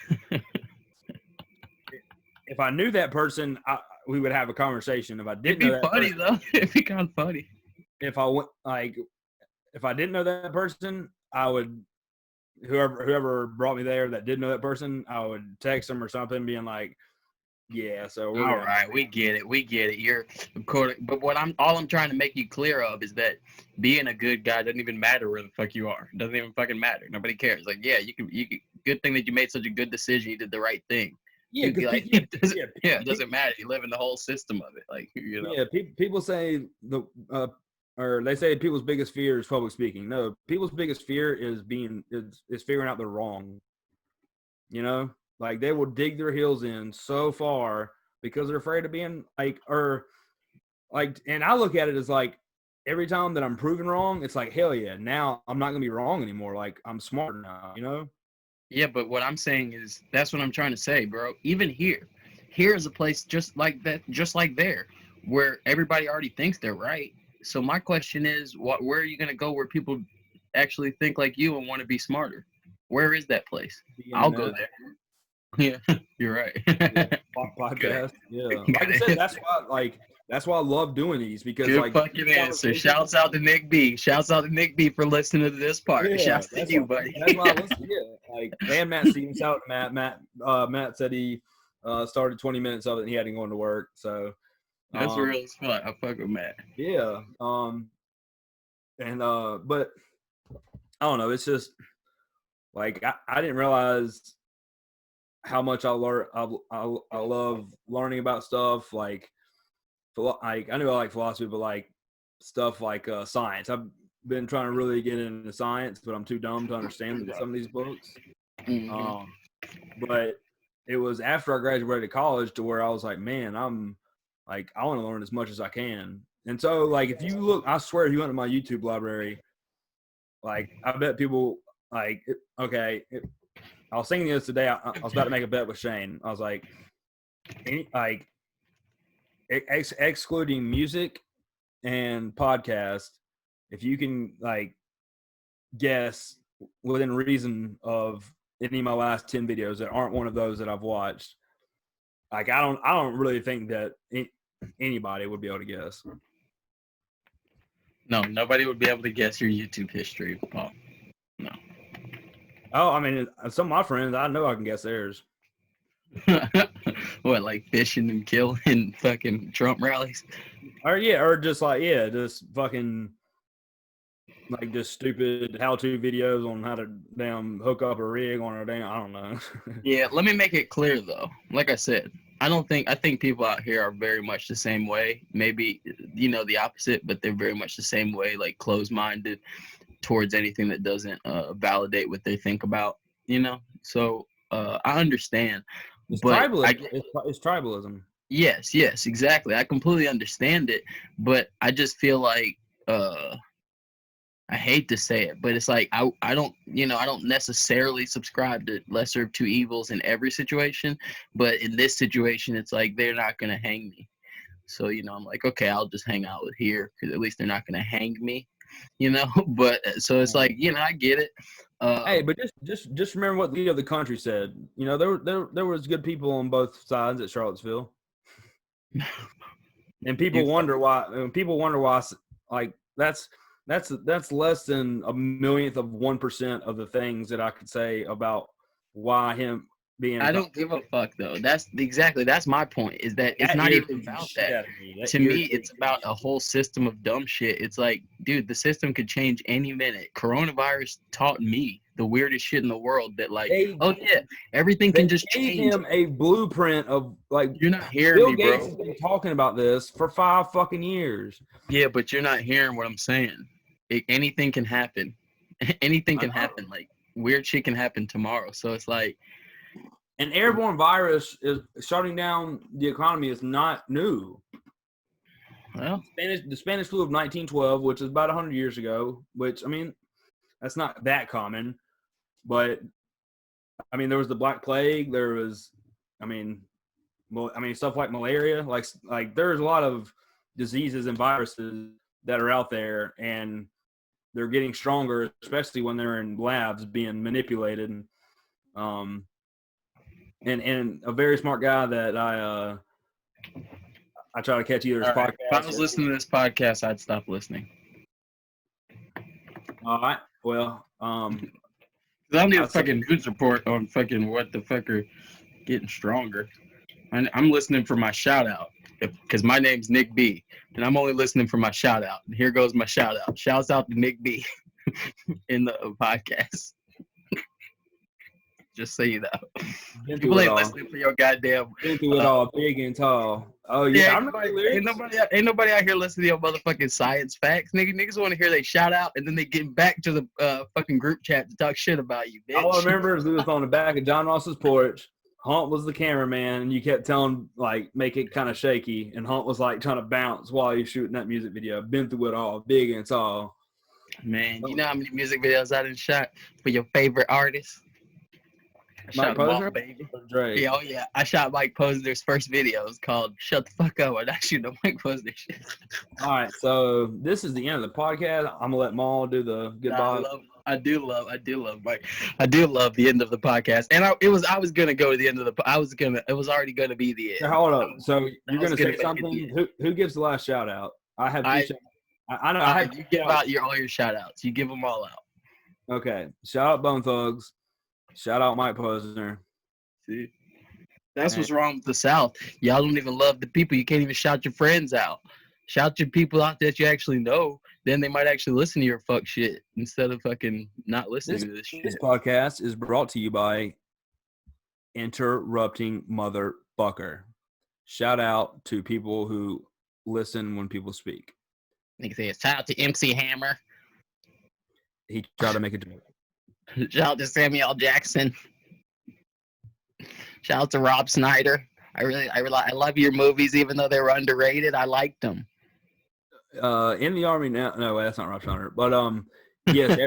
Speaker 3: If I knew that person, we would have a conversation. If I didn't know that
Speaker 2: funny though. It'd be kind of funny.
Speaker 3: If I didn't know that person, I would whoever brought me there that did know that person, I would text them or something, being like, yeah, so
Speaker 2: all right, we get it. You're but all I'm trying to make you clear of is that being a good guy doesn't even matter where the fuck you are. It doesn't even fucking matter. Nobody cares. Like, yeah, you can good thing that you made such a good decision. You did the right thing. Yeah, it doesn't matter. You live in the whole system of it. Like, you know.
Speaker 3: Yeah, people say or they say people's biggest fear is public speaking. No, people's biggest fear is figuring out they're wrong. You know? Like, they will dig their heels in so far because they're afraid of being and I look at it as like every time that I'm proven wrong, it's like, hell yeah, now I'm not going to be wrong anymore. Like, I'm smarter now, you know?
Speaker 2: Yeah, but what I'm saying is that's what I'm trying to say, bro. Even here is a place just like that, just like there, where everybody already thinks they're right. So my question is, where are you gonna go where people actually think like you and want to be smarter? Where is that place?
Speaker 3: The
Speaker 2: I'll go
Speaker 3: internet,
Speaker 2: there. Yeah, you're right.
Speaker 3: yeah,
Speaker 2: Good.
Speaker 3: podcast. Yeah,
Speaker 2: Got
Speaker 3: like I said,
Speaker 2: it.
Speaker 3: that's why I love doing these because
Speaker 2: Good
Speaker 3: like
Speaker 2: fucking answer. Shouts out to Nick B. Shouts out to Nick B for listening to this part.
Speaker 3: Yeah,
Speaker 2: Shouts to you, buddy.
Speaker 3: that's why I listen. Yeah, like and Matt Stevens, shout out to Matt said he started 20 minutes of it and he had to go into work. So
Speaker 2: That's real as fuck. I fuck with Matt.
Speaker 3: yeah, but I don't know. It's just like I didn't realize how much I learn. I love learning about stuff like I knew I like philosophy, but like stuff like science. I've been trying to really get into science, but I'm too dumb to understand some of these books.
Speaker 2: Mm-hmm.
Speaker 3: But it was after I graduated college to where I was like, man, I'm like, I want to learn as much as I can. And so, like, if you look, I swear, if you went to my YouTube library, like, I bet people, like, okay, I was thinking this today. I was about to make a bet with Shane. I was like, excluding music and podcast, if you can, like, guess within reason of any of my last 10 videos that aren't one of those that I've watched, like, I don't really think that anybody would be able to guess.
Speaker 2: No, nobody would be able to guess your YouTube history, Paul. No.
Speaker 3: Oh, I mean, some of my friends, I know I can guess theirs.
Speaker 2: What, like fishing and killing fucking Trump rallies?
Speaker 3: Or just like, just fucking, like, just stupid how-to videos on how to damn hook up a rig on a damn, I don't know.
Speaker 2: Yeah, let me make it clear though. Like I said, I think people out here are very much the same way. Maybe, the opposite, but they're very much the same way, like closed-minded towards anything that doesn't validate what they think about, So I understand.
Speaker 3: It's
Speaker 2: But
Speaker 3: tribalism. It's tribalism.
Speaker 2: yes, exactly. I completely understand it, but I just feel like I hate to say it, but it's like I don't I don't necessarily subscribe to lesser of two evils in every situation, but in this situation it's like they're not gonna hang me. So I'm like, okay, I'll just hang out with here because at least they're not gonna hang me, But so it's like I get it.
Speaker 3: Hey, but just remember what the leader of the country said. There was good people on both sides at Charlottesville, and people wonder why. Like that's less than a millionth of 1% of the things that I could say about why him being.
Speaker 2: I don't give a fuck though. That's my point. Is that it's not even about that. To me, it's about a whole system of dumb shit. It's like, dude, the system could change any minute. Coronavirus taught me the weirdest shit in the world. That like, everything can just change.
Speaker 3: Gave him a blueprint of like.
Speaker 2: You're not hearing me,
Speaker 3: Bill Gates
Speaker 2: bro.
Speaker 3: has been talking about this for 5 fucking years.
Speaker 2: Yeah, but you're not hearing what I'm saying. Anything can happen. Anything can happen. Like weird shit can happen tomorrow. So it's like.
Speaker 3: An airborne virus is shutting down the economy is not new.
Speaker 2: Well,
Speaker 3: the Spanish flu of 1912, which is about 100 years ago, which, I mean, that's not that common. But, I mean, there was the Black Plague. There was, stuff like malaria. Like there's a lot of diseases and viruses that are out there, and they're getting stronger, especially when they're in labs being manipulated. And a very smart guy that I try to catch either his podcast.
Speaker 2: If I was listening to this podcast, I'd stop listening.
Speaker 3: All right. Well,
Speaker 2: I don't need a fucking news report on fucking what the fuck are getting stronger. I'm listening for my shout out because my name's Nick B, and I'm only listening for my shout out. And here goes my shout out. Shouts out to Nick B in the podcast. Just so you know. People ain't listening for your goddamn.
Speaker 3: Been through it all, big and tall. Oh yeah,
Speaker 2: ain't nobody out here listening to your motherfucking science facts. Niggas want to hear they shout out and then they get back to the fucking group chat to talk shit about you, bitch.
Speaker 3: All I remember is we was on the back of John Ross's porch. Hunt was the cameraman, and you kept telling like make it kind of shaky, and Hunt was like trying to bounce while you're shooting that music video. Been through it all, big and tall.
Speaker 2: Man, you know how many music videos I done shot for your favorite artist? shot him off, baby.
Speaker 3: Drake.
Speaker 2: Yeah, oh yeah. I shot Mike Posner's first video. It's called "Shut the Fuck Up." I shoot the Mike Posner shit.
Speaker 3: All right, so this is the end of the podcast. I'm gonna let Maul do the goodbye.
Speaker 2: I do love Mike. I do love the end of the podcast, and I was gonna go to the end of the. It was already gonna be the end.
Speaker 3: Now, hold up. So you're gonna say
Speaker 2: be
Speaker 3: something? Who gives the last shout out? I have two. I know.
Speaker 2: You give out all your shout outs. You give them all out.
Speaker 3: Okay. Shout out Bone Thugs. Shout out Mike Posner.
Speaker 2: See, that's what's wrong with the South. Y'all don't even love the people. You can't even shout your friends out. Shout your people out that you actually know. Then they might actually listen to your fuck shit instead of fucking not listening to this shit.
Speaker 3: This podcast is brought to you by Interrupting Motherfucker. Shout out to people who listen when people speak.
Speaker 2: Shout out to MC Hammer.
Speaker 3: He tried to make a joke.
Speaker 2: Shout out to Samuel Jackson. Shout out to Rob Snyder. I love your movies, even though they were underrated. I liked them.
Speaker 3: In the Army now. No, that's not Rob Snyder. But yes,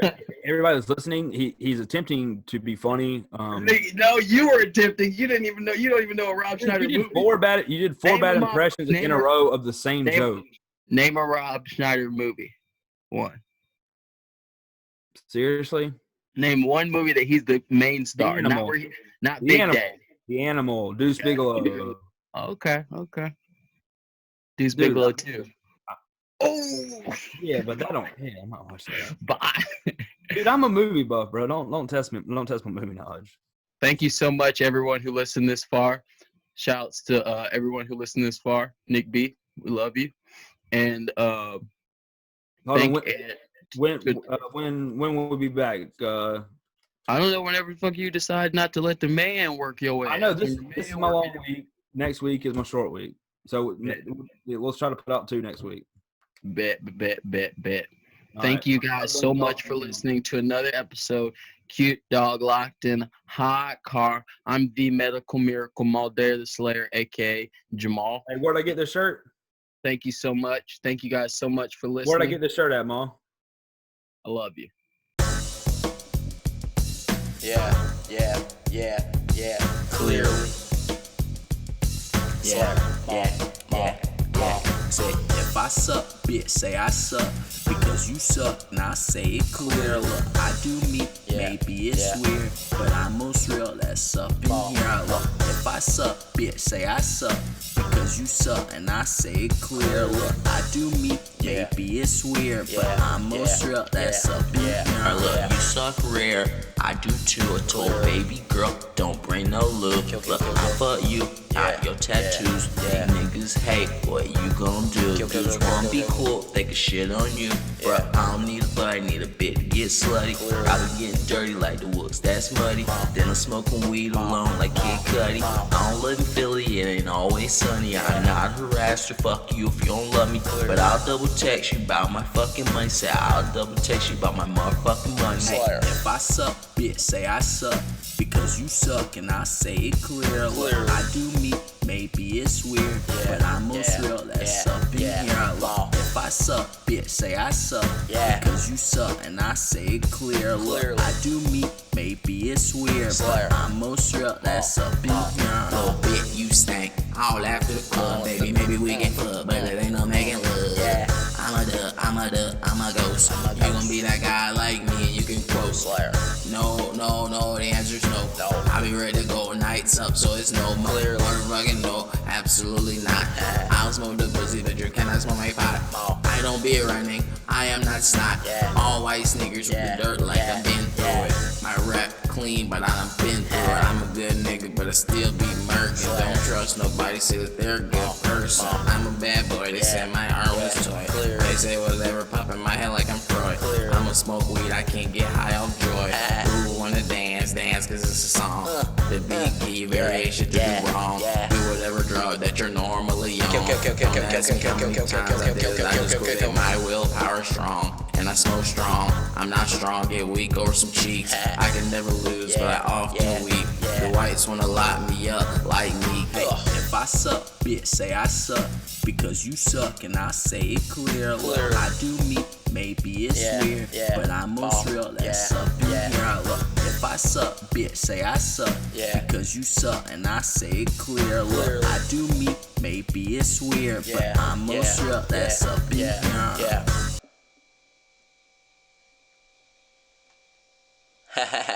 Speaker 3: everybody that's listening, he's attempting to be funny.
Speaker 2: No, you were attempting. You didn't even know. You don't even know a Rob Snyder movie.
Speaker 3: You did four bad impressions in a row of the same joke.
Speaker 2: Name a Rob Snyder movie. One.
Speaker 3: Seriously?
Speaker 2: Name one movie that he's the main star. Not Big Daddy.
Speaker 3: The Animal. Deuce Bigelow.
Speaker 2: Okay. Deuce Bigelow too. Oh.
Speaker 3: Yeah, but that don't. Yeah, I'm not watching that.
Speaker 2: Bye.
Speaker 3: Dude, I'm a movie buff, bro. Don't test me. Don't test my movie knowledge.
Speaker 2: Thank you so much, everyone who listened this far. Shouts to everyone who listened this far. Nick B, we love you. And
Speaker 3: when will we be back?
Speaker 2: I don't know. Whenever the fuck you decide not to let the man work your ass.
Speaker 3: I know this is my long week. Next week is my short week. So let's try to put out 2 next week.
Speaker 2: Bet. Thank you guys so much for listening to another episode. Cute Dog Locked in Hot Car. I'm the Medical Miracle Mulder the Slayer, aka Jamal.
Speaker 3: Hey, where'd I get this shirt?
Speaker 2: Thank you so much. Thank you guys so much for listening.
Speaker 3: Where'd I get this shirt at, Ma?
Speaker 2: I love you.
Speaker 1: Yeah. Clearly. Yeah. Say, if I suck, bitch, say I suck. Because you suck, now I say it clear. Look, I do me, maybe it's weird, but I'm most real, that's up in here. Look, if I suck, bitch, say I suck. Because you suck, and I say it clear. Look, I do me, maybe it's weird, but I'm most real, that's up in here. Look, you suck rare, I do too. I told baby girl, don't bring no lube. Look, I fuck you, out your tattoos. These niggas hate, what you gon' do? Dudes wanna be cool, they can shit on you. Bruh, I don't need a butt, I need a bit to get slutty. I been getting dirty like the woods, that's muddy. Then I'm smoking weed alone like Kid Cudi. I don't live in Philly, it ain't always sunny. I'm not harassed or fuck you if you don't love me. But I'll double text you about my fucking money. Say I'll double text you about my motherfucking money. Hey, if I suck, bitch, say I suck. Because you suck and I say it clear. Look, I do me, maybe it's weird, but I'm most real, that's up in here. Look, if I suck, bitch, say I suck. Because you suck and I say it clear. Look, I do me, maybe it's weird, but I'm most real, that's up in here. Little bit, you stink, all after the club, baby, maybe we can fuck, but it ain't no making love. I'm a ghost. You gon' be that guy like me and you can quote. No, the answer's no. I be ready to go, nights up, so it's no. Clear, motherfucking no, absolutely not. I don't smoke the pussy, but you cannot smoke my pot. I don't be running, I am not snot. All white sneakers with the dirt like I've been through it. My rap clean, but I done been through it. I'm a good nigga, but I still be murking. Don't trust nobody, say that they're a good person. I'm a bad boy, they say my arm was toy. They say whatever pop in my head like I'm Freud. I'ma smoke weed, I can't get high off joy. Who wanna dance cause it's a song. The beat give you variation to do wrong. Do whatever drug that you're normally on. Don't ask me how many times I did it, I just quit it. My willpower strong, and I smoke strong. I'm not strong, get weak over some cheeks. I can never lose, but I often weep. The whites wanna lock me up like me. Hey, if I suck, bitch, say I suck. Because you suck and I say it clear. Look, I do me, maybe it's weird, but I'm most real, that's up in here. Look, if I suck, bitch,
Speaker 4: say I suck.
Speaker 1: Yeah.
Speaker 4: Because you suck and I say it clear. Look,
Speaker 1: Clearly.
Speaker 4: I do me, maybe it's weird,
Speaker 1: Yeah.
Speaker 4: but I'm most
Speaker 1: Yeah.
Speaker 4: real, that's up in
Speaker 1: Yeah.
Speaker 4: here.
Speaker 1: Yeah.